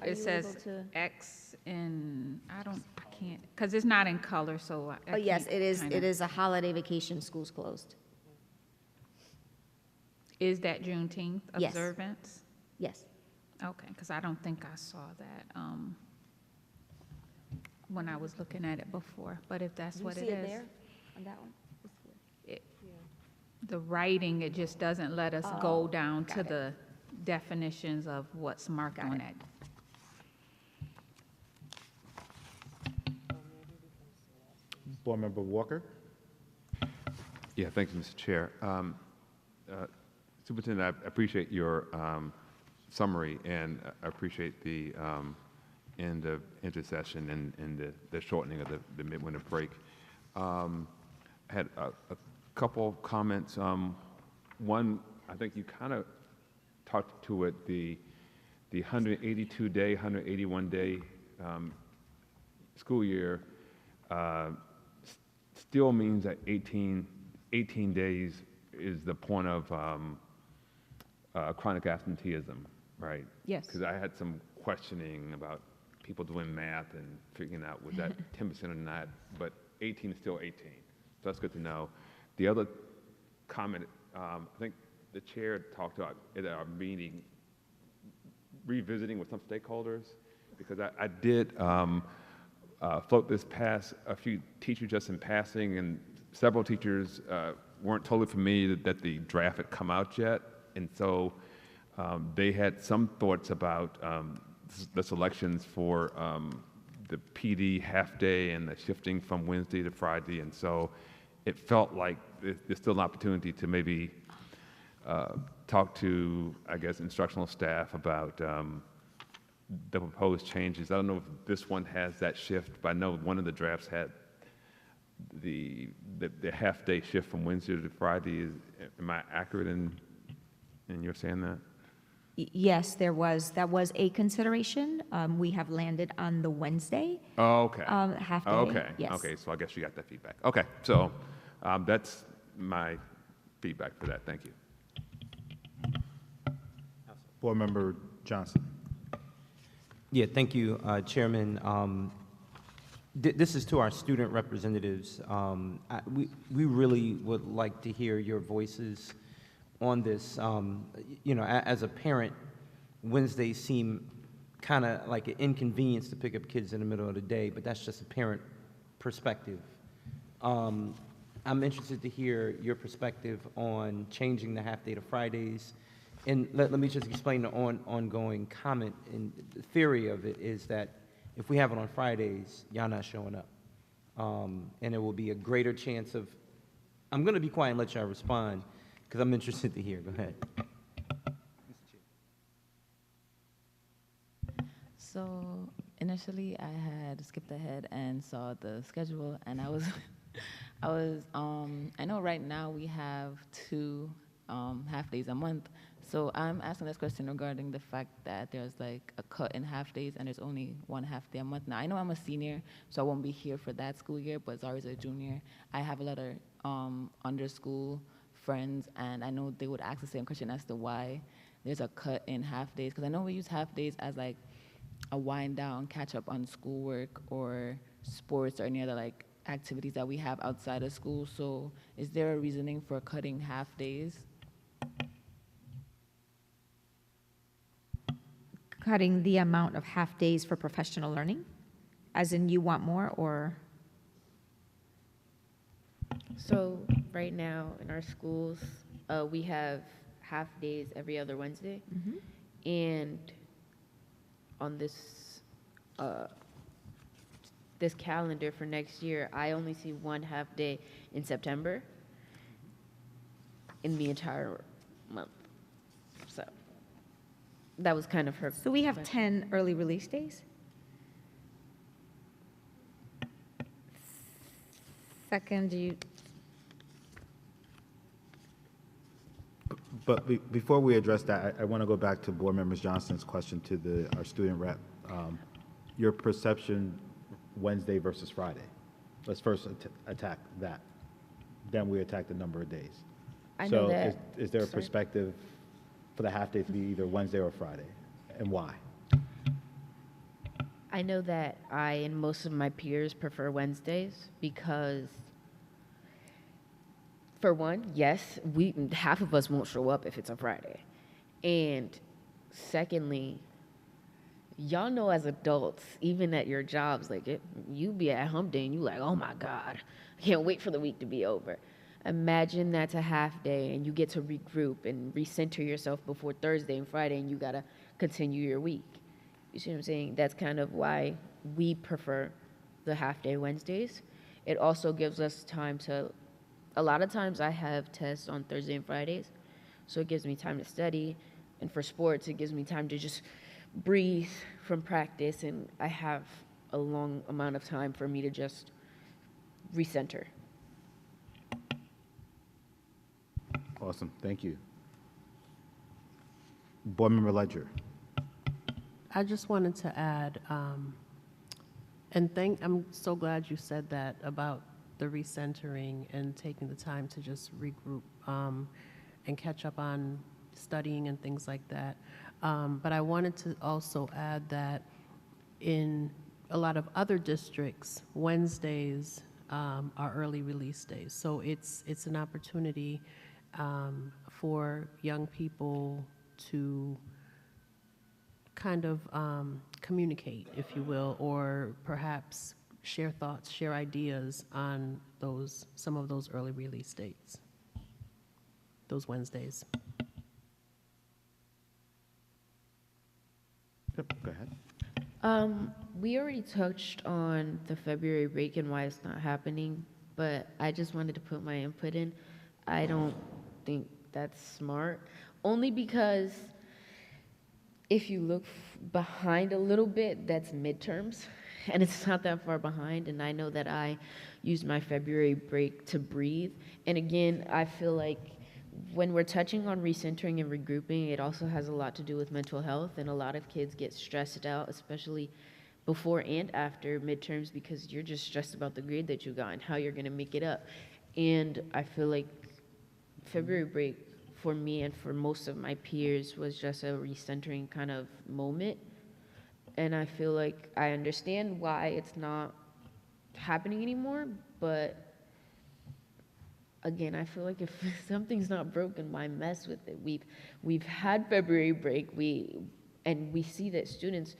It says X and I can't, because it's not in color, so I yes, it is. kinda- It is a holiday vacation. Schools closed. Is that Juneteenth Yes. observance? Yes. Okay, because I don't think I saw that when I was looking at it before, but if that's what it is. You see it there on that one? The writing, it just doesn't let us go down to got it. the definitions of what's marked on it. Board Member Walker. Yeah, thank you, Mr. Chair. Superintendent, I appreciate your summary, and I appreciate the end of intercession and the shortening of the midwinter break. I had a couple comments. One, I think you kind of talked to it, the 182-day, 181-day school year still means that 18 days is the point of chronic absenteeism, right? Yes. Because I had some questioning about people doing math and figuring out was that 10% or not, but 18 is still 18. So that's good to know. The other comment, I think the chair talked about at our meeting, revisiting with some stakeholders, because I did float this past a few teachers just in passing, and several teachers weren't totally familiar that the draft had come out yet, and so they had some thoughts about the selections for the PD half-day and the shifting from Wednesday to Friday, and so it felt like there's still an opportunity to maybe talk to, I guess, instructional staff about the proposed changes. I don't know if this one has that shift, but I know one of the drafts had the half-day shift from Wednesday to Friday. Am I accurate in your saying that? Yes, that was a consideration. We have landed on the Wednesday. Oh, okay. Half day. Okay. Yes. Okay. So I guess you got that feedback. Okay. So that's my feedback for that. Thank you. Board Member Johnson. Yeah, thank you, Chairman. This is to our student representatives. We really would like to hear your voices on this. You know, as a parent, Wednesdays seem kind of like an inconvenience to pick up kids in the middle of the day, but that's just a parent perspective. I'm interested to hear your perspective on changing the half-day to Fridays. And let me just explain the ongoing comment. And the theory of it is that if we have it on Fridays, y'all not showing up. And there will be a greater chance of, I'm going to be quiet and let y'all respond, because I'm interested to hear. Go ahead. So initially I had skipped ahead and saw the schedule, and I was, I know right now we have 2 half days a month. So I'm asking this question regarding the fact that there's like a cut in half days and there's only 1 half day a month. Now I know I'm a senior, so I won't be here for that school year, but as always a junior, I have a lot of under school friends, and I know they would ask the same question as to why there's a cut in half days, because I know we use half days as like a wind down, catch up on schoolwork or sports or any other like activities that we have outside of school. So is there a reasoning for cutting half days? Cutting the amount of half days for professional learning? As in you want more, or? So right now in our schools, we have half days every other Wednesday. And on this this calendar for next year, I only see 1 half day in September in the entire month. So that was kind of her. So we have question. 10 early release days? Second, do you? But before we address that, I want to go back to Board Member Johnston's question to our student rep. Your perception Wednesday versus Friday. Let's first attack that. Then we attack the number of days. I know so that. Is there a Sorry. perspective for the half day to be either Wednesday or Friday, and why? I know that I and most of my peers prefer Wednesdays because, for one, yes, half of us won't show up if it's a Friday. And secondly, y'all know as adults, even at your jobs, like you be at hump day and you like, oh my God, I can't wait for the week to be over. Imagine that's a half day and you get to regroup and recenter yourself before Thursday and Friday, and you gotta continue your week. You see what I'm saying? That's kind of why we prefer the half day Wednesdays. It also gives us time to, a lot of times I have tests on Thursday and Fridays, so it gives me time to study. And for sports, it gives me time to just breathe from practice, and I have a long amount of time for me to just recenter. Awesome, thank you. Board Member Ledger. I just wanted to add, I'm so glad you said that about the recentering and taking the time to just regroup and catch up on studying and things like that. But I wanted to also add that in a lot of other districts, Wednesdays are early release days. So it's an opportunity for young people to kind of communicate, if you will, or perhaps share thoughts, share ideas on some of those early release dates, those Wednesdays. Yep, go ahead. We already touched on the February break and why it's not happening, but I just wanted to put my input in. I don't think that's smart, only because if you look behind a little bit, that's midterms, and it's not that far behind. And I know that I used my February break to breathe. And again, I feel like when we're touching on recentering and regrouping, it also has a lot to do with mental health, and a lot of kids get stressed out, especially before and after midterms, because you're just stressed about the grade that you got and how you're gonna make it up. And I feel like February break for me and for most of my peers was just a recentering kind of moment. And I feel like I understand why it's not happening anymore, but again, I feel like if something's not broken, why mess with it? We've had February break, and we see that students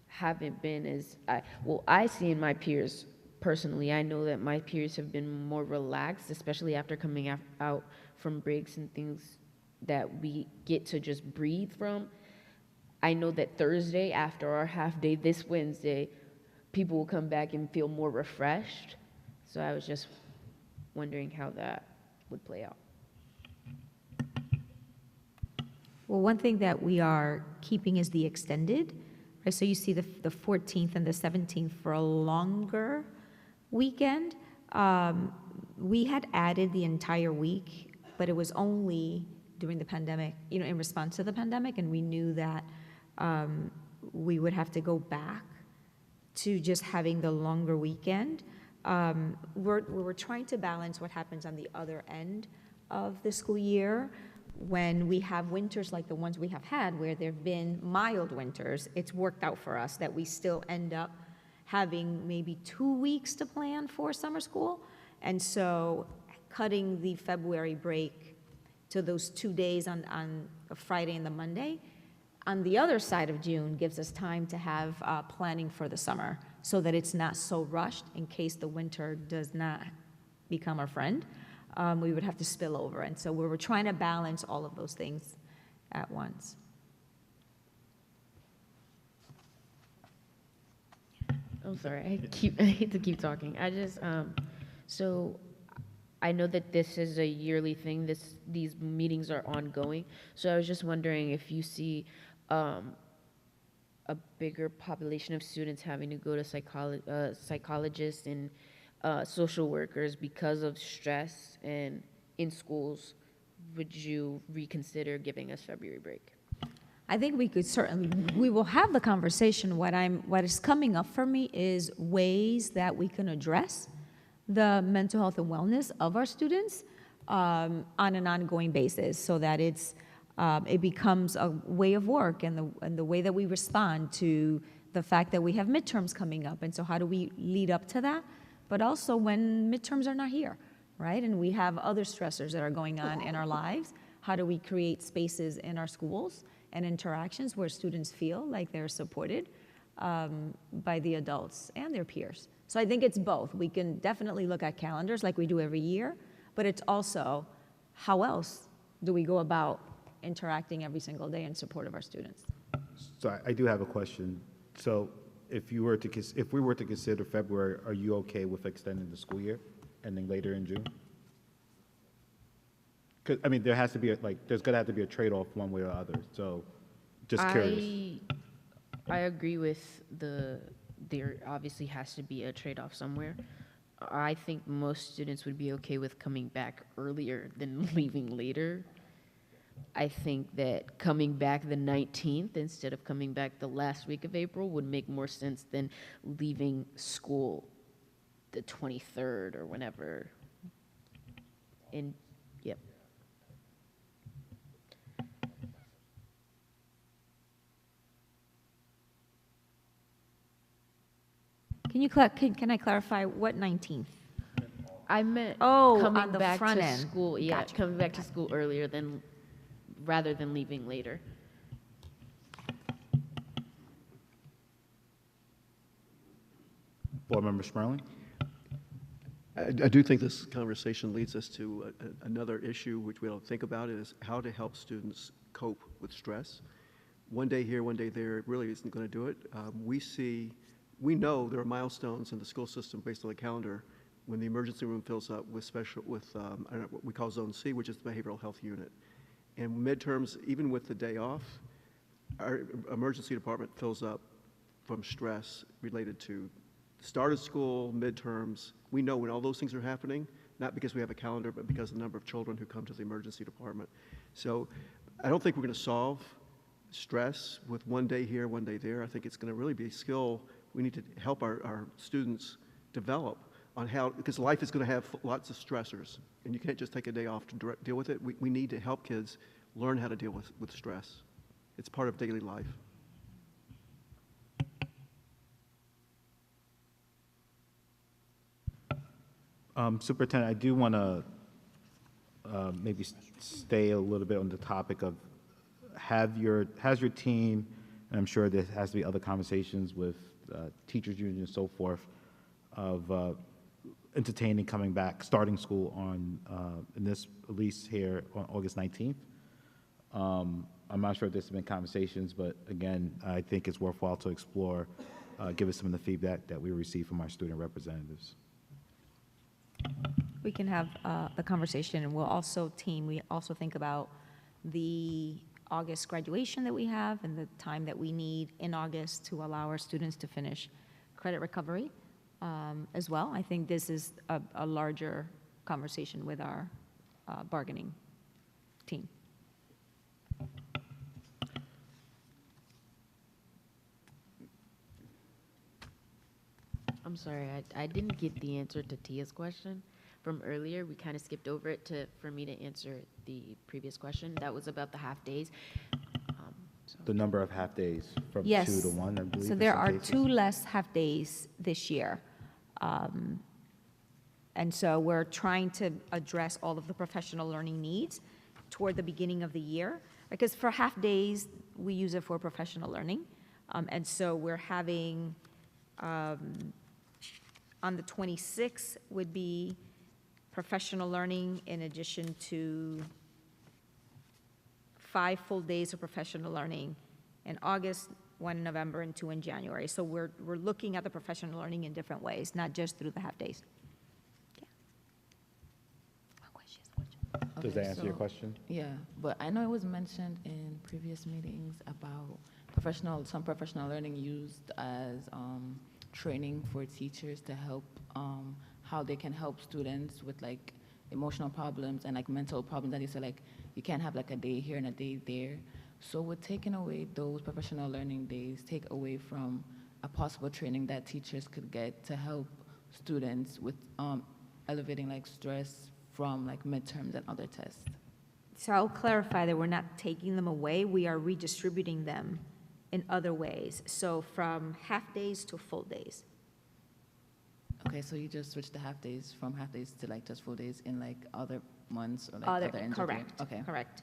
haven't been as, I see in my peers personally, I know that my peers have been more relaxed, especially after coming out from breaks and things that we get to just breathe from. I know that Thursday, after our half day this Wednesday, people will come back and feel more refreshed. So I was just wondering how that would play out. Well, one thing that we are keeping is the extended, right? So you see the 14th and the 17th for a longer weekend. We had added the entire week, but it was only during the pandemic, in response to the pandemic, and we knew that we would have to go back to just having the longer weekend. We're trying to balance what happens on the other end of the school year. When we have winters like the ones we have had, where there have been mild winters, it's worked out for us that we still end up having maybe 2 weeks to plan for summer school. And so cutting the February break to those 2 days on a Friday and the Monday, on the other side of June gives us time to have planning for the summer so that it's not so rushed in case the winter does not become our friend. We would have to spill over. And so we were trying to balance all of those things at once. I'm sorry, I hate to keep talking. So I know that this is a yearly thing, these meetings are ongoing. So I was just wondering if you see a bigger population of students having to go to psychologists and social workers because of stress and in schools, would you reconsider giving us February break? I think we will have the conversation. What is coming up for me is ways that we can address the mental health and wellness of our students on an ongoing basis, so that it becomes a way of work and the way that we respond to the fact that we have midterms coming up. And so how do we lead up to that? But also when midterms are not here, right? And we have other stressors that are going on in our lives. How do we create spaces in our schools and interactions where students feel like they're supported by the adults and their peers? So I think it's both. We can definitely look at calendars like we do every year, but it's also how else do we go about interacting every single day in support of our students? So I do have a question. So if we were to consider February, are you okay with extending the school year, ending later in June? Because there has to be there's gonna have to be a trade-off one way or the other. So, just curious. I agree with there obviously has to be a trade-off somewhere. I think most students would be okay with coming back earlier than leaving later. I think that coming back the 19th instead of coming back the last week of April would make more sense than leaving school the 23rd or whenever. Yep. Can I clarify what 19th? I meant on coming the back front to end. school. Yeah, Gotcha. coming back to school earlier rather than leaving later. Board Member Smerling? I do think this conversation leads us to another issue which we don't think about, is how to help students cope with stress. One day here, one day there, it really isn't going to do it. We know there are milestones in the school system based on the calendar when the emergency room fills up with what we call Zone C, which is the behavioral health unit. And midterms, even with the day off, our emergency department fills up from stress related to start of school, midterms. We know when all those things are happening, not because we have a calendar, but because of the number of children who come to the emergency department. So I don't think we're going to solve stress with one day here, one day there. I think it's going to really be a skill we need to help our students develop on how, because life is going to have lots of stressors, and you can't just take a day off to deal with it. We need to help kids learn how to deal with stress. It's part of daily life. Superintendent, I do want to maybe stay a little bit on the topic of has your team, and I'm sure there has to be other conversations with teachers unions and so forth, entertaining coming back, starting school on, in this, at least here on August 19th. I'm not sure if there's been conversations, but again, I think it's worthwhile to explore, given some of the feedback that we received from our student representatives. We can have the conversation, and we'll also think about the August graduation that we have and the time that we need in August to allow our students to finish credit recovery as well. I think this is a larger conversation with our bargaining team. I'm sorry, I didn't get the answer to Tia's question from earlier. We kind of skipped over it for me to answer the previous question. That was about the half days. The number of half-days from 2 Yes. to 1, I believe. So in there some are cases. 2 less half-days this year. And so we're trying to address all of the professional learning needs toward the beginning of the year. Because for half-days, we use it for professional learning. And so we're having, on the 26th would be professional learning in addition to 5 full days of professional learning in August, 1 in November, and 2 in January. So we're looking at the professional learning in different ways, not just through the half-days. Does that answer your question? Yeah, but I know it was mentioned in previous meetings about some professional learning used as training for teachers to help how they can help students with like emotional problems and like mental problems. That you said like you can't have like a day here and a day there. So with taking away those professional learning days, take away from a possible training that teachers could get to help students with elevating like stress from like midterms and other tests. So I'll clarify that we're not taking them away, we are redistributing them in other ways. So from half-days to full days. Okay, so you just switched the half-days from half-days to like just full days in like other months or like other ends of the year? Correct, Okay. correct.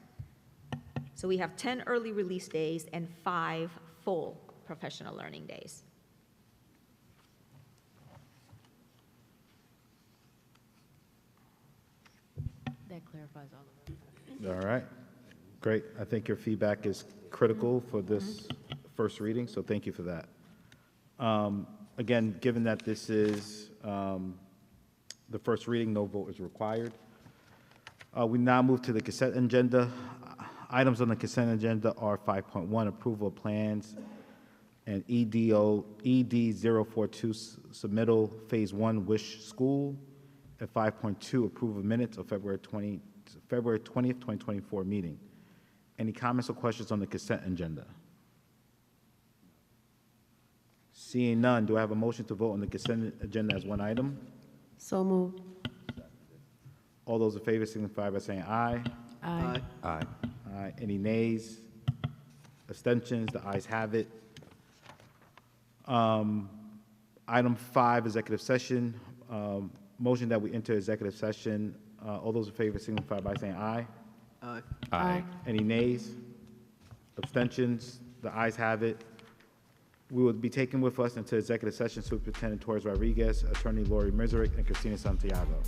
So we have 10 early release days and 5 full professional learning days. That clarifies all of it. All right, great. I think your feedback is critical for this first reading, so thank you for that. Again, given that this is the first reading, no vote is required. We now move to the consent agenda. Items on the consent agenda are 5.1, approval of plans, and ED 042 submittal Phase 1 Wish School, and 5.2, approval of minutes of February 20th, 2024 meeting. Any comments or questions on the consent agenda? Seeing none, do I have a motion to vote on the consent agenda as one item? So moved. All those in favor signify by saying aye. Aye. Aye. Aye. Any nays? Abstentions? The ayes have it. Item 5, executive session. Motion that we enter executive session. All those in favor signify by saying aye. Aye. Aye. Any nays? Abstentions? The ayes have it. We will be taking with us into executive session Superintendent Torres Rodriguez, Attorney Lori Mizerick, and Christina Santiago.